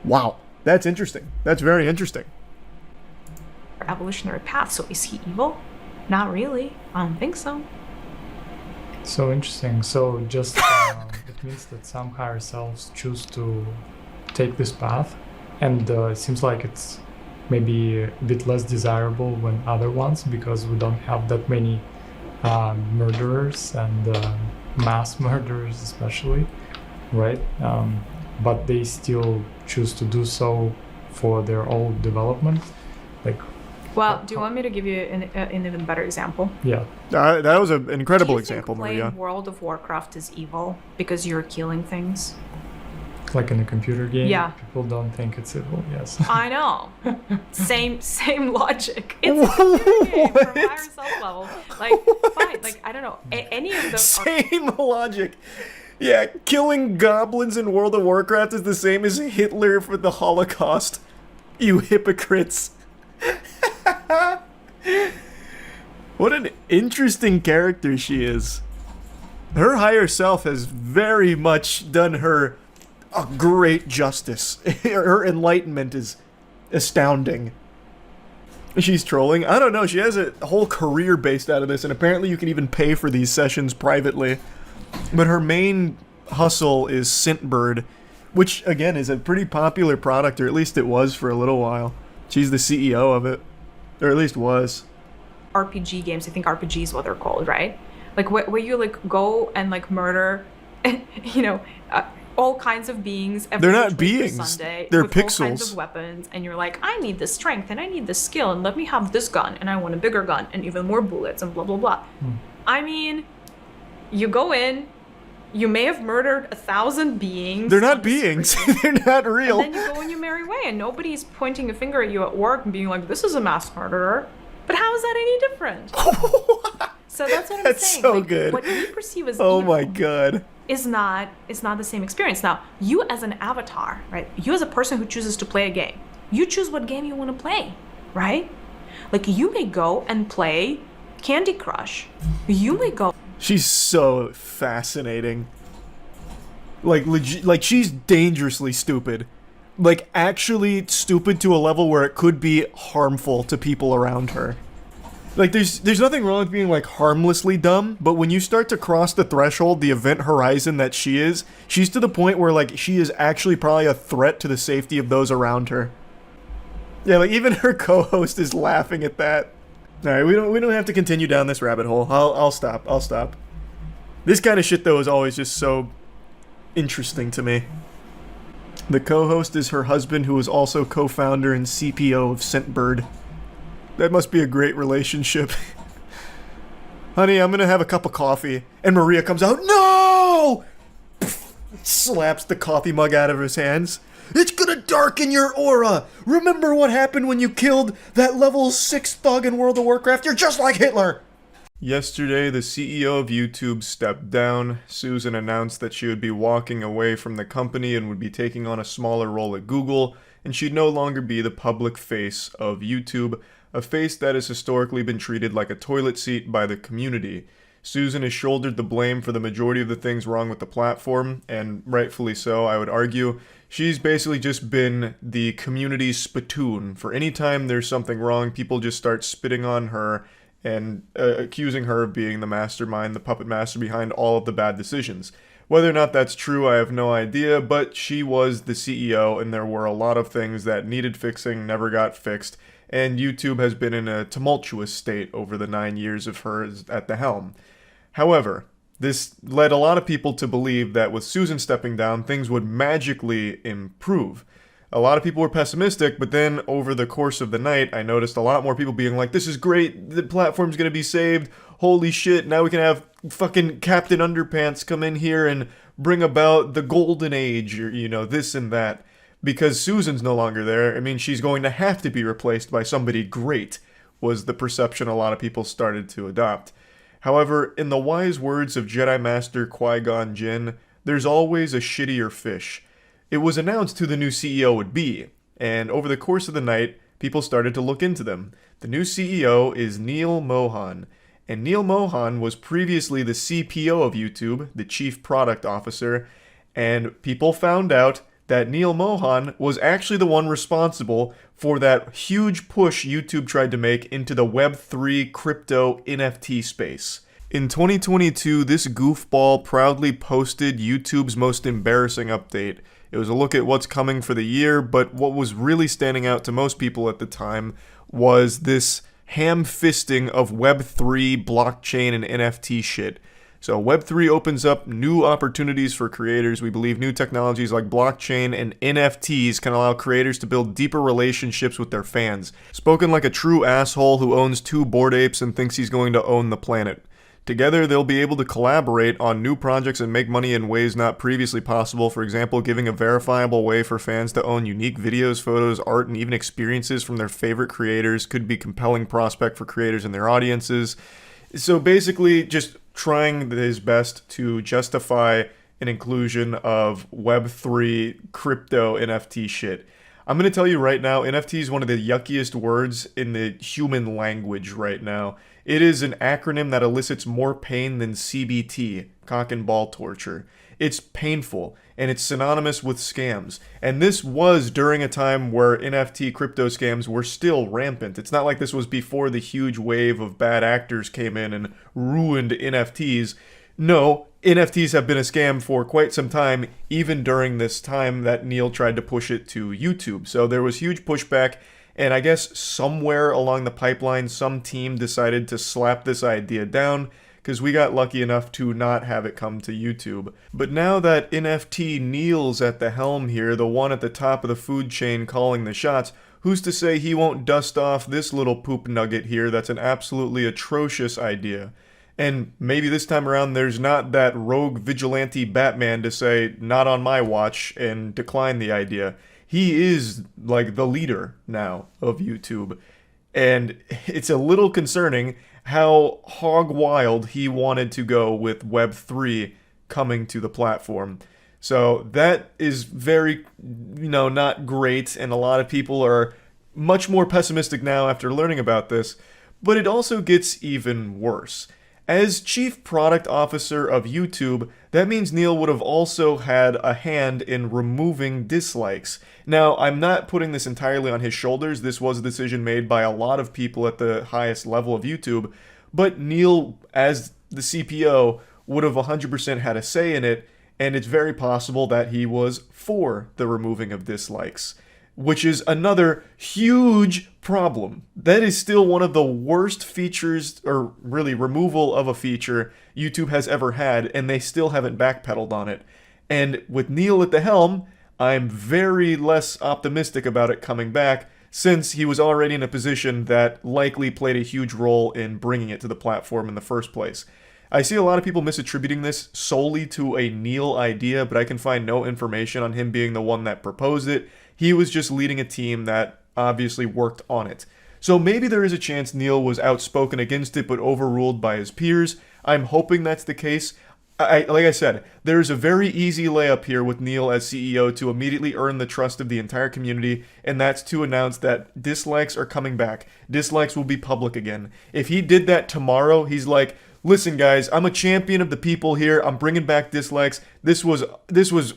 Wow, that's interesting. That's very interesting. Evolutionary path, so is he evil? Not really. I don't think so. So interesting. So just it means that some higher selves choose to take this path, and it seems like it's maybe a bit less desirable than other ones because we don't have that many murderers and mass murderers especially, right? But they still choose to do so for their own development. Like, well, do you want me to give you an even better example? Yeah. That was an incredible do you example, think playing Maria. World of Warcraft is evil because you're killing things? Like in a computer game, yeah. People don't think it's evil, yes. I know. Same logic. It's a computer game from higher self level. Like, fine. Like, I don't know. Any of those Same logic. Yeah, killing goblins in World of Warcraft is the same as Hitler for the Holocaust. You hypocrites. What an interesting character she is. Her higher self has very much done her a great justice. Her enlightenment is astounding. She's trolling. I don't know. She has a whole career based out of this, and apparently you can even pay for these sessions privately. But her main hustle is Scentbird, which, again, is a pretty popular product, or at least it was for a little while. She's the CEO of it. Or at least was. RPG games, I think RPG is what they're called, right? Like, where you, like, go and, like, murder, you know, all kinds of beings. They're not beings. Sunday, they're with pixels. All kinds of weapons, and you're like, I need this strength, and I need this skill, and let me have this gun, and I want a bigger gun, and even more bullets, and blah, blah, blah. I mean, you go in, you may have murdered 1,000 beings. They're not beings. They're not real. And then you go on your merry way, and nobody's pointing a finger at you at work and being like, this is a mass murderer. But how is that any different? So that's what I'm That's saying. so like, good. What you perceive as oh evil my god. is not the same experience. Now, you as an avatar, right? You as a person who chooses to play a game, you choose what game you want to play, right? Like, you may go and play Candy Crush. You may go. She's so fascinating. Like, like she's dangerously stupid. Like, actually stupid to a level where it could be harmful to people around her. Like, there's nothing wrong with being, like, harmlessly dumb, but when you start to cross the threshold, the event horizon that she is, she's to the point where, like, she is actually probably a threat to the safety of those around her. Yeah, like, even her co-host is laughing at that. Alright, we don't have to continue down this rabbit hole. I'll stop. This kind of shit, though, is always just so interesting to me. The co-host is her husband, who is also co-founder and CPO of Scentbird. That must be a great relationship. Honey, I'm gonna have a cup of coffee. And Maria comes out, no! Slaps the coffee mug out of his hands. It's gonna darken your aura! Remember what happened when you killed that level 6 thug in World of Warcraft? You're just like Hitler! Yesterday, the CEO of YouTube stepped down. Susan announced that she would be walking away from the company and would be taking on a smaller role at Google, and she'd no longer be the public face of YouTube, a face that has historically been treated like a toilet seat by the community. Susan has shouldered the blame for the majority of the things wrong with the platform, and rightfully so, I would argue. She's basically just been the community's spittoon. For any time there's something wrong, people just start spitting on her and accusing her of being the mastermind, the puppet master behind all of the bad decisions. Whether or not that's true, I have no idea, but she was the CEO, and there were a lot of things that needed fixing, never got fixed, and YouTube has been in a tumultuous state over the 9 years of her at the helm. However, this led a lot of people to believe that with Susan stepping down, things would magically improve. A lot of people were pessimistic, but then over the course of the night, I noticed a lot more people being like, this is great, the platform's gonna be saved, holy shit, now we can have fucking Captain Underpants come in here and bring about the golden age, or, you know, this and that. Because Susan's no longer there, I mean, she's going to have to be replaced by somebody great, was the perception a lot of people started to adopt. However, in the wise words of Jedi Master Qui-Gon Jinn, there's always a shittier fish. It was announced who the new CEO would be, and over the course of the night, people started to look into them. The new CEO is Neil Mohan. And Neil Mohan was previously the CPO of YouTube, the Chief Product Officer, and people found out that Neil Mohan was actually the one responsible for that huge push YouTube tried to make into the Web3 crypto NFT space. In 2022, this goofball proudly posted YouTube's most embarrassing update. It was a look at what's coming for the year, but what was really standing out to most people at the time was this ham-fisting of Web3 blockchain and NFT shit. So Web3 opens up new opportunities for creators. We believe new technologies like blockchain and NFTs can allow creators to build deeper relationships with their fans. Spoken like a true asshole who owns 2 bored apes and thinks he's going to own the planet. Together, they'll be able to collaborate on new projects and make money in ways not previously possible. For example, giving a verifiable way for fans to own unique videos, photos, art, and even experiences from their favorite creators could be a compelling prospect for creators and their audiences. So basically, just trying his best to justify an inclusion of Web3 crypto NFT shit. I'm going to tell you right now, NFT is one of the yuckiest words in the human language right now. It is an acronym that elicits more pain than CBT, cock and ball torture. It's painful, and it's synonymous with scams. And this was during a time where NFT crypto scams were still rampant. It's not like this was before the huge wave of bad actors came in and ruined NFTs. No, NFTs have been a scam for quite some time, even during this time that Neil tried to push it to YouTube. So there was huge pushback. And I guess somewhere along the pipeline, some team decided to slap this idea down, because we got lucky enough to not have it come to YouTube. But now that NFT Neil's at the helm here, the one at the top of the food chain calling the shots, who's to say he won't dust off this little poop nugget here that's an absolutely atrocious idea? And maybe this time around there's not that rogue vigilante Batman to say, not on my watch, and decline the idea. He is like the leader now of YouTube. And it's a little concerning how hog wild he wanted to go with Web3 coming to the platform. So that is very, not great. And a lot of people are much more pessimistic now after learning about this. But it also gets even worse. As Chief Product Officer of YouTube, that means Neil would have also had a hand in removing dislikes. Now, I'm not putting this entirely on his shoulders. This was a decision made by a lot of people at the highest level of YouTube. But Neil, as the CPO, would have 100% had a say in it, and it's very possible that he was for the removing of dislikes, which is another huge problem. That is still one of the worst features, or really removal of a feature, YouTube has ever had, and they still haven't backpedaled on it. And with Neil at the helm, I'm very less optimistic about it coming back, since he was already in a position that likely played a huge role in bringing it to the platform in the first place. I see a lot of people misattributing this solely to a Neil idea, but I can find no information on him being the one that proposed it. He was just leading a team that obviously worked on it. So maybe there is a chance Neil was outspoken against it but overruled by his peers. I'm hoping that's the case. Like I said, there's a very easy layup here with Neil as CEO to immediately earn the trust of the entire community, and that's to announce that dislikes are coming back. Dislikes will be public again. If he did that tomorrow, he's like, listen guys, I'm a champion of the people here. I'm bringing back dislikes. This was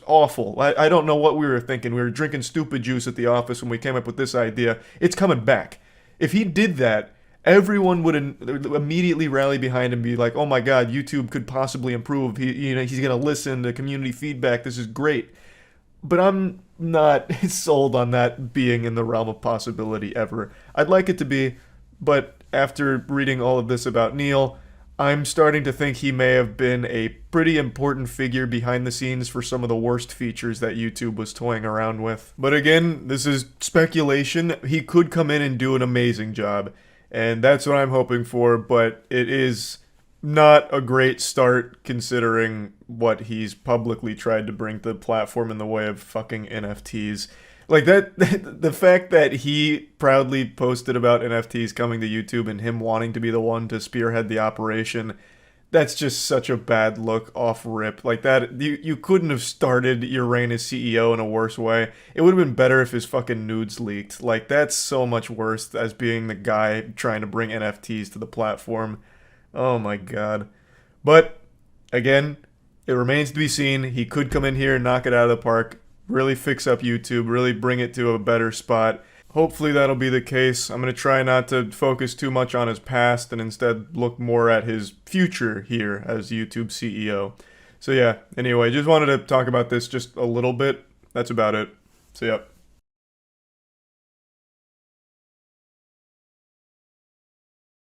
awful. I don't know what we were thinking. We were drinking stupid juice at the office when we came up with this idea. It's coming back. If he did that, everyone would immediately rally behind him and be like, oh my god, YouTube could possibly improve. He's going to listen to community feedback. This is great. But I'm not sold on that being in the realm of possibility ever. I'd like it to be, but after reading all of this about Neil, I'm starting to think he may have been a pretty important figure behind the scenes for some of the worst features that YouTube was toying around with. But again, this is speculation. He could come in and do an amazing job, and that's what I'm hoping for, but it is not a great start considering what he's publicly tried to bring to the platform in the way of fucking NFTs. Like that, the fact that he proudly posted about NFTs coming to YouTube and him wanting to be the one to spearhead the operation, That's just such a bad look off rip. Like that, you couldn't have started your reign as CEO in a worse way. It would have been better if his fucking nudes leaked. Like, that's so much worse as being the guy trying to bring NFTs to the platform. Oh my god. But, again, it remains to be seen. He could come in here and knock it out of the park, really fix up YouTube, really bring it to a better spot. Hopefully that'll be the case. I'm going to try not to focus too much on his past and instead look more at his future here as YouTube CEO. So yeah, anyway, just wanted to talk about this just a little bit. That's about it. So yeah.